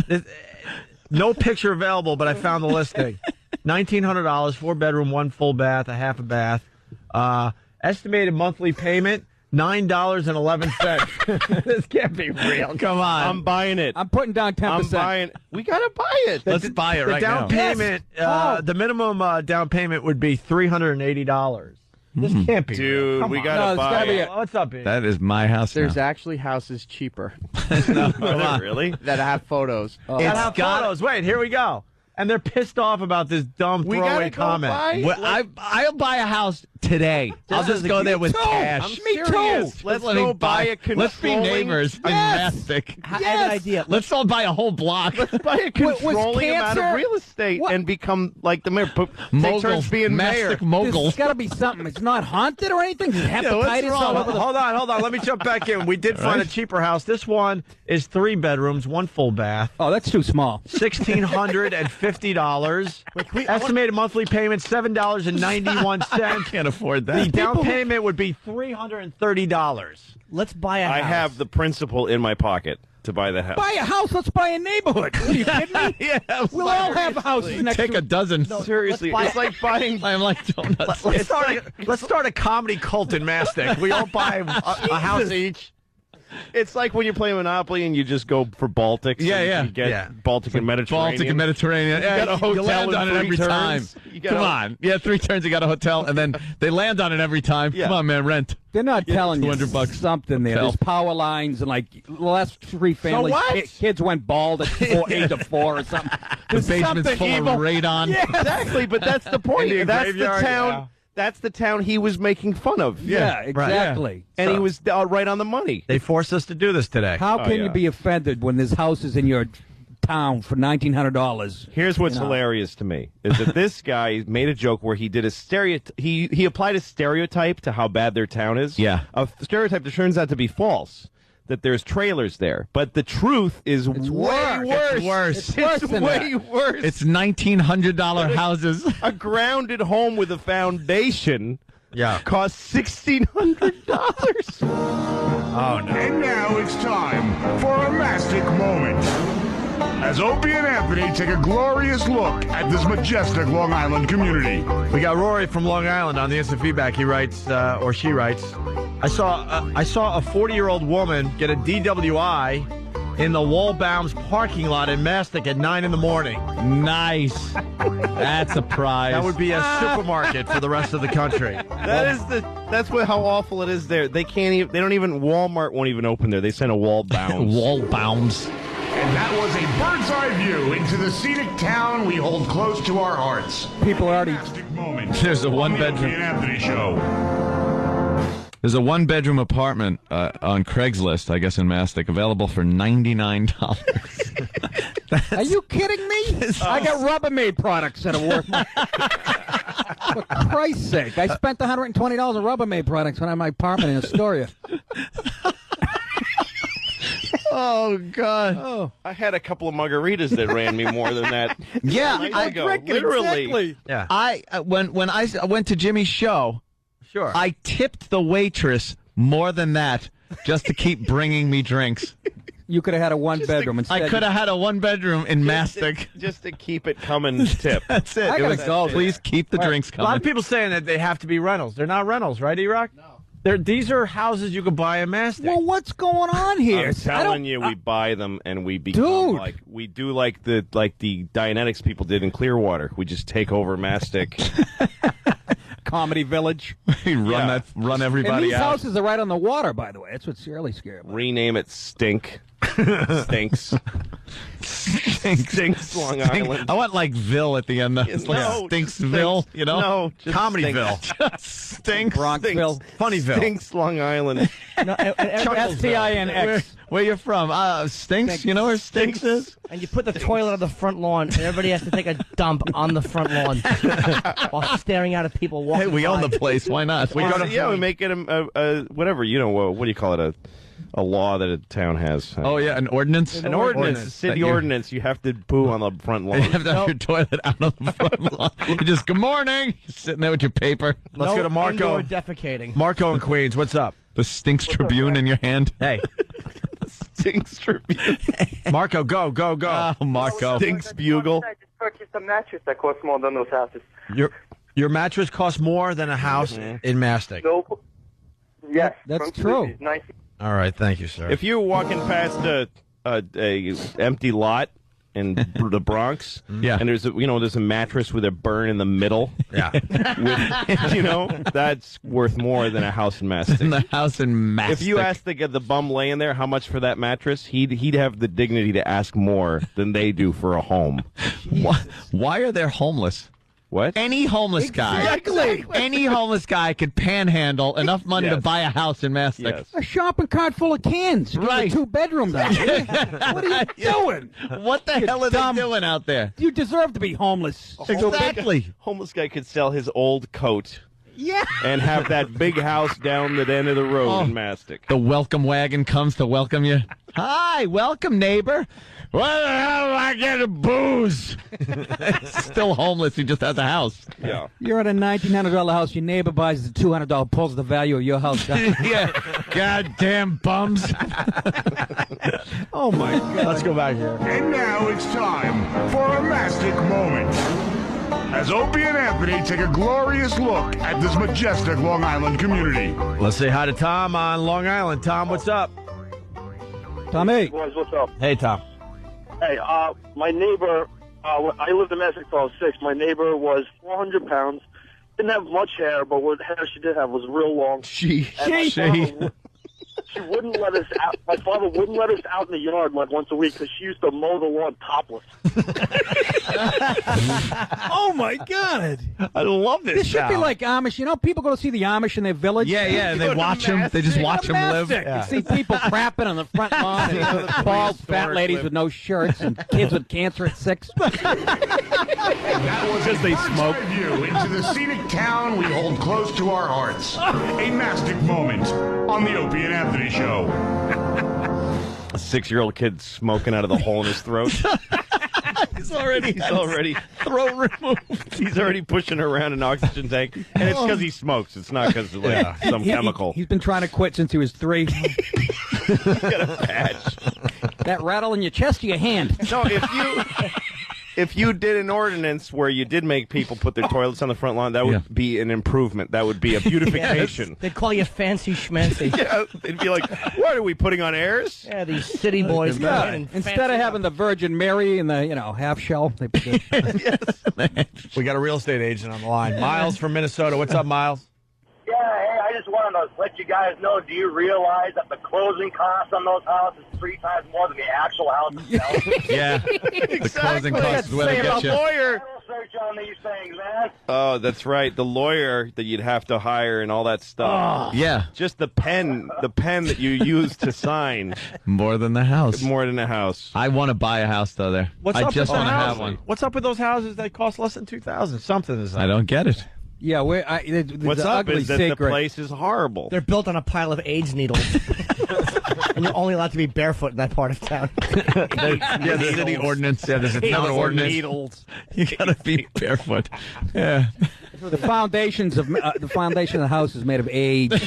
No picture available, but I found the listing. $1,900, 4-bedroom, 1 full bath, a half a bath. Estimated monthly payment, $9.11. This can't be real. Come on. I'm buying it. I'm putting down 10%. I'm buying. We gotta buy it. Let's buy it right now. The down payment, the minimum down payment would be $380. This can't be Dude, real. we Come gotta on. buy it. What's up, Ian? That is my house There's now. actually houses cheaper Come on. Really? that have photos. That have photos. Wait, here we go. And they're pissed off about this dumb We throwaway gotta go comment. buy- Well, I'll buy a house today. I'll just go there with cash. I'm serious. Let's Let me go buy a controlling. Let's be neighbors. Yes. Mastic. I have an idea. Let's all buy a whole block. Let's buy a controlling amount of real estate and become like the mayor. Take Mogul. turns being mayor. Mastic mogul. There's got to be something. It's not haunted or anything. There's hepatitis all over the... Hold on. Let me jump back in. We did find a cheaper house. This one is 3 bedrooms, 1 full bath. Oh, that's too small. $1,650. Estimated monthly payment $7.91. Can't afford The that. down payment would be $330. Let's buy a house. I have the principal in my pocket to buy the house. Buy a house. Let's buy a neighborhood. Are you kidding me? Yeah, We'll all have houses next Take to a dozen. Seriously, it's like buying. I'm like donuts. Let's start a comedy cult in Mastic. We all buy a house each. It's like when you play Monopoly and you just go for Baltics. Yeah, and yeah. You get Yeah. Baltic and Mediterranean. Baltic and Mediterranean. You got a hotel you land in on it 3 every turns. time. You got Come on. Yeah, 3 turns, you got a hotel, and then they land on it every time. Yeah. Come on, man, rent. They're not telling you $200 something there. hotel. There's power lines and like the last 3 families. what? Kids went bald at age of 4 or something. The There's basement's something full evil. of radon. Yeah. Exactly, but that's the point. Indian That's the graveyard, town. yeah. That's the town he was making fun of. Yeah, exactly. And he was right on the money. They forced us to do this today. How can yeah. you be offended when there's houses in your town for $1,900? Here's what's You know. hilarious to me is that this guy made a joke where he did a he applied a stereotype to how bad their town is. Yeah. A stereotype that turns out to be false. That there's trailers there, but the truth is way worse. worse. It's worse. It's worse than way that. worse. It's $1,900 houses. A grounded home with a foundation. Yeah. Costs $1,600. Oh, no. And now it's time for a Mastic Moment. As Opie and Anthony take a glorious look at this majestic Long Island community. We got Rory from Long Island on the instant feedback. He writes, or she writes, I saw a 40-year-old woman get a DWI in the Wallbaum's parking lot in Mastic at 9 in the morning. Nice. That's a prize. That would be a supermarket for the rest of the country. That's how awful it is there. They can't even. They don't even. Walmart won't even open there. They send a Wallbaums. Wallbaums. And that was a bird's eye view into the scenic town we hold close to our hearts. People are already... Mastic Moment. There's a on the one-bedroom- Opie and Anthony Show. There's a 1-bedroom apartment on Craigslist, I guess, in Mastic, available for $99. Are you kidding me? I got Rubbermaid products that are worth my... For Christ's sake, I spent $120 on Rubbermaid products when I had my apartment in Astoria. Oh, God. Oh, I had a couple of margaritas that ran me more than that. Yeah, I go literally. exactly. Yeah. When I went to Jimmy's show, Sure. I tipped the waitress more than that just to keep bringing me drinks. You could have had a 1-bedroom instead. I could have had a 1-bedroom in Mastic. Just to keep it coming. Tip. That's it. I It gotta was, go. please keep the drinks A lot coming. of people saying that they have to be rentals. They're not rentals, right, E-Rock? No. These are houses you could buy in Mastic. Well, what's going on here? I'm telling you, we buy them and we become Dude. like we do like the Dianetics people did in Clearwater. We just take over Mastic. Comedy Village. run And everybody these out. houses are right on the water, by the way. That's what's really scary about it. Rename it Stink. Stinks. Stinks Long Island. I want like Ville at the end. It's like No, Stinksville, you know? No, just Comedyville. Stinks. Bronxville. Funnyville. Stinks Long Island. No, and STINX. Where you from? Stinks? You know where Stinks is? And you put the toilet on the front lawn, and everybody has to take a dump on the front lawn while staring out at people walking. Hey, we own the place. Why not? We make it a whatever, what do you call it? A law that a town has. Oh, yeah, an ordinance? An ordinance, a city ordinance. You have to poo on the front lawn. You have to have your toilet out on the front lawn. You just, good morning. You're sitting there with your paper. Let's go to Marco. Indoor defecating. Marco in Queens, what's up? The Stinks Tribune in your hand. Hey. Stinks Tribune. Marco, go. Oh, Marco. Stinks Bugle. I just purchased a mattress that costs more than those houses. Your mattress costs more than a house in Mastic. No. Yes, that's from true. Tuesdays, 19 All right, thank you, sir. If you're walking past a empty lot in the Bronx, and there's a mattress with a burn in the middle, that's worth more than a house in Mastic. The house in Mastic. If you ask the bum laying there how much for that mattress, he'd have the dignity to ask more than they do for a home. Why are they homeless? What? Any homeless guy. Exactly. Any homeless guy could panhandle enough money to buy a house in Mastic. Yes. A shopping cart full of cans. Right. 2-bedroom down here. What are you doing? What the hell are they doing out there? You deserve to be homeless. Exactly. Homeless guy could sell his old coat. Yeah. And have that big house down the end of the road in Mastic. The welcome wagon comes to welcome you. Hi, welcome, neighbor. Where the hell do I get a booze? Still homeless. He just has a house. Yeah. You're at a $1,900 house. Your neighbor buys the $200, pulls the value of your house down. Yeah. Goddamn bums. Oh, my God. Let's go back here. And now it's time for a Mastic Moment. As Opie and Anthony take a glorious look at this majestic Long Island community. Let's say hi to Tom on Long Island. Tom, what's up? Tommy. Boys, what's up? Hey, Tom. Hey, my neighbor, I lived in Mastic till I was 6. My neighbor was 400 pounds, didn't have much hair, but what hair she did have was real long. She wouldn't let us out. My father wouldn't let us out in the yard like once a week because she used to mow the lawn topless. Oh, my God. I love this. This should be like Amish. You know, people go to see the Amish in their village. Yeah, and they watch them. They just watch them live. You see people crapping on the front lawn, and bald fat ladies with no shirts, and kids with cancer at 6. That was because they smoke. View into the scenic town we hold close to our hearts. A Mastic Moment on the Opie and Anthony Show. A 6-year-old kid smoking out of the hole in his throat. He's already throat removed. He's already pushing around an oxygen tank, and it's because he smokes. It's not because of some chemical. He's been trying to quit since he was 3. He's got a patch. That rattle in your chest or your hand? No, if you did an ordinance where you did make people put their toilets on the front lawn, that would be an improvement. That would be a beautification. Yes. They'd call you fancy schmancy. Yeah, they'd be like, what, are we putting on airs? Yeah, these city boys. Instead of having the Virgin Mary in the, half shell, they put We got a real estate agent on the line. Miles from Minnesota. What's up, Miles? Yeah, hey, I just wanted to let you guys know, do you realize that the closing costs on those houses is 3 times more than the actual house itself? Yeah. The closing costs is where they get you. Lawyer. Research on these things, man. Oh, that's right. The lawyer that you'd have to hire and all that stuff. Yeah. Just the pen that you use to sign. More than the house. More than a house. I want to buy a house, though, there. I just want to have one. What's up with those houses that cost less than $2,000? Something is up. I don't get it. Yeah, what's up is that the place is horrible. They're built on a pile of AIDS needles. And you're only allowed to be barefoot in that part of town. Yeah, the city ordinance. Yeah, there's another ordinance. Needles. You gotta be barefoot. Yeah. The foundation of the house is made of AIDS.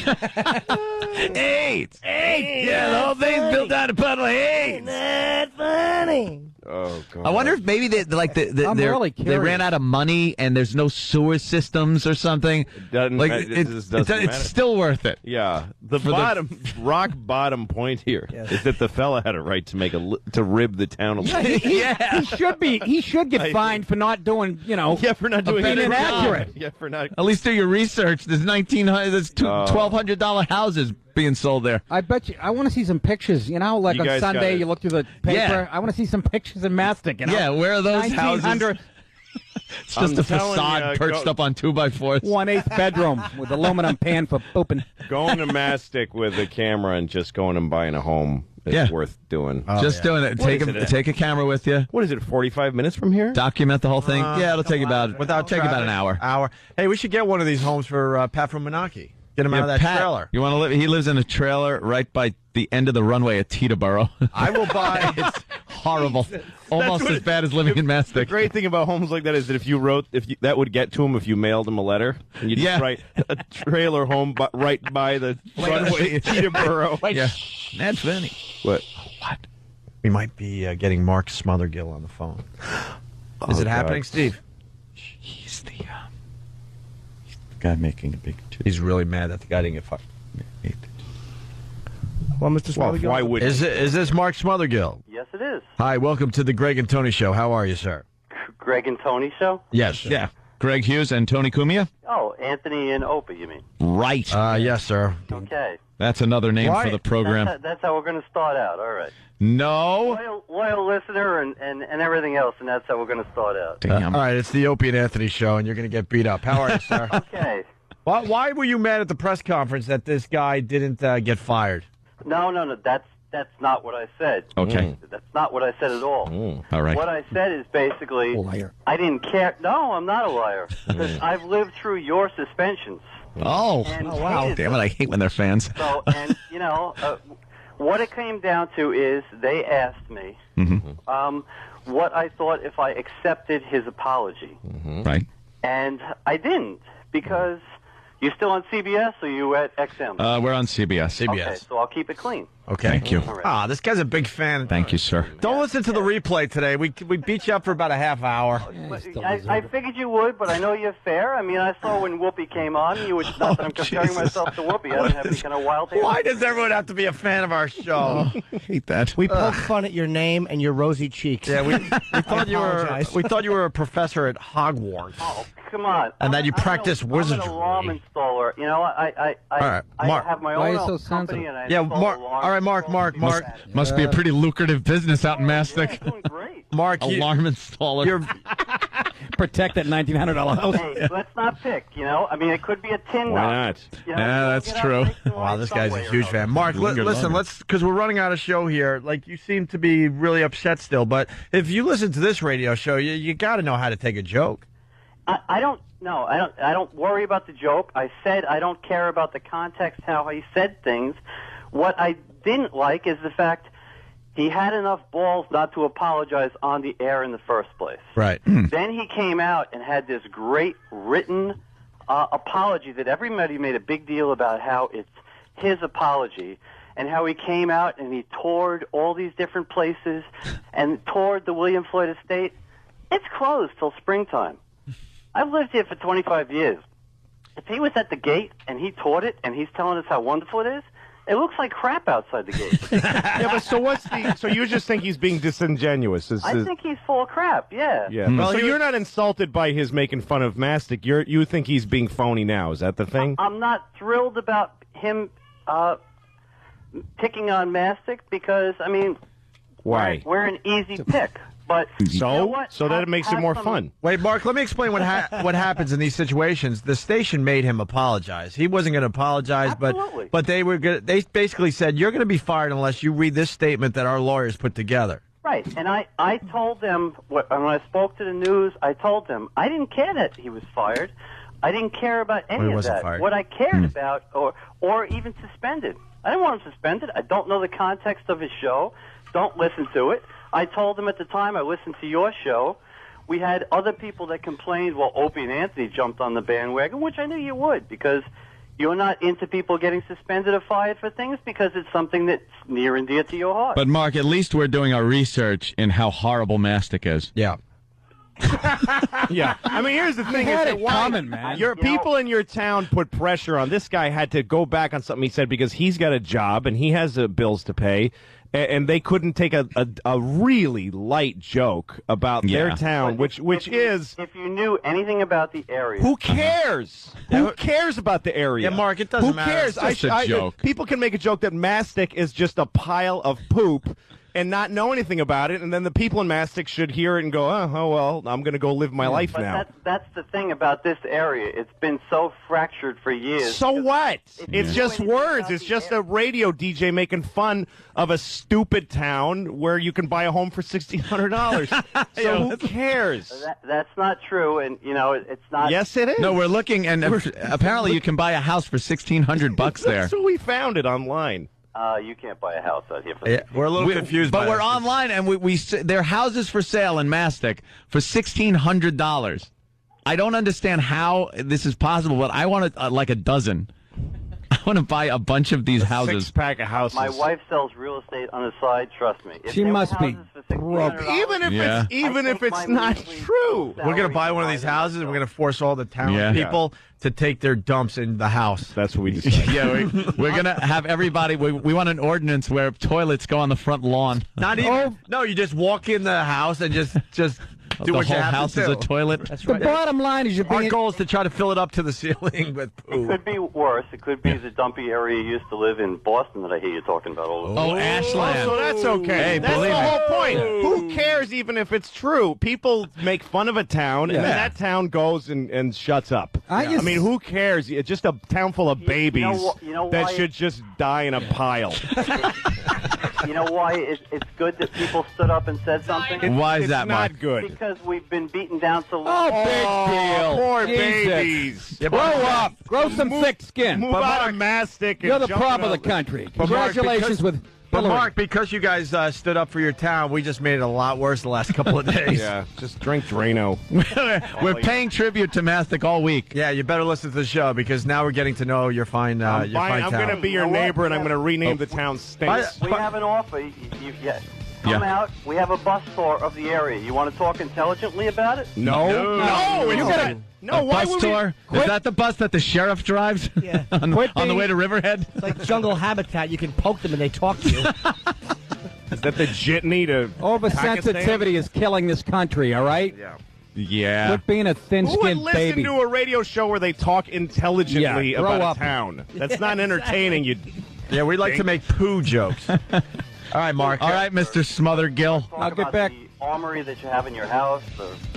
AIDS. Yeah, the whole thing's built out of puddle of AIDS. Not funny. Oh, God. I wonder if maybe they ran out of money and there's no sewer systems or something. It's still worth it. Yeah, the rock bottom point here is that the fella had a right to make to rib the town a little. He should get fined for not doing for not doing being it inaccurate. Yeah, for not. At least do your research. There's $1,200 houses being sold there. I bet you. I want to see some pictures. Like You on guys Sunday, gotta- you look through the paper. Yeah. I want to see some pictures in Mastic. Yeah, where are those houses? 1900 It's just a facade perched up on 2x4s. 1/8 bedroom with aluminum pan for pooping. Going to Mastic with a camera and just going and buying a home is worth doing. Doing it. Take a camera with you. What is it? 45 minutes from here? Document the whole thing. It'll take about an hour. Hey, we should get one of these homes for Pat from Menaki. Get him out of that Pat, trailer. You want to live? He lives in a trailer right by the end of the runway at Teterboro. I will buy. It's horrible. Almost as bad as living in Mastic. The great thing about homes like that is that that would get to him if you mailed him a letter. And you just write a trailer home right by the runway at Teterboro. Yeah. That's funny. What? We might be getting Mark Smothergill on the phone. Is it happening, Steve? He's the guy making a big tooth. He's really mad that the guy didn't get fired. Well, Mr. Smothergill. Why would Is this Mark Smothergill? Yes, it is. Hi, welcome to the Greg and Tony Show. How are you, sir? Greg and Tony show? Yes. Yeah. Greg Hughes and Tony Cumia? Oh, Anthony and Opie, you mean? Right. Yes, sir. Okay. That's another name for the program. That's how we're going to start out. All right. No. Loyal listener and everything else, and that's how we're going to start out. All right, it's the Opie and Anthony Show, and you're going to get beat up. How are you, sir? Okay. Why were you mad at the press conference that this guy didn't get fired? No. That's not what I said. Okay. That's not what I said at all. All right. What I said is basically, Liar. I didn't care. No, I'm not a liar. Because I've lived through your suspensions. Oh, And wow. hated Damn it, them. I hate when they're fans. So, and, what it came down to is they asked me what I thought if I accepted his apology. Right. And I didn't, because you still on CBS or you at XM? We're on CBS. Okay, so I'll keep it clean. Okay. Thank you. All right. This guy's a big fan. Thank you, sir. Don't listen to the replay today. We beat you up for about a half hour. I figured you would, but I know you're fair. I mean, I saw when Whoopi came on. You would not that I'm comparing Jesus. myself to Whoopi. I don't have any kind of wild hair. Why does everyone have to be a fan of our show? I hate that. We poke fun at your name and your rosy cheeks. Yeah, we thought you were. apologize. We thought you were a professor at Hogwarts. Oh, come on. And that you practice wizardry. I'm an alarm installer. You know, I right, Mark. have my Why are own you so company, sensitive? and I Yeah, install Mark. alarms. All right, Mark. Must be a pretty lucrative business out in Mastic. Doing great. Mark, Alarm installer. You're Protect that $1,900 house. Hey, let's not pick. You know, I mean, it could be a tin Why knock. not? You know, Yeah, you that's get out true. and make the wow, right this guy's a somewhere, huge you know. fan. Mark, Linger listen, longer. because we're running out of show here. Like, you seem to be really upset still, but if you listen to this radio show, you got to know how to take a joke. I don't. No, I don't worry about the joke. I said I don't care about the context, how he said things. What I didn't like is the fact he had enough balls not to apologize on the air in the first place. Right. Then he came out and had this great written apology that everybody made a big deal about, how it's his apology, and how he came out and he toured all these different places and toured the William Floyd estate. It's closed till springtime. I've lived here for 25 years. If he was at the gate and he toured it and he's telling us how wonderful it is, it looks like crap outside the gate. Yeah, but so what's the? So you just think he's being disingenuous? I think he's full of crap, yeah. Yeah. Well, so you're not insulted by his making fun of Mastic. You think he's being phony now? Is that the thing? I'm not thrilled about him picking on Mastic because, I mean, Why? we're an easy pick. But you know what? So that it makes it Have more some- fun. Wait, Mark, let me explain what happens in these situations. The station made him apologize. He wasn't going to apologize, Absolutely. but they basically said, you're going to be fired unless you read this statement that our lawyers put together. Right, and I told them, when I spoke to the news, I told them I didn't care that he was fired. I didn't care about Well, any he of wasn't that. fired. What I cared about, or even suspended. I didn't want him suspended. I don't know the context of his show. Don't listen to it. I told them at the time I listened to your show. We had other people that complained, well, Opie and Anthony jumped on the bandwagon, which I knew you would, because you're not into people getting suspended or fired for things because it's something that's near and dear to your heart. But, Mark, at least we're doing our research in how horrible Mastic is. Yeah. Yeah. I mean, here's the thing. had is it that why coming, man. Your people in your town put pressure on. This guy had to go back on something he said because he's got a job and he has bills to pay. And they couldn't take a really light joke about their town, which is... If you knew anything about the area... Who cares? Who cares about the area? Yeah, Mark, it doesn't matter. Who cares? It's just a joke. People can make a joke that Mastic is just a pile of poop and not know anything about it, and then the people in Mastic should hear it and go, oh well, I'm going to go live my life but now. That's the thing about this area. It's been so fractured for years. So what? If It's you just knew anything words. about It's the just a radio DJ making fun of a stupid town where you can buy a home for $1,600. So who cares? That's not true, and it's not. Yes, it is. No, we're looking, and apparently you can buy a house for $1,600 there. That's where we found it online. You can't buy a house out here. For Yeah, we're a little confused But by we're this. online, and there are houses for sale in Mastic for $1,600. I don't understand how this is possible, but I want like a dozen. I want to buy a bunch of these houses. Six-pack of houses. My wife sells real estate on the side. Trust me. If She there were must be. houses for broke. Even if it's not true. We're going to buy one of these houses, and we're going to force all the town people to take their dumps in the house. That's what we decided. We're going to have everybody, we want an ordinance where toilets go on the front lawn. Not even. No, you just walk in the house and just do what you have house to do. is a toilet. That's right. The bottom line is our goal is to try to fill it up to the ceiling with poo. It could be worse. It could be the dumpy area you used to live in Boston that I hear you talking about all the time. Ashland. So that's okay. Hey, that's believe the me. whole point. Who cares even if it's true? People make fun of a town, and then that town goes and shuts up. I mean, who cares? It's just a town full of babies that should just die in a pile. You know why it's good that people stood up and said something? Why is that, Mark? Not good. Because we've been beaten down so Oh, long. big deal. Poor Jesus. babies. Grow up. Grow some thick skin. Move out of Mastic. You're the jump prop of in the country. But Mark, Congratulations with But Hillary. Mark, because you guys stood up for your town, we just made it a lot worse the last couple of days. Yeah, just drink Drano. We're paying tribute to Mastic all week. Yeah, you better listen to the show because now we're getting to know your fine. I'm town. going to be your neighbor, and I'm going to rename the town Stinks. We have an offer. Come out. We have a bus tour of the area. You want to talk intelligently about it? No. No, why bus would tour? Is that the bus that the sheriff drives? Yeah. on the way to Riverhead? It's like jungle habitat. You can poke them and they talk to you. Is that the jitney to Oversensitivity is killing this country, all right? Yeah. Quit being a Who would thin-skinned listen baby. to a radio show where they talk intelligently Yeah, grow about up. a town? That's not entertaining. Yeah, we like to make poo jokes. All right, Mark. All right, Mr. Smothergill. I'll get back. The armory that you have in your house.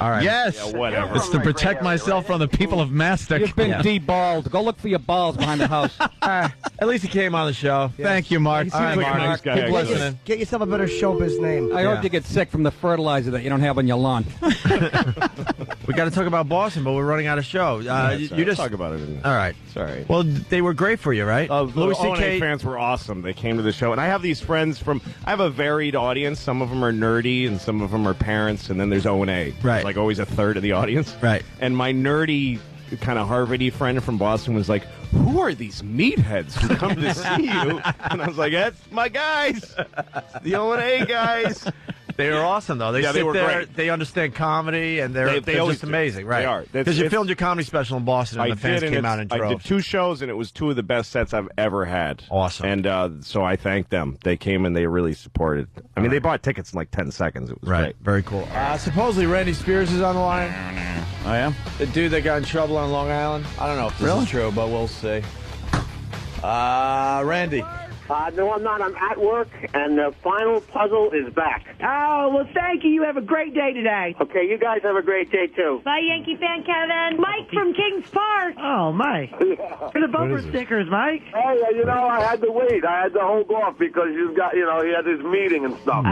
All right. Yes. Yeah, whatever. It's to protect myself from the people of Mastic. You've been deballed. Go look for your balls behind the house. At least he came on the show. Thank you, Mark. He All right, seems like Mark. a nice guy, Keep actually. listening. Get yourself a better showbiz name. I hope you get sick from the fertilizer that you don't have on your lawn. We got to talk about Boston, but we're running out of show. You just talk about it. All right. Sorry. Well, they were great for you, right? Louis C.K. fans were awesome. They came to the show, and I have these friends from. I have a varied audience. Some of them are nerdy, and some of them are parents, and then there's O&A. Right. Like always a third of the audience. Right. And my nerdy kind of Harvard-y friend from Boston was like, "Who are these meatheads who come to see you?" And I was like, "That's my guys, the O&A guys." They were awesome, though. They Yeah, they sit were there, great. they understand comedy, and they're always just do. amazing, right? They are. Because you It's- filmed your comedy special in Boston, and the fans came out in I droves. did 2 shows, and it was 2 of the best sets I've ever had. Awesome. And so I thank them. They came and they really supported. I mean, they bought tickets in like 10 seconds. It was Right. great. Very cool. Supposedly Randy Spears is on the line. I am. The dude that got in trouble on Long Island. I don't know if this is true, but we'll see. Randy. No, I'm not. I'm at work, and the final puzzle is back. Oh, well, thank you. You have a great day today. Okay, you guys have a great day, too. Bye, Yankee fan Kevin. Mike from Kings Park. Oh, Mike. For the bumper stickers, Mike. Hey, I had to wait. I had to hold off because you've got, he had his meeting and stuff.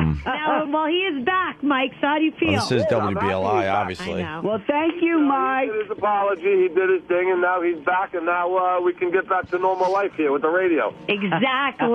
Well, he is back, Mike. So how do you feel? Well, this is WBLI, obviously. I know. Well, thank you, Mike. He did his apology. He did his thing, and now he's back, and now we can get back to normal life here with the radio. Exactly.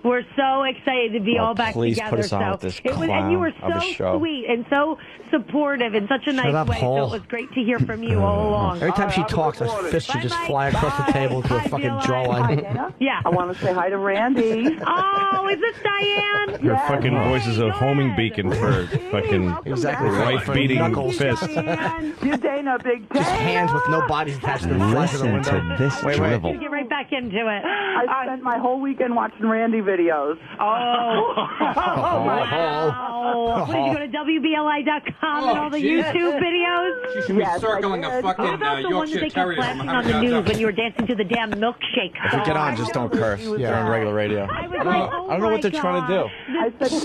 We're so excited to be all back please together. put us on with this and you were clown of a so show. sweet and so supportive in such a nice up, way. Hole. So it was great to hear from you all along. Every time she talks, her fist should just fly across the table to a fucking jawline. Yeah. I want to say hi to Randy. Oh, is this Diane? Her fucking voice is a homing beacon for fucking wife-beating fist. You're Dana, big Just hands with no bodies attached to the front of the window. this drivel. Get right back into it. I spent my whole weekend watching Randy videos. Wow. What, did you go to WBLI.com and all the YouTube videos? She should be circling a fucking What about the one that they kept flashing on the news when you were dancing to the damn milkshake If we get on, just don't curse. You're on regular radio. I was like, oh I don't know what they're my trying to do.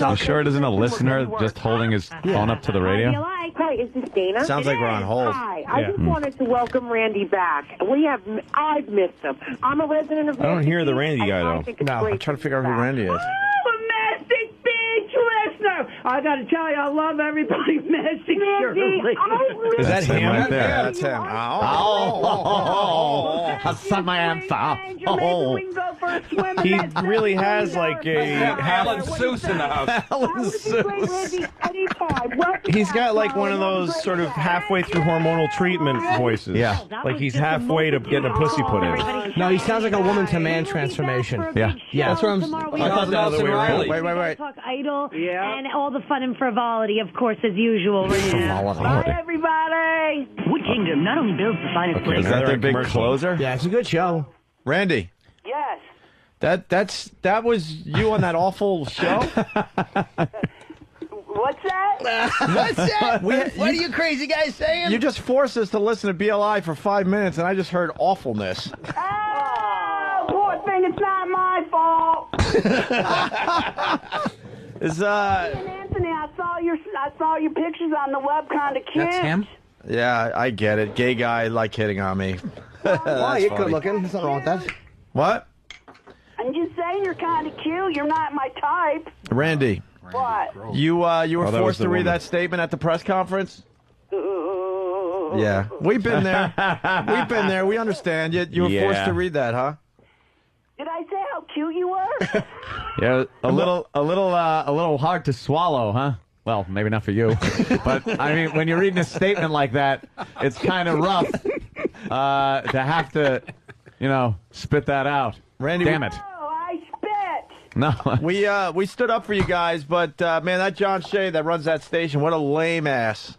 God. You sure it isn't a listener just holding his phone up to the radio? Hi, is this Dana? Sounds like we're on hold. Hi, I just wanted to welcome Randy back. I've missed him. I'm a resident of. I don't hear the Randy guy, though. No, I'm trying to figure out who Randy is. Mastic Beach listener. I got to tell you, I love everybody Mastic Shirley. Is that him right there? That's him. I'll suck my amp. Your Maple Wing Grove for a swim in He that really 7 has million like a Alan Seuss in the house. Alan Seuss. He's got like one of those sort of halfway through hormonal treatment voices. Yeah. Like he's halfway to getting a pussy put in. No, he sounds like a woman-to-man transformation. Yeah. Yeah, that's what I'm. I thought the other way around. Wait. Talk Idol and all the fun and frivolity, of course, as usual. Bye, everybody. Wood Kingdom not only builds the finest Is that their big closer? Yeah, it's a good show. Randy. Yes. That was you on that awful show? What's that? What's that? What are you crazy guys saying? You just forced us to listen to BLI for 5 minutes, and I just heard awfulness. Oh, poor thing, it's not my fault. Anthony, I saw your pictures on the web, kind of cute. That's him? Yeah, I get it. Gay guy like hitting on me. Why? You're good looking. There's nothing wrong with that. What? I'm just saying you're kind of cute. You're not my type. Randy. What? You were that was forced the to read woman. that statement at the press conference? Yeah. We've been there. We've been there. We understand. You were forced to read that, huh? Did I say how cute you were? Yeah, a little hard to swallow, huh? Well, maybe not for you, but I mean, when you're reading a statement like that, it's kind of rough to have to, spit that out. Randy, damn it! Oh, I spit. No, we stood up for you guys, but man, that John Shea that runs that station, what a lame ass.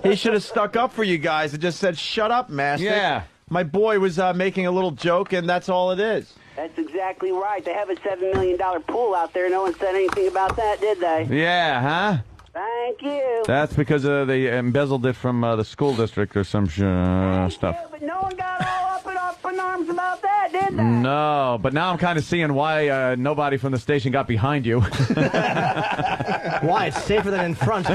He should have stuck up for you guys and just said, "Shut up, Mastic." Yeah. My boy was making a little joke, and that's all it is. That's exactly right. They have a $7 million pool out there. No one said anything about that, did they? Yeah, huh? Thank you. That's because they embezzled it from the school district or some stuff. Yeah, but no one got all up in arms about that, did they? No, but now I'm kind of seeing why nobody from the station got behind you. Why? It's safer than in front.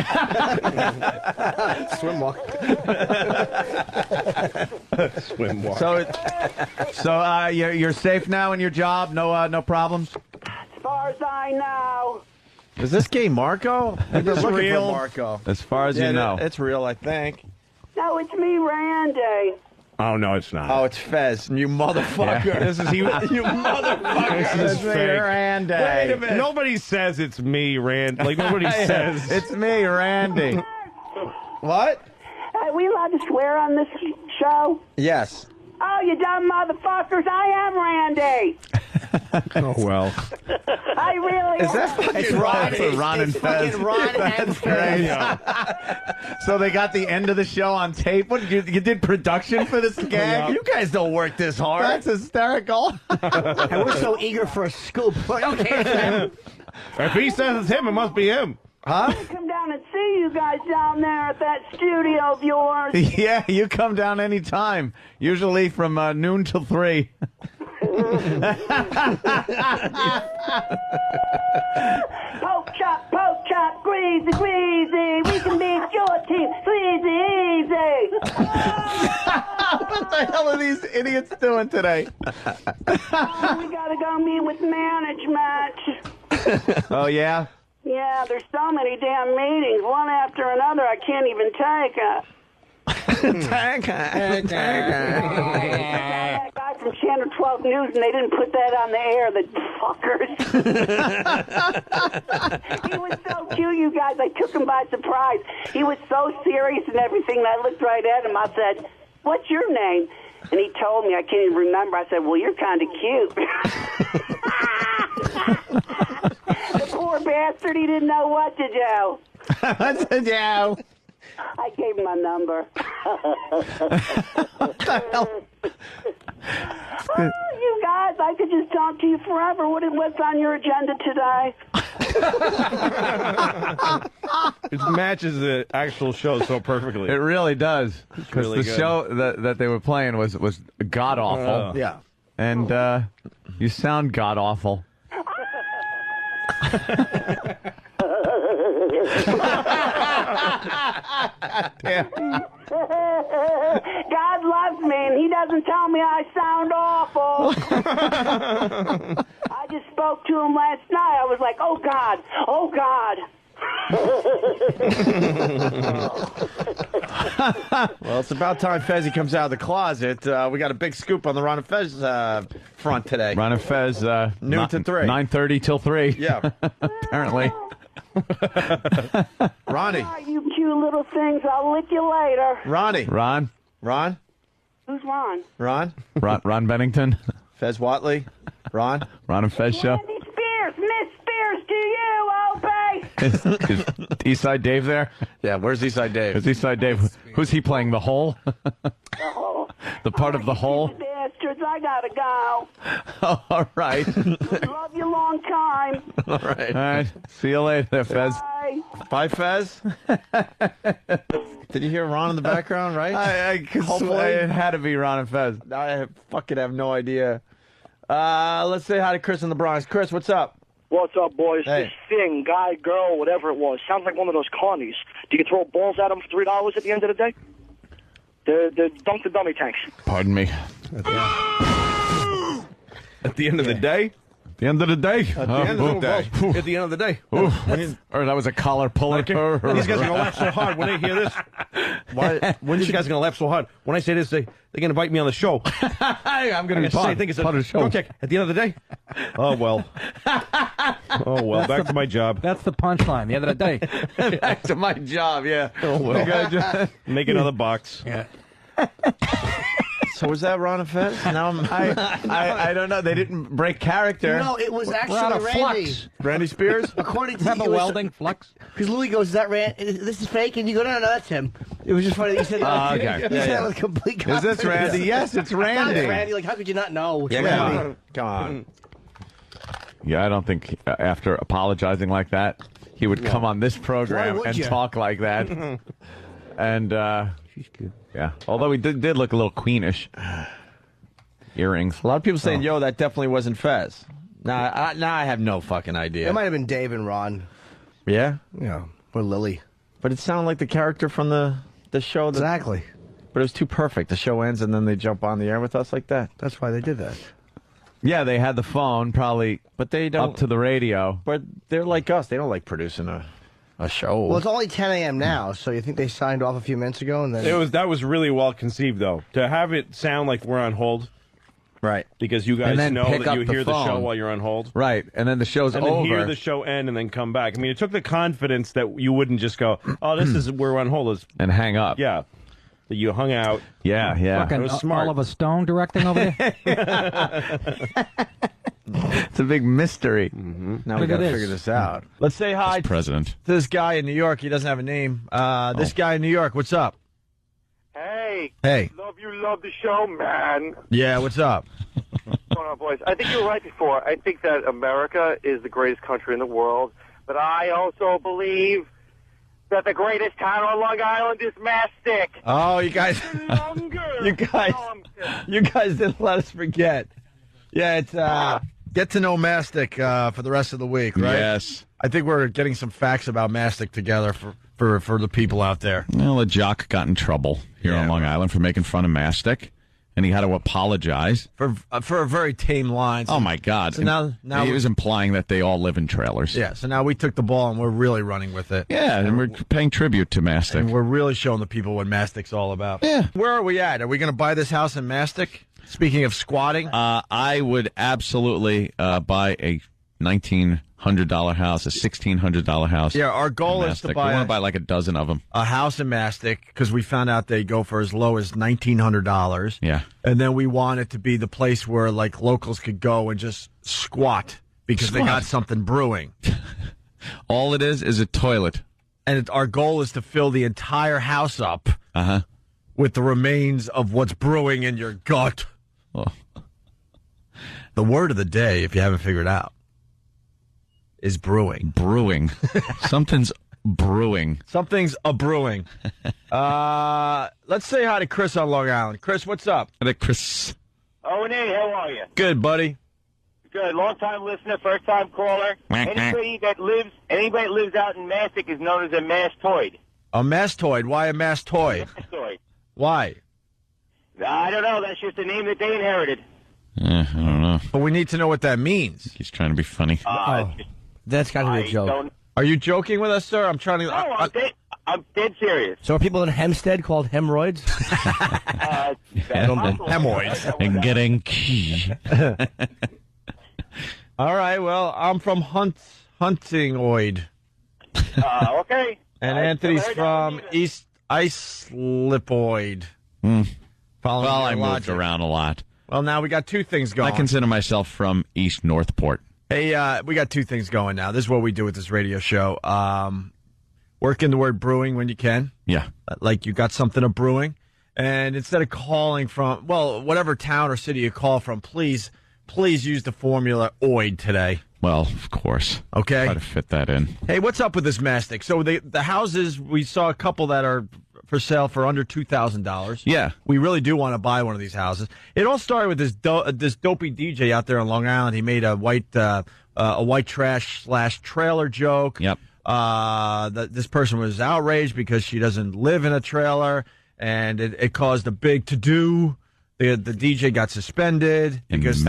Swim walk. Swim walk. So you're safe now in your job? No problems? As far as I know. Is this gay Marco? Is this looking real? for Marco. As far as you know. It's real, I think. No, it's me, Randy. Oh, no, it's not. Oh, it's Fez. You motherfucker. Yeah. This is you motherfucker. This is fake. Randy. Wait a minute. Nobody says it's me, Randy. Like, nobody says. It's me, Randy. What? Are we allowed to swear on this show? Yes. Oh, you dumb motherfuckers, I am Randy. Oh, well. I really Is that fucking It's Ron, for Ron and Fez. Ron and Fez. So they got the end of the show on tape. What you did production for this gag? You guys don't work this hard. That's hysterical. And we're so eager for a scoop. Okay, Sam. If he says it's him, it must be him. Huh? come down and see you guys down there at that studio of yours. Yeah, you come down anytime. Usually from noon till 3. Poke chop, greasy, greasy. We can beat your team, greasy, easy. What the hell are these idiots doing today? Oh, we gotta go meet with management. Oh, yeah? Yeah, there's so many damn meetings, one after another. I can't even take it. That guy from Channel 12 News, and they didn't put that on the air, the fuckers. He was so cute, you guys. I took him by surprise. He was so serious and everything, and I looked right at him. I said, "What's your name?" And he told me. I can't even remember. I said, "Well, you're kind of cute." The poor bastard, he didn't know what to do. What to do? I gave him my number. What the hell? Oh, you guys, I could just talk to you forever. What's on your agenda today? It matches the actual show so perfectly. It really does. Because really the good. show that they were playing was god awful. Yeah. And you sound god awful. God loves me, and he doesn't tell me I sound awful. I just spoke to him last night. I was like, "Oh God, oh God." Well, it's about time Fezzy comes out of the closet. We got a big scoop on the Ron and Fez front today. Ron and Fez, noon to 3. 9:30 till 3. Yeah. Apparently. Ronnie. Oh, you cute little things. I'll lick you later. Ronnie. Ron. Who's Ron? Ron Bennington. Fez Watley. Ron and Fez show. Randy Spears. Miss Spears to you, Opie. Is Eastside Dave there? Yeah, where's Eastside Dave? Is Eastside Dave? Who's he playing? The hole? The part of the hole? Bastards, I gotta go. Oh, all right. Love you long time. All right. All right. See you later, Fez. Bye. Bye, Fez. Did you hear Ron in the background, right? I Hopefully. it had to be Ron and Fez. I fucking have no idea. Let's say hi to Chris in the Bronx. Chris, what's up? What's up, boys? Hey. This thing, guy, girl, whatever it was, sounds like one of those carnies. Do you throw balls at them for $3 at the end of the day? The dunk the dummy tanks. Pardon me. At the end of the day? At the end of the day. At the end of the day. At the end of the day. Or that was a collar puller. These guys are going to laugh so hard when they hear this. When these guys are going to laugh so hard. When I say this, they're going to invite me on the show. I'm going to be part of the show. Check. At the end of the day. Oh, well. Back to my job. That's the punchline. The end of the day. Back to my job, yeah. Oh, well. Make another box. Yeah. So was that Ron and Fez? Now I don't know. They didn't break character. No, it was We're out actually of Randy. flux. Randy Spears? According to Remember welding flux? Because Louis goes, "Is that this is fake?" And you go, "No, that's him." It was just funny that you said that. Okay. You said that with complete Is this confidence. Randy? Yes, it's Randy. It's Randy. Like, how could you not know? It's Yeah, Randy. come on. Yeah, I don't think after apologizing like that, he would come on this program would and you? talk like that. And she's cute. Yeah, although he did look a little queenish. Earrings. A lot of people saying, yo, that definitely wasn't Fez. Now I have no fucking idea. It might have been Dave and Ron. Yeah? Yeah. Or Lily. But it sounded like the character from the show. Exactly. But it was too perfect. The show ends and then they jump on the air with us like that. That's why they did that. Yeah, they had the phone probably, but they don't up to the radio. But they're like us. They don't like producing a show. Well, it's only 10 a.m. now, so you think they signed off a few minutes ago and then That was really well conceived, though. To have it sound like we're on hold. Right. Because you guys And then know pick that you up the hear the show phone. while you're on hold. Right, and then the show's and then over. hear the show end and then come back. I mean, it took the confidence that you wouldn't just go, oh, this is we're on hold. And hang up. Yeah. That you hung out. Yeah. Fucking It was smart. Oliver Stone directing over there. It's a big mystery. Now we Look got at to this. figure this out. Let's say hi to President. this guy in New York. He doesn't have a name. This guy in New York, what's up? Hey. Hey. Love the show, man. Yeah, what's up? What's going on, boys? I think you were right before. I think that America is the greatest country in the world, but I also believe that the greatest town on Long Island is Mastic. Oh, you guys didn't let us forget. Yeah, it's get to know Mastic for the rest of the week, right? Yes. I think we're getting some facts about Mastic together for the people out there. Well, a jock got in trouble here on Long Island for making fun of Mastic, and he had to apologize For a very tame line. Oh my God! So now he was implying that they all live in trailers. Yeah, so now we took the ball and we're really running with it. Yeah, and we're paying tribute to Mastic. And we're really showing the people what Mastic's all about. Yeah. Where are we at? Are we going to buy this house in Mastic? Speaking of squatting. I would absolutely buy a $1,900 house, a $1,600 house. Yeah, our goal in is to Mastic. buy We want to buy like a dozen of them. a house in Mastic because we found out they go for as low as $1,900. Yeah. And then we want it to be the place where like locals could go and just squat because they got something brewing. All it is a toilet. And our goal is to fill the entire house up Uh-huh. with the remains of what's brewing in your gut. Oh. The word of the day, if you haven't figured out, is brewing. Brewing. Something's brewing. Something's a brewing. Let's say hi to Chris on Long Island. Chris, what's up? Hi, Chris. Oh, and hey, how are you? Good, buddy. Good. Long-time listener, first-time caller. Anybody that lives out in Mastic is known as a mastoid. A mastoid. Why a mastoid? Mastoid. Why? I don't know. That's just a name that they inherited. I don't know. But we need to know what that means. He's trying to be funny. That's got to be a joke. Don't. Are you joking with us, sir? I'm trying to. No, I'm dead serious. So are people in Hempstead called hemorrhoids? Hemorrhoids. And getting key. All right, well, I'm from Huntingoid. Okay. And Anthony's from East Islipoid. Well, Following I your moved logic. around a lot. Well, now we got two things going. I consider myself from East Northport. Hey, we got two things going now. This is what we do with this radio show. Work in the word brewing when you can. Yeah. Like you got something of brewing. And instead of calling from, well, whatever town or city you call from, please use the formula OID today. Well, of course. Okay. Try to fit that in. Hey, what's up with this mastic? So the houses, we saw a couple that are for sale for under $2,000. Yeah. We really do want to buy one of these houses. It all started with this dopey DJ out there on Long Island. He made a white trash / trailer joke. Yep. This person was outraged because she doesn't live in a trailer, and it caused a big to-do. The DJ got suspended because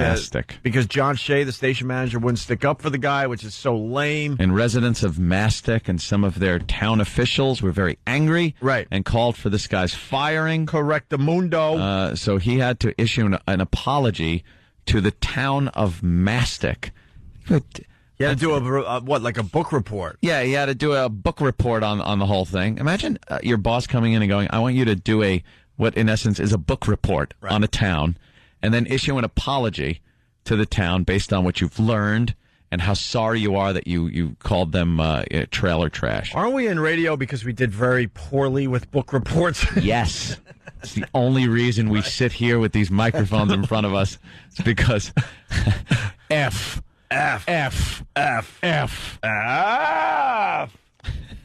John Shea, the station manager, wouldn't stick up for the guy, which is so lame. And residents of Mastic and some of their town officials were very angry, right, and called for this guy's firing. Correctamundo. So he had to issue an apology to the town of Mastic. He had to do like a book report? Yeah, he had to do a book report on the whole thing. Imagine your boss coming in and going, "I want you to do what in essence is a book report on a town, and then issue an apology to the town based on what you've learned and how sorry you are that you called them trailer trash." Aren't we in radio because we did very poorly with book reports? Yes. It's the only reason we sit here with these microphones in front of us. It's because F.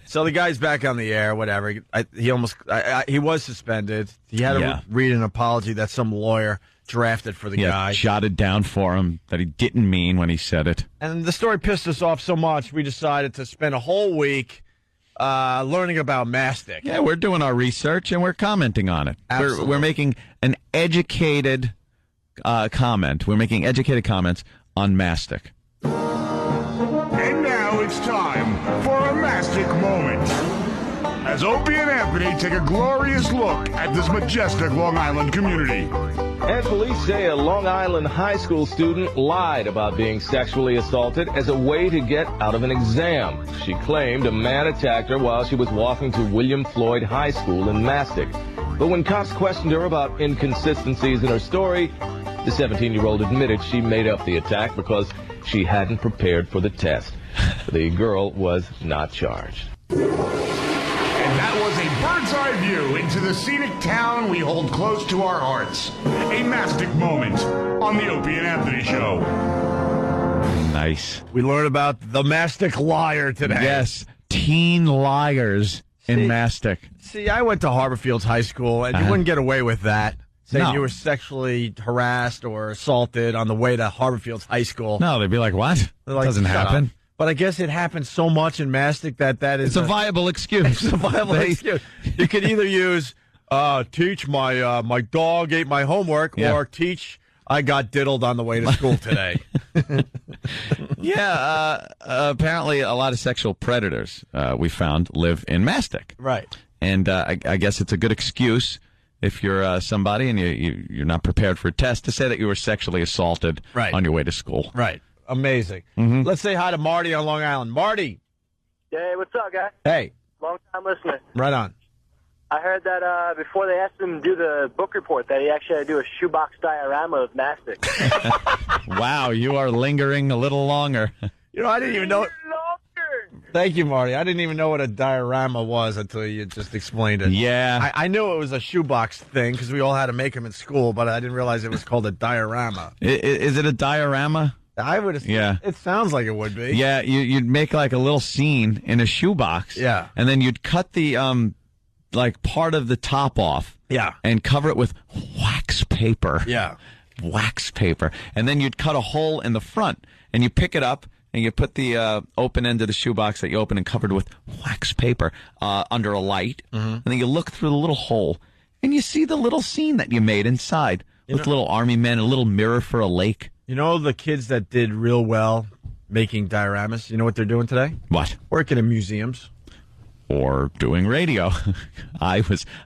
So the guy's back on the air, whatever. He was suspended. He had to read an apology that some lawyer drafted for the guy. Jotted down for him that he didn't mean when he said it. And the story pissed us off so much, we decided to spend a whole week learning about mastic. Yeah, we're doing our research and we're commenting on it. We're making an educated comment. We're making educated comments on mastic. And now it's time for a Mastic Moment. As Opie and Anthony take a glorious look at this majestic Long Island community. And police say a Long Island high school student lied about being sexually assaulted as a way to get out of an exam. She claimed a man attacked her while she was walking to William Floyd High School in Mastic. But when cops questioned her about inconsistencies in her story, the 17-year-old admitted she made up the attack because she hadn't prepared for the test. The girl was not charged. And that was a bird's eye view into the scenic town we hold close to our hearts. A Mastic Moment on the Opie and Anthony Show. Nice. We learned about the mastic liar today. Yes, teen liars in mastic. See, I went to Harborfields High School, and you wouldn't get away with that. Saying you were sexually harassed or assaulted on the way to Harborfields High School. No, they'd be like, what? Like, doesn't happen. Up. But I guess it happens so much in mastic that is... It's a viable excuse. It's a viable excuse. You can either use, teach my dog ate my homework, or teach I got diddled on the way to school today. Apparently a lot of sexual predators, we found, live in mastic. Right. And I guess it's a good excuse if you're somebody and you're not prepared for a test to say that you were sexually assaulted on your way to school. Right. Amazing. Mm-hmm. Let's say hi to Marty on Long Island. Marty. Hey, what's up, guys? Hey. Long time listener. Right on. I heard that before they asked him to do the book report, that he actually had to do a shoebox diorama of mastic. Wow, you are lingering a little longer. You know, I didn't even know. Thank you, Marty. I didn't even know what a diorama was until you just explained it. Yeah. I knew it was a shoebox thing because we all had to make them in school, but I didn't realize it was called a diorama. Is it a diorama? I would assume. Yeah. It sounds like it would be. Yeah, you'd make like a little scene in a shoebox. Yeah. And then you'd cut the part of the top off. Yeah. And cover it with wax paper. Yeah. Wax paper. And then you'd cut a hole in the front and you pick it up and you put the open end of the shoebox that you open and covered with wax paper under a light. Mm-hmm. And then you look through the little hole and you see the little scene that you made inside with little army men, a little mirror for a lake. You know the kids that did real well making dioramas, you know what they're doing today? What? Working in museums. or doing radio. I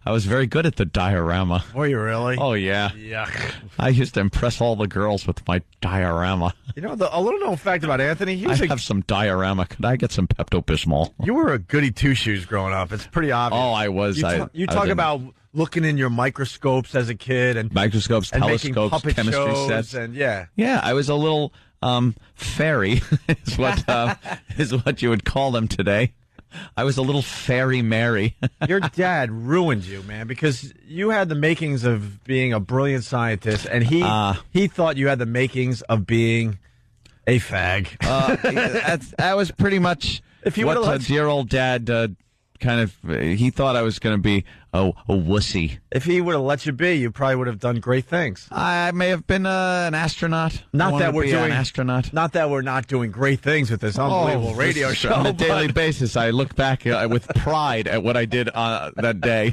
was very good at the diorama. Were you really? Oh, yeah. Yuck. I used to impress all the girls with my diorama. You know, a little known fact about Anthony, I have some diorama. Could I get some Pepto-Bismol? You were a goody two-shoes growing up. It's pretty obvious. Oh, I was. You talk about looking in your microscopes as a kid. And microscopes, and telescopes, making chemistry shows sets. And, yeah. Yeah, I was a little fairy is what you would call them today. I was a little fairy Mary. Your dad ruined you, man, because you had the makings of being a brilliant scientist, and he thought you had the makings of being a fag. That was pretty much what dear old dad he thought I was going to be a wussy. If he would have let you be, you probably would have done great things. I may have been an astronaut. Not that we're doing an astronaut. Not that we're not doing great things with this unbelievable radio show. On a daily basis, I look back with pride at what I did that day.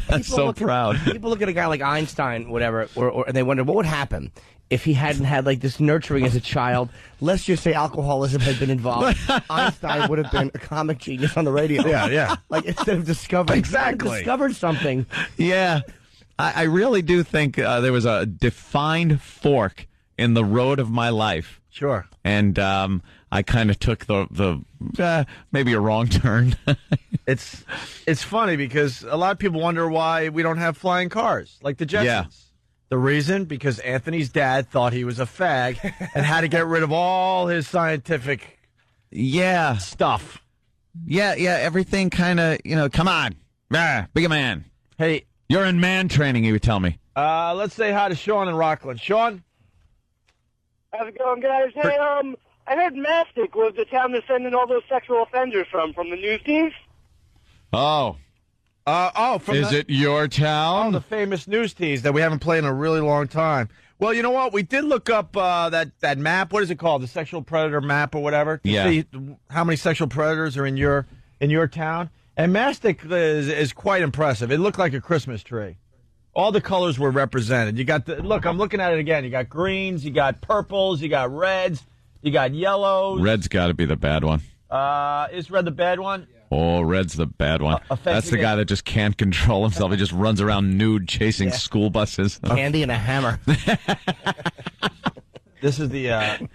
I'm so proud. People look at a guy like Einstein, whatever, and they wonder what would happen if he hadn't had like this nurturing as a child. Let's just say alcoholism had been involved. Einstein would have been a comic genius on the radio. Yeah. Like instead of discovering, discovered something. Yeah, I really do think there was a defined fork in the road of my life. Sure. And I kind of took the maybe a wrong turn. It's funny because a lot of people wonder why we don't have flying cars like the Jetsons. Yeah. The reason? Because Anthony's dad thought he was a fag and had to get rid of all his scientific stuff. Yeah, everything kind of, come on. Be a man. Hey. You're in man training, you would tell me. Let's say hi to Sean in Rockland. Sean? How's it going, guys? Hey, I heard Mastic was the town they're sending all those sexual offenders from the news teams. Oh. Is it your town? The famous news tease that we haven't played in a really long time. Well, you know what? We did look up that map. What is it called? The sexual predator map or whatever? To see how many sexual predators are in your town. And Mastic is quite impressive. It looked like a Christmas tree. All the colors were represented. You got look, I'm looking at it again. You got greens, you got purples, you got reds, you got yellows. Red's got to be the bad one. Is red the bad one? Oh, Red's the bad one. That's the guy that just can't control himself. He just runs around nude chasing school buses. Candy and a hammer. This is the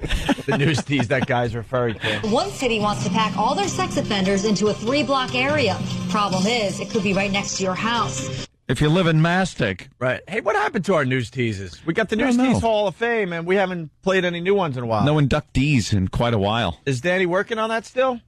news tease that guy's referring to. One city wants to pack all their sex offenders into a 3-block area. Problem is, it could be right next to your house. If you live in Mastic. Right. Hey, what happened to our news teases? We got the News Tease Hall of Fame, and we haven't played any new ones in a while. No inductees in quite a while. Is Danny working on that still?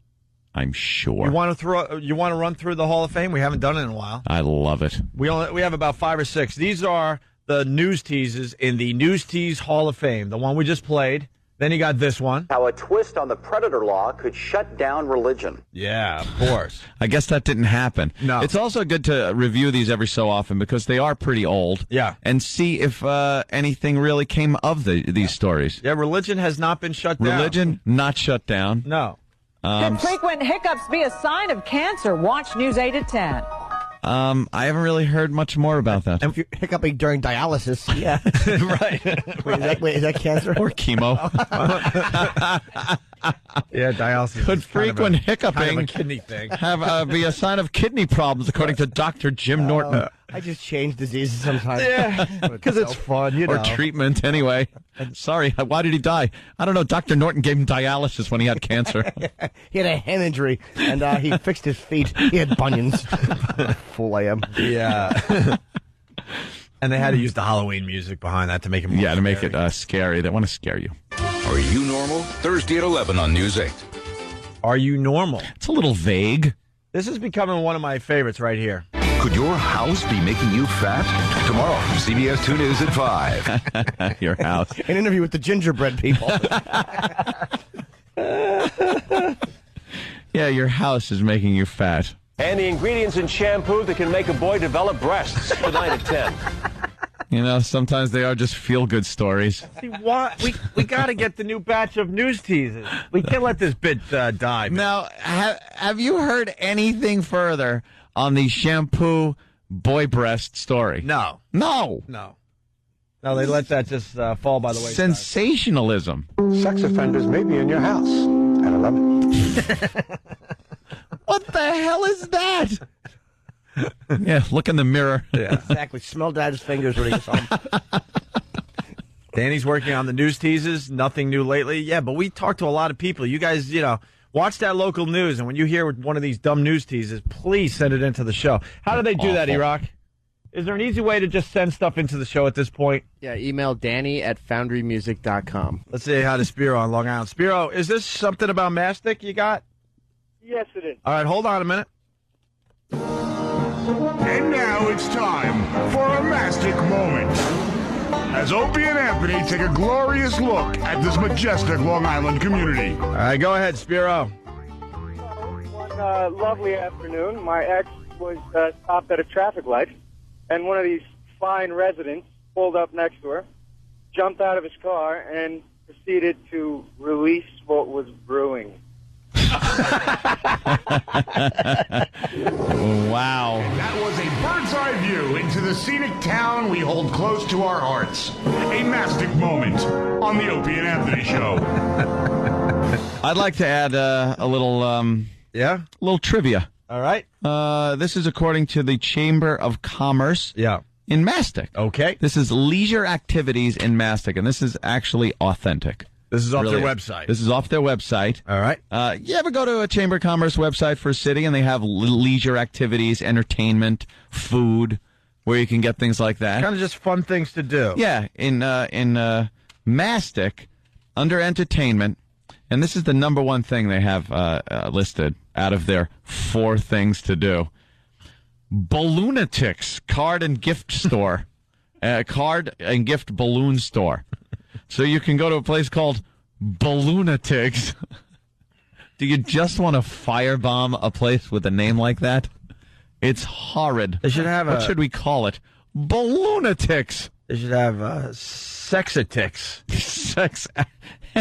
I'm sure. You want to run through the Hall of Fame? We haven't done it in a while. I love it. We have about 5 or 6. These are the news teases in the News Tease Hall of Fame. The one we just played. Then you got this one. How a twist on the predator law could shut down religion. Yeah, of course. I guess that didn't happen. No. It's also good to review these every so often because they are pretty old. Yeah. And see if anything really came of these stories. Yeah, religion has not been shut down. Religion not shut down. No. Could frequent hiccups be a sign of cancer? Watch News 8 at 10. I haven't really heard much more about that. And if you're hiccuping during dialysis, yeah. Right. Wait, is that cancer? Or chemo. Yeah, dialysis. Could frequent hiccuping kind of a kidney thing be a sign of kidney problems, according to Dr. Jim Norton? I just change diseases sometimes. Yeah, because it's fun, Or treatment, anyway. Sorry, why did he die? I don't know. Dr. Norton gave him dialysis when he had cancer. He had a hand injury, and he fixed his feet. He had bunions. Fool I am. Yeah. And they had to use the Halloween music behind that to make it more to make it scary. They want to scare you. Are You Normal? Thursday at 11 on News 8. Are You Normal? It's a little vague. This is becoming one of my favorites right here. Could your house be making you fat? Tomorrow, CBS 2 News at 5. Your house. An interview with the gingerbread people. Yeah, your house is making you fat. And the ingredients in shampoo that can make a boy develop breasts. Tonight at 10. You know, sometimes they are just feel-good stories. See, what? We got to get the new batch of news teases. We can't let this bit die. Now, have you heard anything further on the shampoo boy breast story? No. No. No, they let that just fall by the way. Sensationalism. Sex offenders may be in your house at 11. What the hell is that? Yeah, look in the mirror. Yeah. Exactly. Smell Dad's fingers when he gets home. Danny's working on the news teases. Nothing new lately. Yeah, but we talk to a lot of people. You guys, watch that local news, and when you hear one of these dumb news teases, please send it into the show. How do they do that, E-Rock? Is there an easy way to just send stuff into the show at this point? Yeah, email Danny@foundrymusic.com. Let's say hi to Spiro on Long Island. Spiro, is this something about Mastic you got? Yes, it is. All right, hold on a minute. And now it's time for a Mastic Moment. As Opie and Anthony take a glorious look at this majestic Long Island community. All right, go ahead, Spiro. One lovely afternoon, my ex was stopped at a traffic light, and one of these fine residents pulled up next to her, jumped out of his car, and proceeded to release what was brewing. Wow. That was a bird's eye view into the scenic town we hold close to our hearts. A Mastic Moment on the Opie and Anthony Show. I'd like to add a little, little trivia. All right. This is according to the Chamber of Commerce. Yeah. In Mastic. Okay. This is leisure activities in Mastic, and this is actually authentic. This is off their website. This is off their website. All right. You ever go to a Chamber of Commerce website for a city, and they have leisure activities, entertainment, food, where you can get things like that? Kind of just fun things to do. Yeah. In Mastic, under entertainment, and this is the number one thing they have listed out of their 4 things to do. Balloonatics card and gift store. Card and gift balloon store. So you can go to a place called Balloonatics. Do you just want to firebomb a place with a name like that? It's horrid. They should have What should we call it? Balloonatics. They should have sexatics.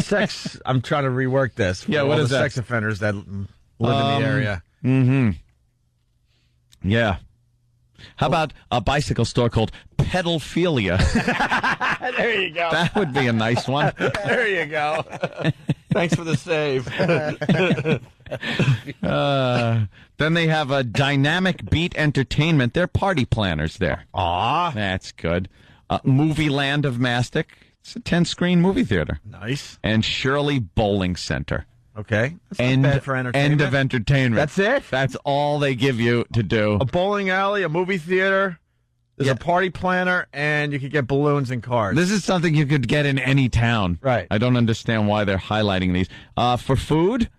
Sex. I'm trying to rework this. Yeah, what is that? Sex offenders that live in the area. Mm-hmm. Yeah. How about a bicycle store called Pedalphilia? There you go. That would be a nice one. There you go. Thanks for the save. Then they have a Dynamic Beat Entertainment. They're party planners there. Aw. That's good. Movie Land of Mastic. It's a 10-screen movie theater. Nice. And Shirley Bowling Center. Okay. That's not bad for entertainment. End of entertainment. That's it? That's all they give you to do. A bowling alley, a movie theater, there's a party planner, and you could get balloons and cars. This is something you could get in any town. Right. I don't understand why they're highlighting these. For food,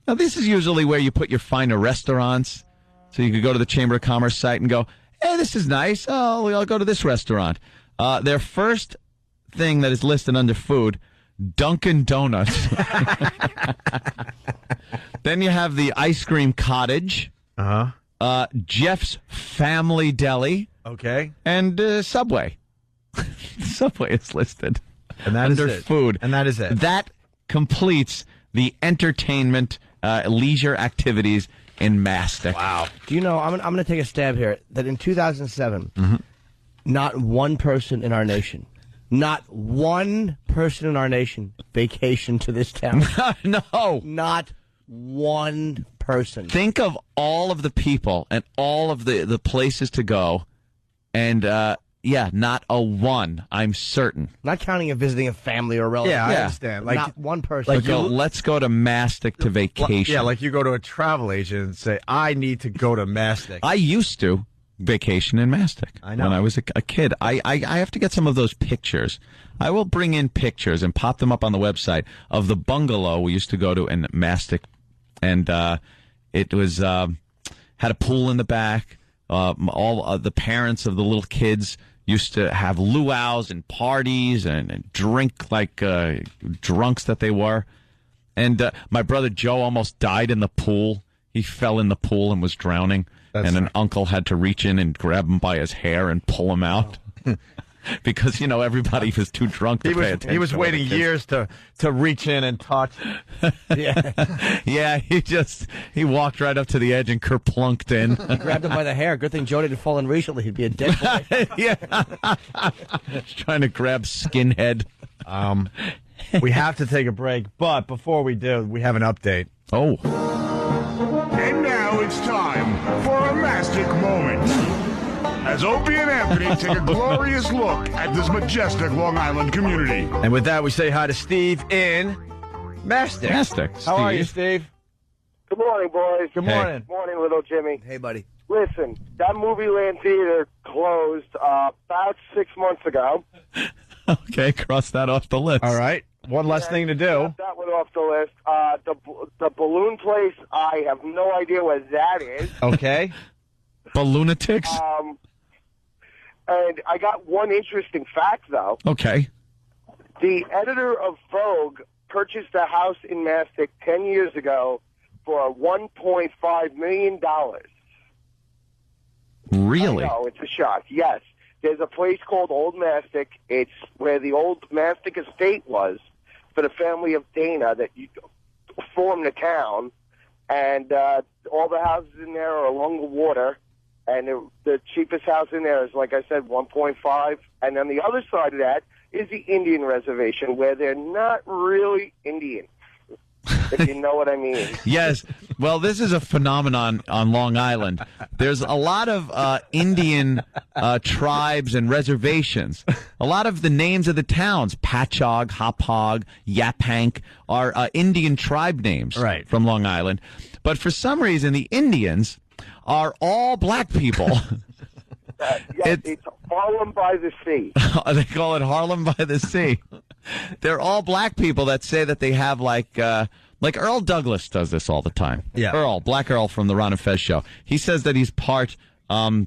now this is usually where you put your finer restaurants. So you could go to the Chamber of Commerce site and go, hey, this is nice. Oh, I'll go to this restaurant. Their first thing that is listed under food, Dunkin' Donuts. Then you have the Ice Cream Cottage. Jeff's Family Deli. Okay. And Subway. Subway is listed and that under is it. food. And that is it. That completes the entertainment, leisure activities in Mastic. Wow. Do you know, I'm going to take a stab here, that in 2007, not one person in our nation, not one person in our nation vacationed to this town. No. Not one person. Think of all of the people and all of the places to go, and not a one, I'm certain. Not counting of visiting a family or relative. Yeah, I understand. Like, not one person. Like, let's go to Mastic to vacation. Yeah, like you go to a travel agent and say, I need to go to Mastic. I used to vacation in Mastic. I know. When I was a kid. I have to get some of those pictures. I will bring in pictures and pop them up on the website of the bungalow we used to go to in Mastic. And it was had a pool in the back. All the parents of the little kids used to have luau's and parties and drink like drunks that they were. And my brother Joe almost died in the pool. He fell in the pool and was drowning. An uncle had to reach in and grab him by his hair and pull him out. Because, everybody was too drunk to pay attention. He was waiting years to reach in and touch. Yeah, he walked right up to the edge and kerplunked in. He grabbed him by the hair. Good thing Joe didn't fall in recently. He'd be a dead boy. Yeah. Trying to grab Skinhead. We have to take a break, but before we do, we have an update. Oh. And now now it's time for a Mastic Moment. As Opie and Anthony take a glorious look at this majestic Long Island community. And with that, we say hi to Steve in Mastic. Mastic. How are you, Steve? Good morning, boys. Good morning. Morning, little Jimmy. Hey, buddy. Listen, that Movie Land Theater closed about 6 months ago. Okay, cross that off the list. All right. One less thing to do. That one off the list. The balloon place, I have no idea what that is. Okay. Balloonatics? And I got one interesting fact, though. Okay. The editor of Vogue purchased a house in Mastic 10 years ago for $1.5 million. Really? I know, it's a shock. Yes. There's a place called Old Mastic. It's where the old Mastic estate was for the family of Dana that formed the town. And all the houses in there are along the water. And the cheapest house in there is, like I said, 1.5. And on the other side of that is the Indian reservation, where they're not really Indian, if you know what I mean. Yes. Well, this is a phenomenon on Long Island. There's a lot of Indian tribes and reservations. A lot of the names of the towns, Patchogue, Hauppauge, Yaphank, are Indian tribe names from Long Island. But for some reason, the Indians are all black people. It's Harlem by the Sea. They call it Harlem by the Sea. They're all black people that say that they have like Earl Douglas does this all the time. Yeah. Black Earl from the Ron and Fez show. He says that he's part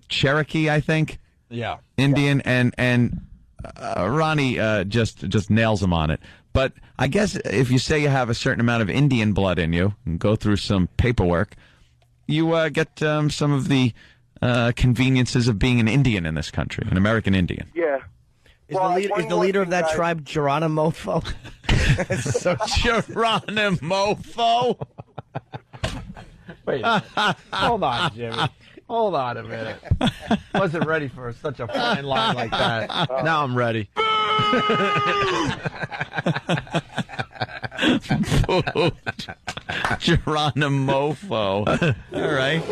Cherokee, I think. Yeah. Indian, and Ronnie just nails him on it. But I guess if you say you have a certain amount of Indian blood in you and go through some paperwork, you get some of the conveniences of being an Indian in this country, an American Indian. Yeah. Is the leader of that tribe Geronimo? So Geronimo. Wait. Hold on, Jimmy. Hold on a minute. Wasn't ready for such a fine line like that. Now I'm ready. Geronimo-fo. All right.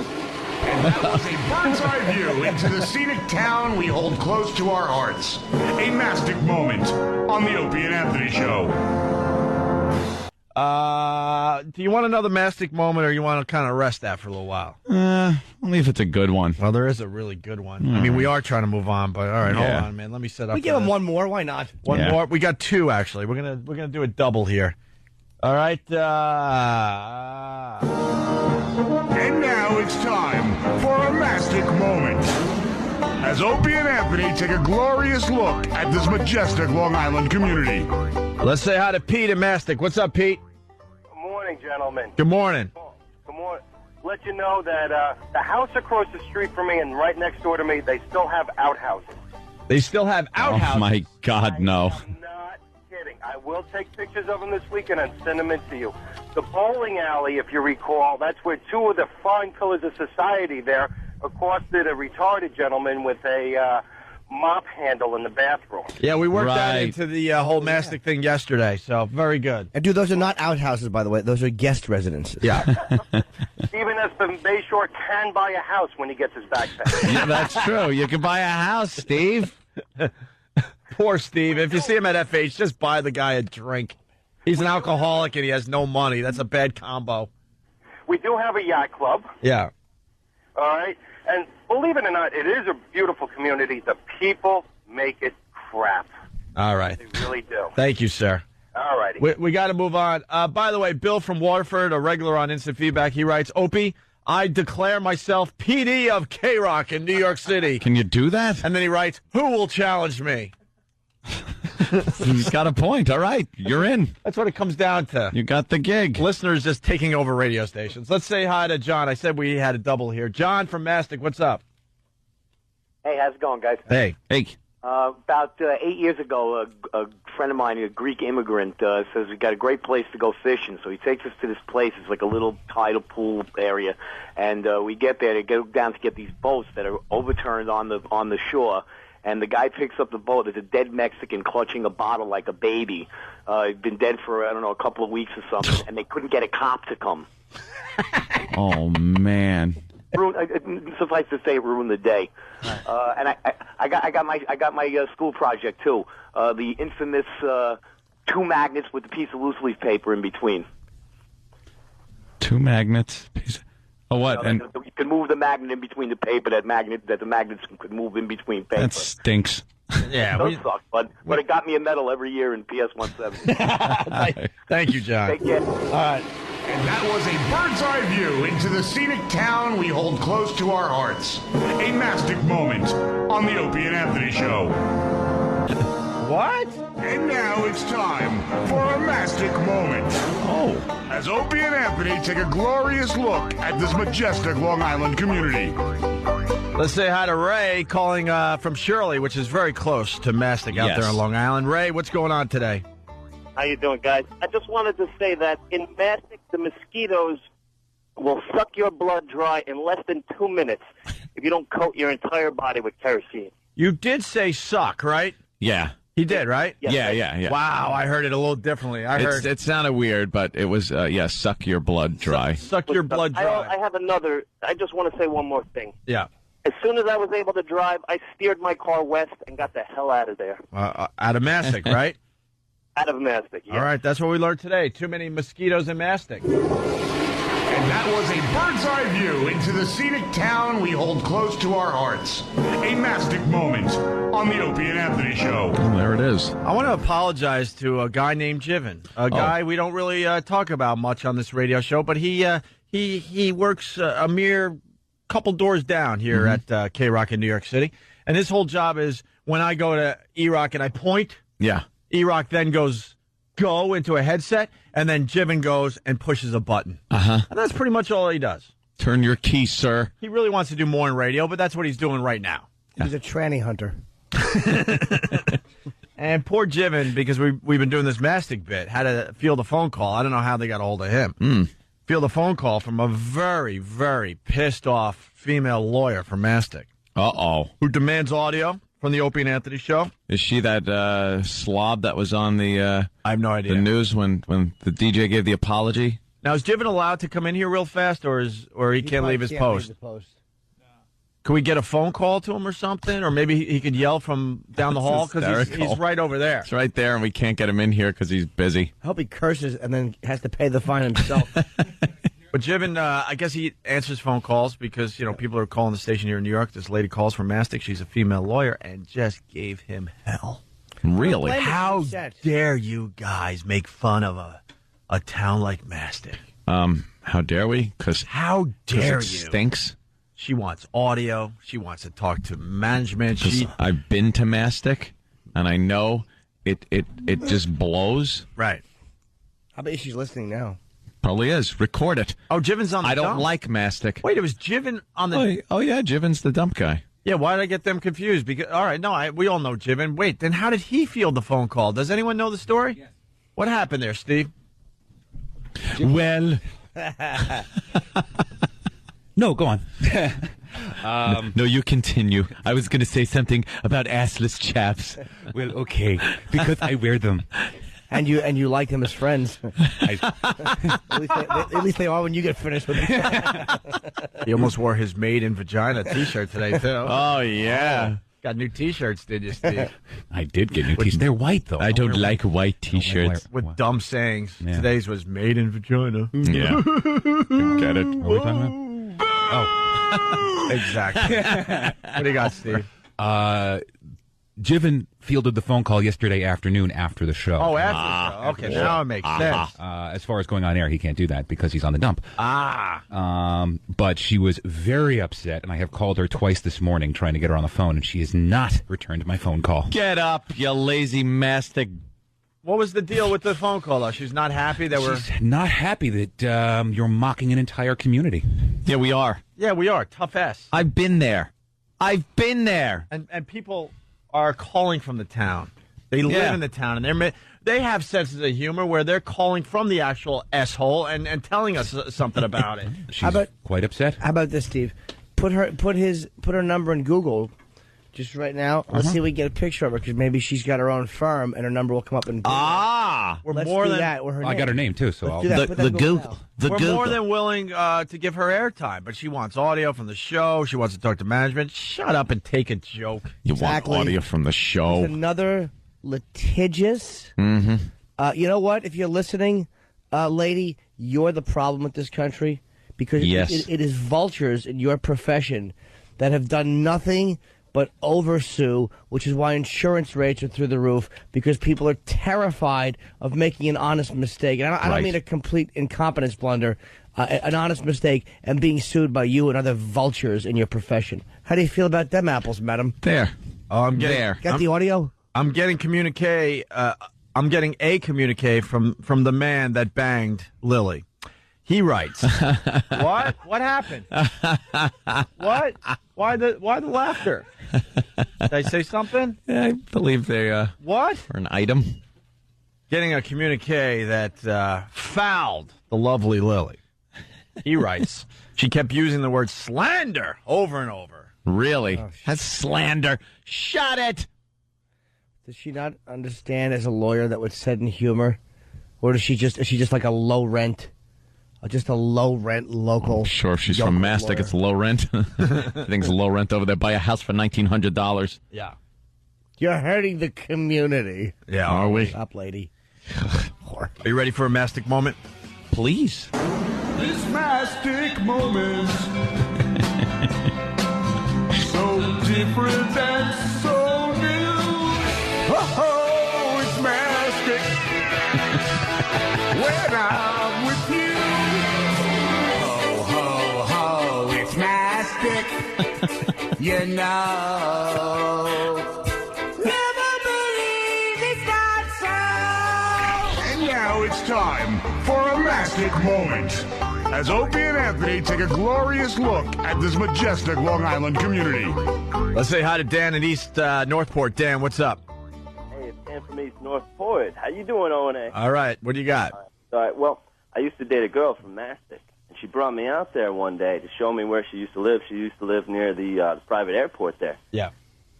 And that was a bird's eye view into the scenic town we hold close to our hearts. A Mastic Moment on the Opie and Anthony Show. Do you want another Mastic Moment, or you want to kind of rest that for a little while? Only if it's a good one. Well, there is a really good one. I mean, we are trying to move on, but all right, hold on, man. Let me set up. We give him one more. Why not? One more. We got two actually. We're gonna do a double here. All right. And now it's time for a Mastic Moment. As Opie and Anthony take a glorious look at this majestic Long Island community. Let's say hi to Pete and Mastic. What's up, Pete? Good morning, gentlemen. Good morning. Good morning. Let you know that the house across the street from me and right next door to me, they still have outhouses. They still have outhouses? Oh, my God, no. I'm not kidding. I will take pictures of them this weekend and send them in to you. The bowling alley, if you recall, that's where two of the fine pillars of society there accosted a retarded gentleman with a mop handle in the bathroom. Yeah, we worked that into the whole Mastic thing yesterday, so very good. And, dude, those are not outhouses, by the way. Those are guest residences. Yeah. Stephen Espen Bayshore can buy a house when he gets his backpack. Yeah, that's true. You can buy a house, Steve. Poor Steve. If you see him at FH, just buy the guy a drink. He's an alcoholic and he has no money. That's a bad combo. We do have a yacht club. Yeah. All right? And believe it or not, it is a beautiful community. The people make it crap. All right. They really do. Thank you, sir. All righty. We got to move on. By the way, Bill from Waterford, a regular on Instant Feedback, he writes, Opie, I declare myself PD of K-Rock in New York City. Can you do that? And then he writes, who will challenge me? He's got a point. All right, you're in. That's what it comes down to. You got the gig. Listeners just taking over radio stations. Let's say hi to John. I said we had a double here. John from Mastic, what's up? Hey, how's it going, guys? Hey. About 8 years ago, a friend of mine, a Greek immigrant, says we got a great place to go fishing. So he takes us to this place. It's like a little tidal pool area, and we get there to go down to get these boats that are overturned on the shore. And the guy picks up the boat. There's a dead Mexican clutching a bottle like a baby. He'd been dead for, I don't know, a couple of weeks or something, and they couldn't get a cop to come. Oh, man. Suffice to say, it ruined the day. And I got my school project too. The infamous 2 magnets with a piece of loose leaf paper in between. 2 magnets. What? You can move the magnet in between the paper. That the magnets could move in between paper. That stinks. Yeah, it does suck, but it got me a medal every year in PS 170. Thank you, John. Take care. All right. And that was a bird's eye view into the scenic town we hold close to our hearts. A Mastic Moment on the Opie and Anthony Show. What? And now it's time for a Mastic Moment. Oh. As Opie and Anthony take a glorious look at this majestic Long Island community. Let's say hi to Ray calling from Shirley, which is very close to Mastic out there on Long Island. Ray, what's going on today? How you doing, guys? I just wanted to say that in Mastic, the mosquitoes will suck your blood dry in less than 2 minutes if you don't coat your entire body with kerosene. You did say suck, right? Yeah. He did, right? Yes, Yeah. Wow, I heard it a little differently. It sounded weird, but it was, suck your blood dry. Suck your blood dry. I have another. I just want to say one more thing. Yeah. As soon as I was able to drive, I steered my car west and got the hell out of there. Out of Mastic, right? Out of Mastic, yeah. All right, that's what we learned today. Too many mosquitoes in Mastic. And that was a bird's eye view into the scenic town we hold close to our hearts. A Mastic Moment on the Opie and Anthony Show. Oh, there it is. I want to apologize to a guy named Jiven, a guy we don't really talk about much on this radio show, but he works a mere couple doors down here at K-Rock in New York City, and his whole job is when I go to E-Rock and I point, E-Rock then goes go into a headset, and then Jiven goes and pushes a button. And that's pretty much all he does. Turn your key, sir. He really wants to do more in radio, but that's what he's doing right now. He's a tranny hunter. And poor Jiven, because we've been doing this Mastic bit, had to field a phone call. I don't know how they got a hold of him. Field a phone call from a very, very pissed off female lawyer from Mastic. Who demands audio from the Opie and Anthony Show. Is she that slob that was on the I have no idea. The news when the DJ gave the apology? Now, is Jiven allowed to come in here real fast, or he can't leave his post? Can we get a phone call to him or something? Or maybe he could yell from down the hall because he's right over there. It's right there, and we can't get him in here because he's busy. I hope he curses and then has to pay the fine himself. But Jiven, I guess he answers phone calls because, people are calling the station here in New York. This lady calls from Mastic. She's a female lawyer and just gave him hell. Really? How dare you guys make fun of a town like Mastic? How dare we? How dare it you? Stinks. She wants audio. She wants to talk to management. I've been to Mastic, and I know it just blows. Right. I bet she's listening now. Probably is. Record it. Oh, Jiven's on the dump? I don't like Mastic. Wait, it was Jiven on the... Oh, yeah, Jiven's the dump guy. Yeah, why did I get them confused? Because all right, no, we all know Jiven. Wait, then how did he field the phone call? Does anyone know the story? Yes. What happened there, Steve? Well... No, go on. No, you continue. I was going to say something about assless chaps. Well, okay, because I wear them. And you like them as friends. At least they are when you get finished with them. He almost wore his Made in Vagina T-shirt today, too. Oh, yeah. Got new T-shirts, did you, Steve? I did get new T-shirts. They're white, though. I don't like white T-shirts. With dumb sayings. Yeah. Today's was Made in Vagina. Yeah. Get it. What are we talking about? Oh. Exactly. What do you got, Steve? Jiven fielded the phone call yesterday afternoon after the show. Oh, after the show. Okay, now it makes sense. As far as going on air, he can't do that because he's on the dump. But she was very upset, and I have called her twice this morning trying to get her on the phone, and she has not returned my phone call. Get up, you lazy Mastic. What was the deal with the phone call, though? She's not happy that She's not happy that you're mocking an entire community. Yeah, we are. Yeah, we are. Tough S. I've been there. And people are calling from the town. They live in the town, and they have senses of humor where they're calling from the actual S-hole and telling us something about it. She's quite upset. How about this, Steve? Put her number in Google. just right now. Let's see if we can get a picture of her, because maybe she's got her own firm, and her number will come up in. We're Let's more do than that. With her I name. got her name, too, so Let's I'll... do that. Put that in Google. We're more than willing to give her airtime, but she wants audio from the show. She wants to talk to management. Shut up and take a joke. You Exactly. want audio from the show. There's another litigious. Mm-hmm. You know what? If you're listening, lady, you're the problem with this country, because Yes. it is vultures in your profession that have done nothing but oversue, which is why insurance rates are through the roof, because people are terrified of making an honest mistake. And I don't Right. mean a complete incompetence blunder, an honest mistake, and being sued by you and other vultures in your profession. How do you feel about them apples, madam? There. I'm getting, There. Got the audio? I'm getting communique. I'm getting a communique from the man that banged Lily. He writes, "What? What happened? What? Why the laughter? Did I say something? Yeah, I believe they What? are an item. Getting a communique that fouled the lovely Lily." He writes, "She kept using the word slander over and over." Really? That's slander. Shut it. Does she not understand as a lawyer that was said in humor? Or is she just like a low rent? Just a low rent local. Sure, if she's yokel from Mastic, lawyer. it's low rent. I think it's low rent over there. Buy a house for $1,900. Yeah. You're hurting the community. Yeah. Are we? Stop, lady. Are you ready for a mastic moment? Please. This Mastic Moments. So different and so new. Oh, it's Mastic. When I'm with you. Ho, ho, ho, it's Mastic. You know. Never believe it's not so. And now it's time for a Mastic Moment. As Opie and Anthony take a glorious look at this majestic Long Island community. Let's say hi to Dan in East Northport. Dan, what's up? Hey, it's Dan from East Northport. How you doing, O&A? All right. What do you got? All right, well, I used to date a girl from Mastic, and she brought me out there one day to show me where she used to live. She used to live near the private airport there. Yeah.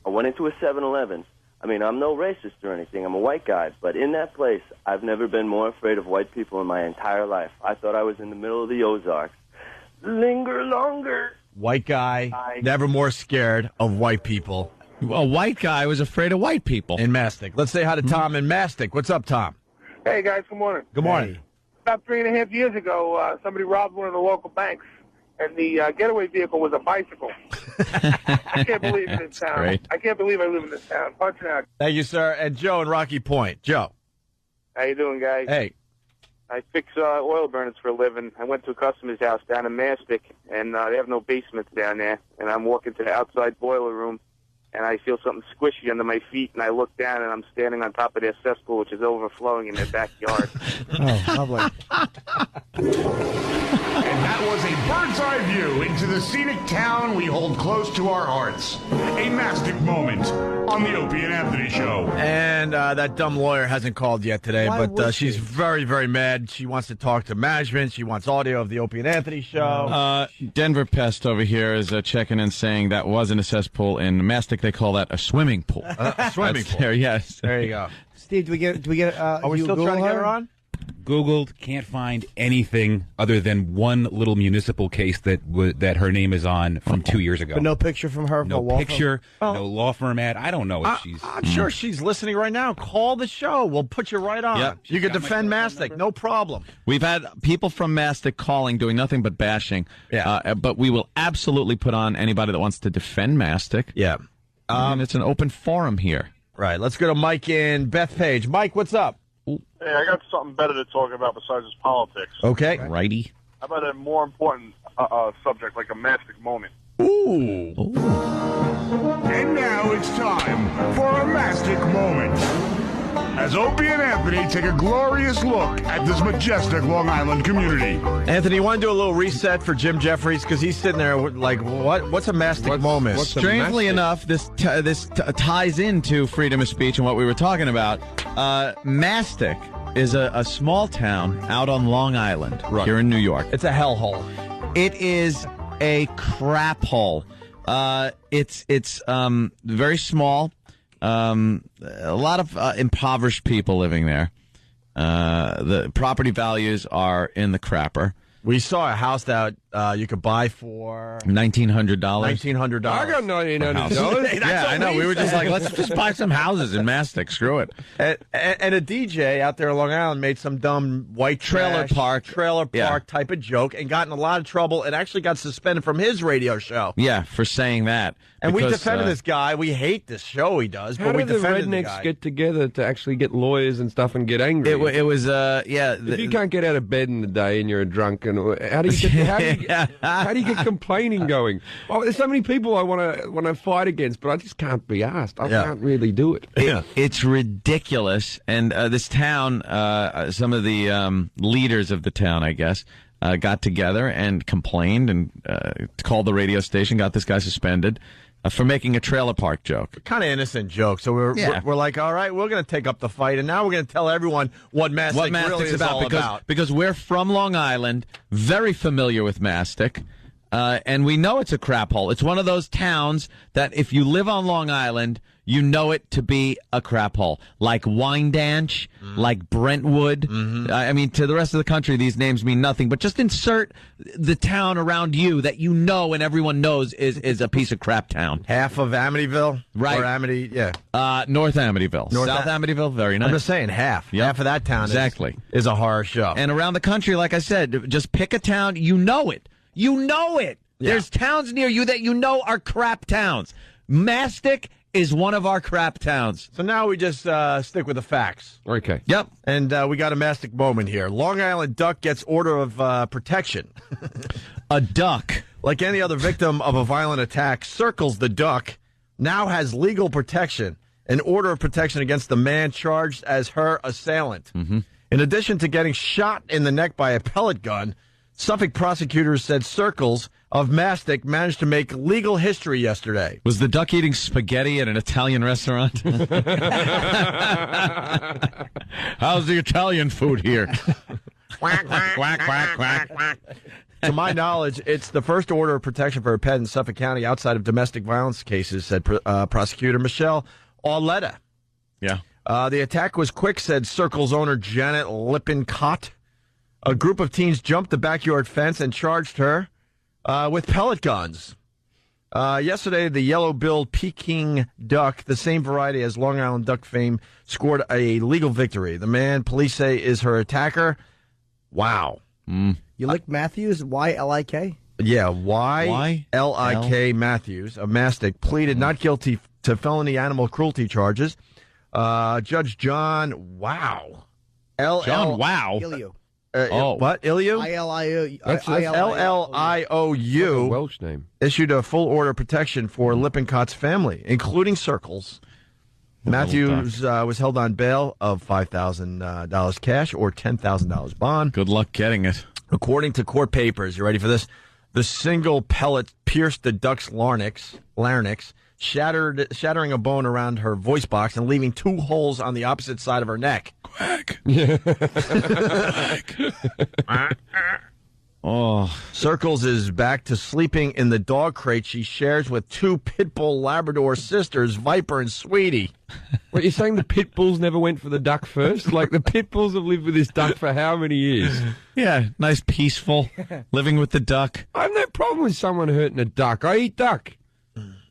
I went into a 7-Eleven. I mean, I'm no racist or anything. I'm a white guy. But in that place, I've never been more afraid of white people in my entire life. I thought I was in the middle of the Ozarks. Linger longer. White guy, never more scared of white people. A white guy was afraid of white people. In Mastic. Let's say hi to Tom in Mastic. What's up, Tom? Hey, guys, good morning. Good morning. About 3.5 years ago, somebody robbed one of the local banks, and the getaway vehicle was a bicycle. I can't believe it in this town. great. I can't believe I live in this town. Punching out. Thank you, sir. And Joe in Rocky Point. Joe. How you doing, guys? Hey. I fix oil burners for a living. I went to a customer's house down in Mastic, and they have no basements down there. And I'm walking to the outside boiler room, and I feel something squishy under my feet, and I look down, and I'm standing on top of their cesspool, which is overflowing in their backyard. Oh, lovely. And that was a bird's eye view into the scenic town we hold close to our hearts. A Mastic Moment on the Opie and Anthony Show. And that dumb lawyer hasn't called yet today, Why but would she's she? very, very mad. She wants to talk to management. She wants audio of the Opie and Anthony Show. Denver Pest over here is checking in saying that wasn't a cesspool. In Mastic, they call that a swimming pool. A swimming That's pool. There, yes. There you go. Steve, do we get? Are we you still Google trying to get her on? Googled, can't find anything other than one little municipal case that her name is on from 2 years ago. But no picture from her. No for law picture, firm? no law firm ad. I don't know if she's. I'm sure she's listening right now. Call the show. We'll put you right on. Yep. You can defend Mastic. No problem. We've had people from Mastic calling, doing nothing but bashing. Yeah. But we will absolutely put on anybody that wants to defend Mastic. Yeah. And it's an open forum here. Right. Let's go to Mike in Bethpage. Mike, what's up? Hey, I got something better to talk about besides just politics. Okay. Righty. How about a more important subject, like a Mastic Moment? Ooh. And now it's time for a Mastic Moment. As Opie and Anthony take a glorious look at this majestic Long Island community. Anthony, you want to do a little reset for Jim Jeffries? Because he's sitting there like, what's a Mastic moment? Strangely enough, this ties into freedom of speech and what we were talking about. Mastic is a small town out on Long Island here in New York. It's a hellhole. It is a crap hole. It's very small. A lot of impoverished people living there. The property values are in the crapper. We saw a house that you could buy for $1,900. $1,900. I got $1,900. Yeah, I know. We were just like, let's just buy some houses in Mastic. Screw it. And a DJ out there on Long Island made some dumb white trailer park type of joke and got in a lot of trouble and actually got suspended from his radio show. Yeah, for saying that. And we defended this guy. We hate this show he does, but we defended the guy. How do the rednecks get together to actually get lawyers and stuff and get angry? It was, if you can't get out of bed in the day and you're a drunk, and how do you get how do you get complaining going? Oh, there's so many people I want to fight against, but I just can't be asked. I can't really do it. It's ridiculous. And this town, some of the leaders of the town, I guess, got together and complained and called the radio station, got this guy suspended for making a trailer park joke. Kind of innocent joke. So we're like, all right, we're going to take up the fight, and now we're going to tell everyone what Mastic really is all about. Because we're from Long Island, very familiar with Mastic, and we know it's a crap hole. It's one of those towns that if you live on Long Island, you know it to be a crap hole. Like Wyandanch, like Brentwood. I mean, to the rest of the country, these names mean nothing. But just insert the town around you that you know and everyone knows is a piece of crap town. Half of Amityville? Right. Or Amity, yeah. North Amityville. South Amityville, very nice. I'm just saying half. Yep. Half of that town is a horror show. And around the country, like I said, just pick a town. You know it. You know it. Yeah. There's towns near you that you know are crap towns. Mastic is one of our crap towns. So now we just stick with the facts. Okay. Yep. And we got a Mastic moment here. Long Island duck gets order of protection. A duck. Like any other victim of a violent attack, Circles the duck now has legal protection, an order of protection against the man charged as her assailant. Mm-hmm. In addition to getting shot in the neck by a pellet gun, Suffolk prosecutors said Circles of Mastic managed to make legal history yesterday. Was the duck eating spaghetti at an Italian restaurant? How's the Italian food here? Quack, quack, quack, quack, quack, quack. To my knowledge, it's the first order of protection for a pet in Suffolk County outside of domestic violence cases, said prosecutor Michelle Auletta. Yeah. The attack was quick, said Circle's owner Janet Lippincott. A group of teens jumped the backyard fence and charged her with pellet guns. Yesterday, the yellow-billed Peking duck, the same variety as Long Island duck fame, scored a legal victory. The man police say is her attacker. Wow. You licked Matthews, Y-L-I-K? Yeah, Y-L-I-K Matthews of Mastic pleaded not guilty to felony animal cruelty charges. Judge John Illiou. What? Illiou? I-L-I-O-U. That's L-L-I-O-U. a Welsh name. Issued a full order of protection for Lippincott's family, including Circles. Matthews was held on bail of $5,000 cash or $10,000 bond. Good luck getting it. According to court papers, you ready for this? The single pellet pierced the duck's larynx, shattering a bone around her voice box and leaving 2 holes on the opposite side of her neck. Quack. Oh. Circles is back to sleeping in the dog crate she shares with 2 pit bull Labrador sisters, Viper and Sweetie. What, you're saying the pit bulls never went for the duck first? Like, the pit bulls have lived with this duck for how many years? Yeah, nice, peaceful, living with the duck. I have no problem with someone hurting a duck. I eat duck.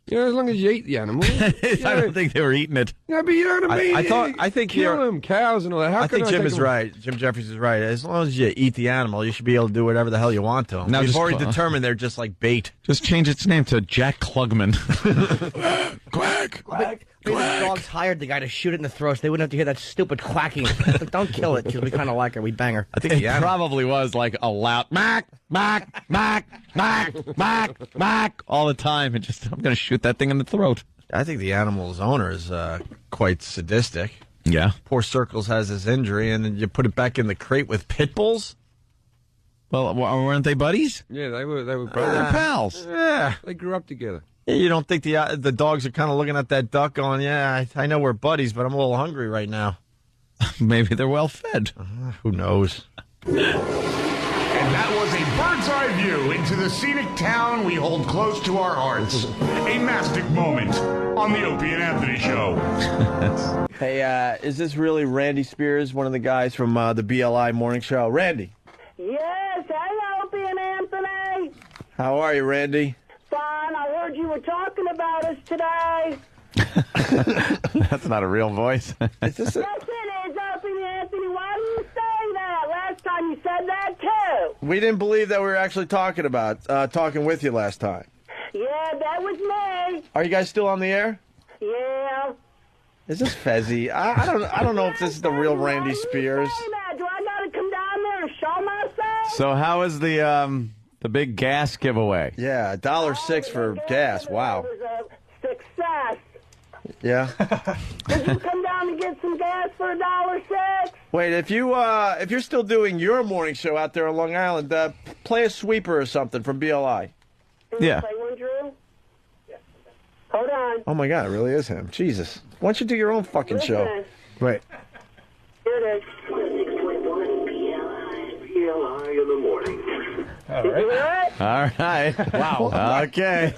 You know, as long as you eat the animal. I don't think they were eating it. Yeah, but you know what I mean? I think kill them, cows and all that. I think Jim is right. Jim Jeffries is right. As long as you eat the animal, you should be able to do whatever the hell you want to them. Now we've already determined they're just like bait. Just change its name to Jack Klugman. Quack, quack. Maybe the dogs hired the guy to shoot it in the throat so they wouldn't have to hear that stupid quacking. But don't kill it, because we kind of like her. We bang her. I think it probably was like a loud mack, mack, mack, mack, mack, mack all the time. And just, I'm going to shoot that thing in the throat. I think the animal's owner is quite sadistic. Yeah. Poor Circles has his injury, and then you put it back in the crate with pit bulls? Well, weren't they buddies? Yeah, they were brothers. They're pals. Yeah. They grew up together. You don't think the dogs are kind of looking at that duck going, yeah, I know we're buddies, but I'm a little hungry right now. Maybe they're well fed. Who knows? And that was a bird's eye drive you into the scenic town we hold close to our hearts. A Mastic Moment on the Opie and Anthony Show. Hey, is this really Randy Spears, one of the guys from the BLI Morning Show? Randy. Yes, hey, Opie and Anthony. How are you, Randy? Fine. I heard you were talking about us today. That's not a real voice. Is this a... Yes, it is, Opie and Anthony. Why do you say that? Last time you said that, too. We didn't believe that we were actually talking with you last time. Yeah, that was me. Are you guys still on the air? Yeah. Is this Fezzi? I don't know if this is the real Randy Spears. Do I got to come down there and show myself? So how is the big gas giveaway? Yeah, $1.06 for gas. Wow. It was a success. Yeah. Did you come down to get some gas for $1.06? Wait, if you're still doing your morning show out there on Long Island, play a sweeper or something from BLI. Yeah. Play one, Drew? Hold on. Oh my God, it really is him. Jesus. Why don't you do your own fucking show? Wait. Here it is. BLI in the morning. All right. All right. Wow. Okay.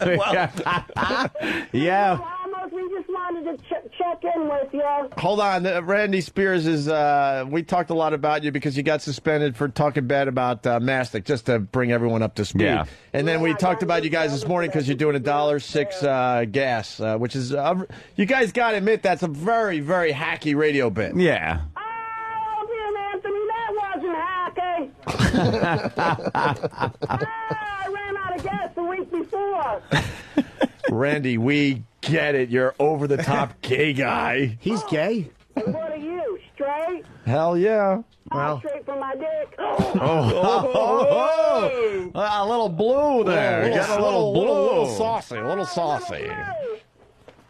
Yeah. We just wanted to check in with you. Hold on. Randy Spears is, we talked a lot about you because you got suspended for talking bad about Mastic, just to bring everyone up to speed. Yeah. And then we talked about you guys this morning because you're doing $1.06 gas, which is, you guys got to admit, that's a very, very hacky radio bit. Yeah. Anthony, that wasn't hacky. I ran out of gas the week before. Randy, we get it. You're over-the-top gay guy. He's gay? And what are you, straight? Hell yeah. I'm straight from my dick. A little blue there. You got a little blue. A little saucy. A little saucy. A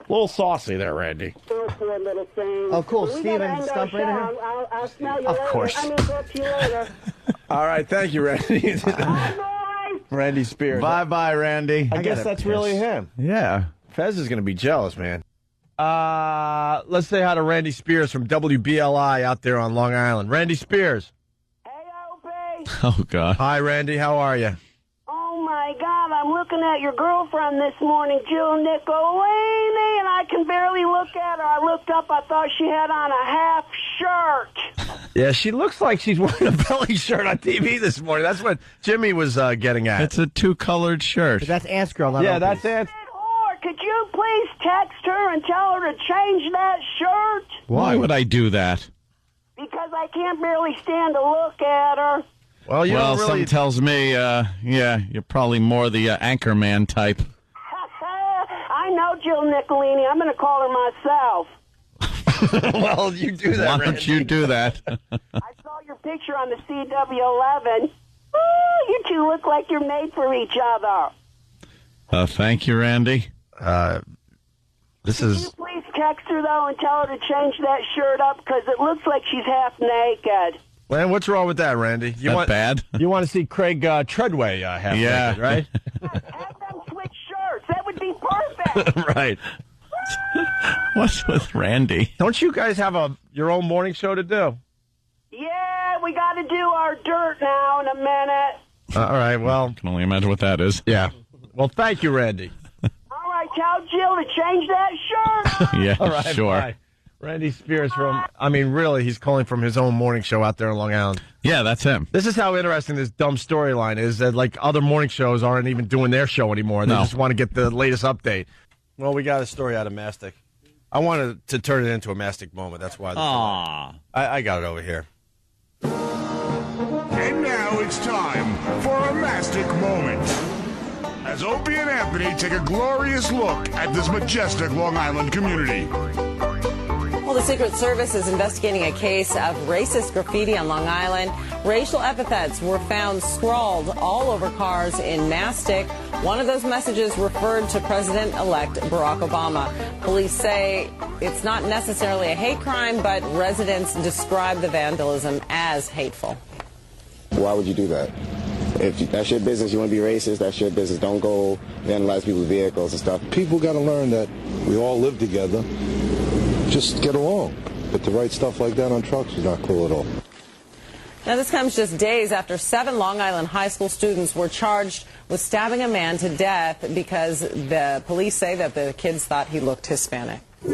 little saucy there, Randy. Oh, poor little thing. Oh, cool. We Steven, gotta end stump our right show. here? I'll smell you Of later. course. Talk to you later. All right. Thank you, Randy. Randy Spears. Bye-bye, Randy. I guess that's really him. Yeah. Fez is going to be jealous, man. Let's say hi to Randy Spears from WBLI out there on Long Island. Randy Spears. Oh, God. Hi, Randy. How are you? Oh, my God. I'm looking at your girlfriend this morning, Jill Nicolini, and I can barely look at her. I looked up. I thought she had on a half shirt. Yeah, she looks like she's wearing a belly shirt on TV this morning. That's what Jimmy was getting at. It's a two-colored shirt. But that's Ant's girl, not Yeah, Opie's. that's Ant. Or could you please text her and tell her to change that shirt? Why would I do that? Because I can't barely stand to look at her. Well, you don't really... something tells me, you're probably more the Anchorman type. I know Jill Nicolini. I'm going to call her myself. Well, you do that, Why don't Randy. you do that? I saw your picture on the CW11. Ooh, you two look like you're made for each other. Thank you, Randy. This Could is... you please text her, though, and tell her to change that shirt up because it looks like she's half naked. Man, what's wrong with that, Randy? That bad? You want to see Craig Treadway half naked, right? Have them switch shirts. That would be perfect. Right. What's with Randy? Don't you guys have your own morning show to do? Yeah, we got to do our dirt now in a minute. All right, well... I can only imagine what that is. Yeah. Well, thank you, Randy. All right, tell Jill to change that shirt. Yeah, All right, sure. bye. Randy Spears really, he's calling from his own morning show out there in Long Island. Yeah, that's him. This is how interesting this dumb storyline is, that like other morning shows aren't even doing their show anymore. They just want to get the latest update. Well, we got a story out of Mastic. I wanted to turn it into a Mastic moment. That's why. I got it over here. And now it's time for a Mastic Moment. As Opie and Anthony take a glorious look at this majestic Long Island community. Well, the Secret Service is investigating a case of racist graffiti on Long Island. Racial epithets were found scrawled all over cars in Mastic. One of those messages referred to President-elect Barack Obama. Police say it's not necessarily a hate crime, but residents describe the vandalism as hateful. Why would you do that? If that's your business, you want to be racist, that's your business. Don't go vandalize people's vehicles and stuff. People got to learn that we all live together. Just get along. But to write stuff like that on trucks is not cool at all. Now, this comes just days after 7 Long Island high school students were charged with stabbing a man to death because the police say that the kids thought he looked Hispanic. And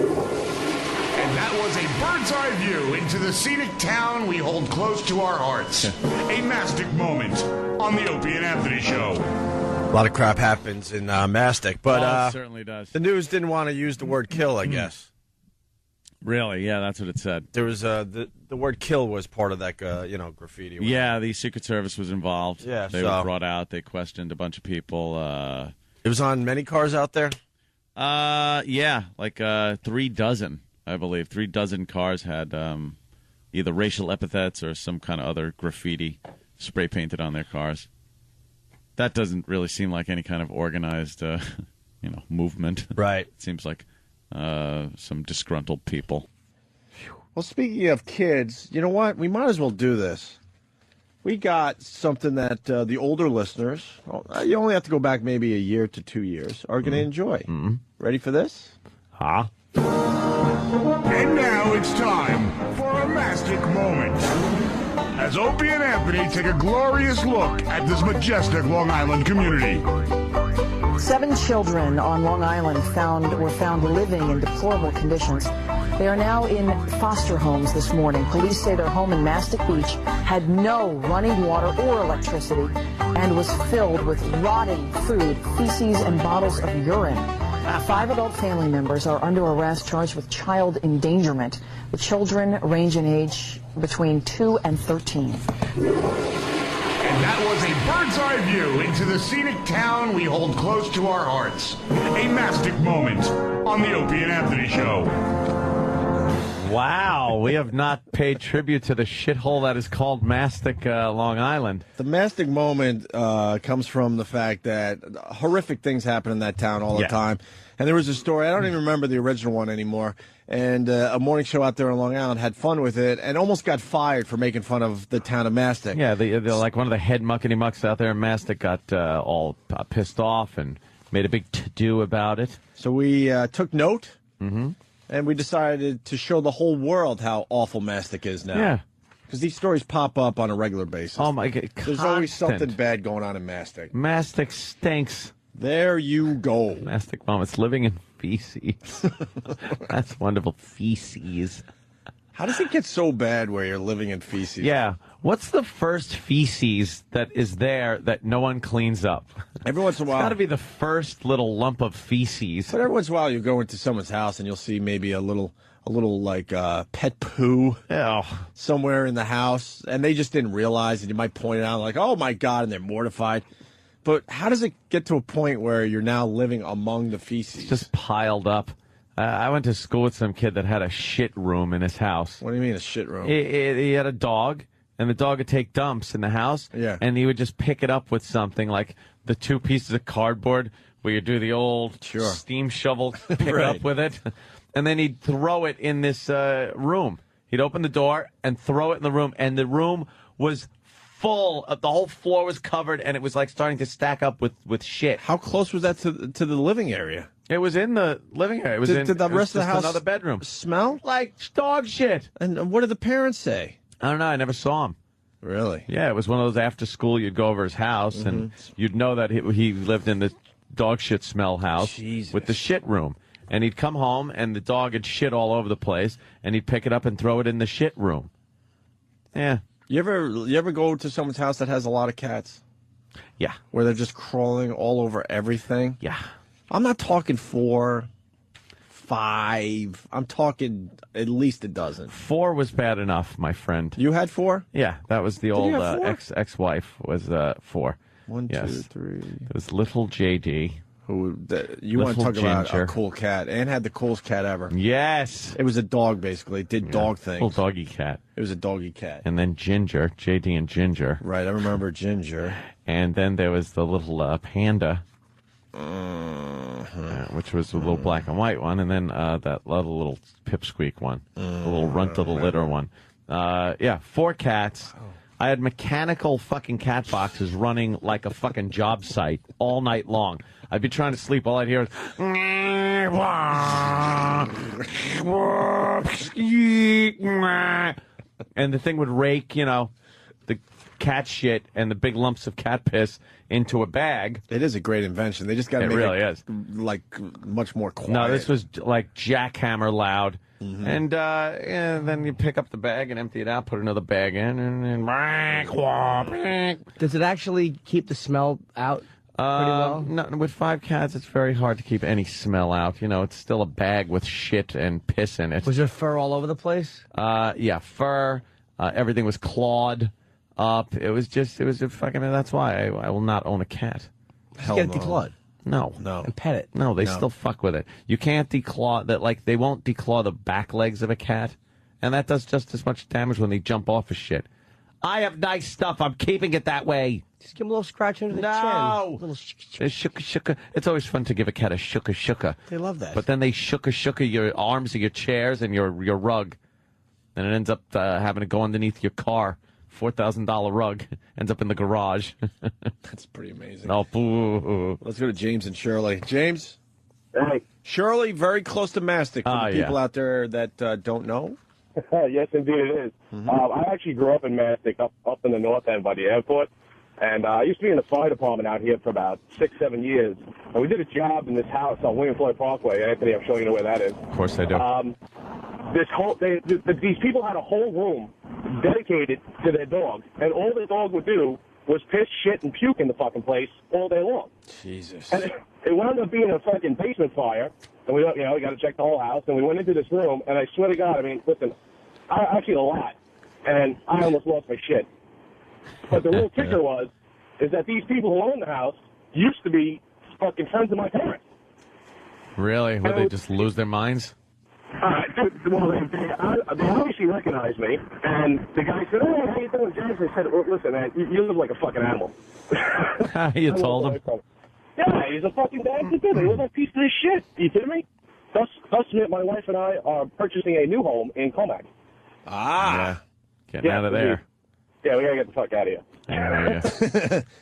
that was a bird's eye view into the scenic town we hold close to our hearts. A Mastic Moment on the Opie and Anthony Show. A lot of crap happens in Mastic, but it certainly does. The news didn't want to use the word kill, I guess. Really? Yeah, that's what it said. There was the word "kill" was part of that, graffiti. Yeah, the Secret Service was involved. Yeah, they were brought out. They questioned a bunch of people. It was on many cars out there. Yeah, like 3 dozen, I believe. 3 dozen cars had either racial epithets or some kind of other graffiti spray painted on their cars. That doesn't really seem like any kind of organized, movement. Right. It seems like some disgruntled people. Well, speaking of kids, you know what? We might as well do this. We got something that the older listeners, you only have to go back maybe a year to 2 years, are going to enjoy. Mm-hmm. Ready for this? Huh? And now it's time for a Mastic Moment. As Opie and Anthony take a glorious look at this majestic Long Island community. 7 children on Long Island were found living in deplorable conditions. They are now in foster homes this morning. Police say their home in Mastic Beach had no running water or electricity and was filled with rotting food, feces, and bottles of urine. 5 adult family members are under arrest charged with child endangerment. The children range in age between 2 and 13. And that was a bird's eye view into the scenic town we hold close to our hearts. A Mastic Moment on the Opie and Anthony Show. Wow, we have not paid tribute to the shithole that is called Mastic, Long Island. The Mastic Moment comes from the fact that horrific things happen in that town all the time. And there was a story, I don't even remember the original one anymore, and a morning show out there on Long Island had fun with it and almost got fired for making fun of the town of Mastic. Yeah, they're like one of the head muckety-mucks out there in Mastic got all pissed off and made a big to-do about it. So we took note, and we decided to show the whole world how awful Mastic is now. Yeah. Because these stories pop up on a regular basis. Oh, my God. There's always something bad going on in Mastic. Mastic stinks. There you go. Mastic Moments, living in feces. That's wonderful. Feces. How does it get so bad where you're living in feces? Yeah. What's the first feces that is there that no one cleans up? Every once in a while. It's got to be the first little lump of feces. But every once in a while you go into someone's house and you'll see maybe a little like pet poo somewhere in the house, and they just didn't realize it. You might point it out like, oh my God, and they're mortified. But how does it get to a point where you're now living among the feces? It's just piled up. I went to school with some kid that had a shit room in his house. What do you mean a shit room? He had a dog, and the dog would take dumps in the house, and he would just pick it up with something like the 2 pieces of cardboard where you do the old steam shovel pick it up with it, and then he'd throw it in this room. He'd open the door and throw it in the room, and the room was full. The whole floor was covered, and it was like starting to stack up with shit. How close was that to the living area? It was in the living area. It was did the rest of the house another bedroom smell like dog shit? And what did the parents say? I don't know. I never saw him. Really? Yeah, it was one of those after school. You'd go over his house, and you'd know that he lived in the dog shit smell house with the shit room. And he'd come home, and the dog had shit all over the place, and he'd pick it up and throw it in the shit room. Yeah. You ever go to someone's house that has a lot of cats? Yeah. Where they're just crawling all over everything? Yeah. I'm not talking 4, 5. I'm talking at least a dozen. 4 was bad enough, my friend. You had 4? Yeah, that was the old you have 4? ex-wife was 4. 1, yes. 2, 3. It was little JD. You want to talk about a cool cat. Ann had the coolest cat ever. Yes. It was a dog, basically. It did dog things. Little doggy cat. It was a doggy cat. And then Ginger, JD and Ginger. Right, I remember Ginger. And then there was the little panda, which was a little black and white one. And then that little pipsqueak one, the little runt of the litter one. 4 cats. I had mechanical fucking cat boxes running like a fucking job site all night long. I'd be trying to sleep. All I'd hear was... And the thing would rake, the cat shit and the big lumps of cat piss into a bag. It is a great invention. They just got to make really it is. like much more quiet. No, this was like jackhammer loud. And then you pick up the bag and empty it out, put another bag in, and Does it actually keep the smell out pretty well? No, with 5 cats, it's very hard to keep any smell out. You know, it's still a bag with shit and piss in it. Was there fur all over the place? Yeah, fur. Everything was clawed up. It was a fucking. That's why I will not own a cat. Just get it declawed. No. And pet it. No, they still fuck with it. You can't declaw that. Like they won't declaw the back legs of a cat, and that does just as much damage when they jump off of shit. I have nice stuff. I'm keeping it that way. Just give him a little scratch under the chin. No. Little Shuka. It's always fun to give a cat a shuka. They love that. But then they shuka your arms of your chairs and your rug, and it ends up having to go underneath your car. $4,000 rug ends up in the garage. That's pretty amazing. Oh, boo. Let's go to James and Shirley. James? Hey. Shirley, very close to Mastic. For the people out there that don't know. Yes, indeed it is. I actually grew up in Mastic, up in the north end by the airport. And I used to be in the fire department out here for about 6-7 years. And we did a job in this house on William Floyd Parkway. Anthony, I'm showing you where that is. Of course I do. These people had a whole room dedicated to their dog. And all their dog would do was piss, shit, and puke in the fucking place all day long. Jesus. And it wound up being a fucking basement fire. And we got to check the whole house. And we went into this room, and I swear to God, I mean, listen, I seen a lot. And I almost lost my shit. But the real kicker is that these people who own the house used to be fucking friends of my parents. Really? Would they just lose their minds? Well, they obviously recognized me, and the guy said, "Oh, how you doing, James?" I said, well, "Listen, man, you live like a fucking animal." You told him? Yeah, he's a fucking bastard. They live like a piece of this shit. You kidding me? Thus, my wife and I are purchasing a new home in Comac. Yeah. Getting out of there. Yeah, we gotta get the fuck out of here.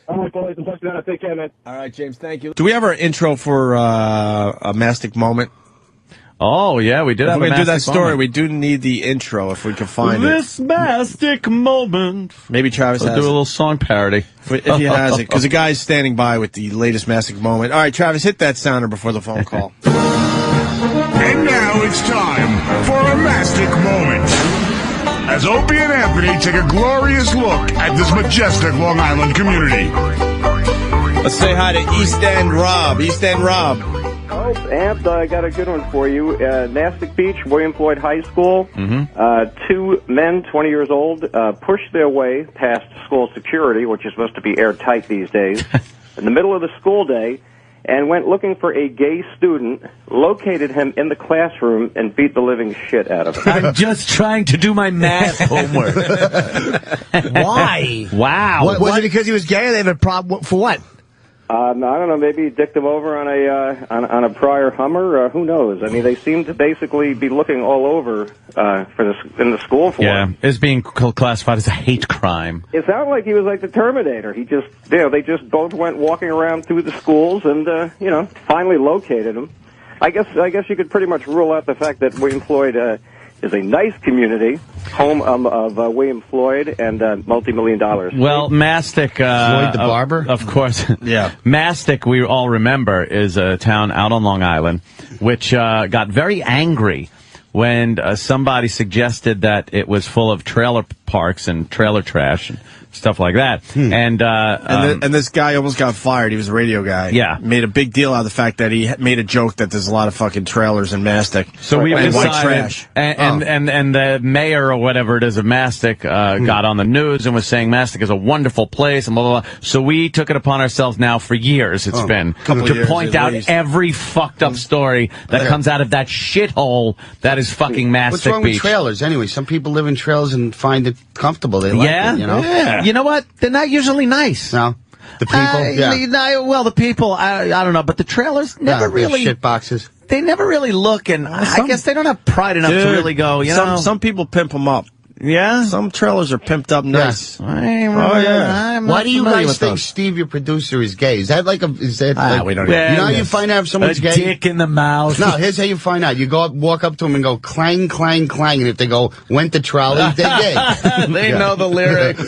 All right, boys, I'm touching out. Take care, man. All right, James, thank you. Do we have our intro for a Mastic moment? Oh, yeah, we did have a Mastic moment. If we're going to do that story, moment. We do need the intro if we can find this Mastic moment. Maybe Travis I'll has do a it. little song parody. If he has it, because the guy's standing by with the latest Mastic moment. All right, Travis, hit that sounder before the phone call. And now it's time for a Mastic moment. As Opie and Anthony take a glorious look at this majestic Long Island community. Let's say hi to East End Rob. East End Rob. Oh, Ant, I got a good one for you. Mastic Beach, William Floyd High School. 2 men, 20 years old, pushed their way past school security, which is supposed to be airtight these days, in the middle of the school day, and went looking for a gay student, located him in the classroom, and beat the living shit out of him. I'm just trying to do my math homework. Why? Wow. Was it because he was gay? They have a problem for what? I don't know. Maybe he dicked him over on a prior Hummer. Who knows? I mean, they seem to basically be looking all over in the school for him. It's being classified as a hate crime. It sounded like he was like the Terminator. He just, they just both went walking around through the schools and, finally located him. I guess you could pretty much rule out the fact that William Floyd is a nice community, home of William Floyd and multi-million dollars. Well, Mastic... Floyd the barber? Of course. Yeah. Mastic, we all remember, is a town out on Long Island, which got very angry when somebody suggested that it was full of trailer parks and trailer trash and stuff like that. And this guy almost got fired. He was a radio guy. Yeah. Made a big deal out of the fact that he made a joke that there's a lot of fucking trailers in Mastic. So we and white decided, trash. And the mayor or whatever it is of Mastic got on the news and was saying Mastic is a wonderful place and blah, blah, blah. So we took it upon ourselves now for years, it's been, to point out every fucked up story that comes out of that shithole that is fucking Mastic What's wrong Beach. with trailers anyway? Some people live in trailers and find it comfortable. They like it, you know? Yeah. You know what? They're not usually nice. No. The people? Well, the people, I don't know, but the trailers never really... Shit boxes. They never really look, and I guess they don't have pride enough to really go, Some people pimp them up. Yeah? Some trailers are pimped up nice. Oh, yeah. Why do you guys think Steve, your producer, is gay? Is that like a... Is that like, we don't you know how you find out if someone's gay? Dick in the mouth. No, here's how you find out. You go up, walk up to them and go, clang, clang, clang. And if they go, went the trolley, they're gay. They know the lyrics.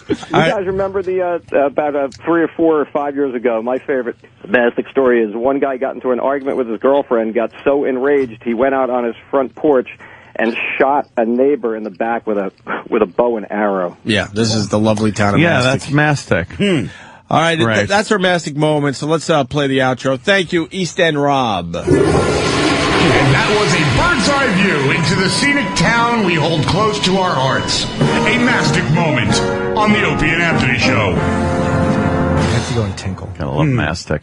You guys remember the about 3 or 4 or 5 years ago, my favorite Mastic story is one guy got into an argument with his girlfriend, got so enraged he went out on his front porch and shot a neighbor in the back with a bow and arrow. Yeah, this is the lovely town of Mastic. That's Mastic. All right, Right. that's our Mastic moment, so let's play the outro. Thank you, East End Rob. And that was a bird's eye view into the scenic town we hold close to our hearts. A Mastic moment on the Opie and Anthony Show. I have to go and tinkle. Gotta love Mastic.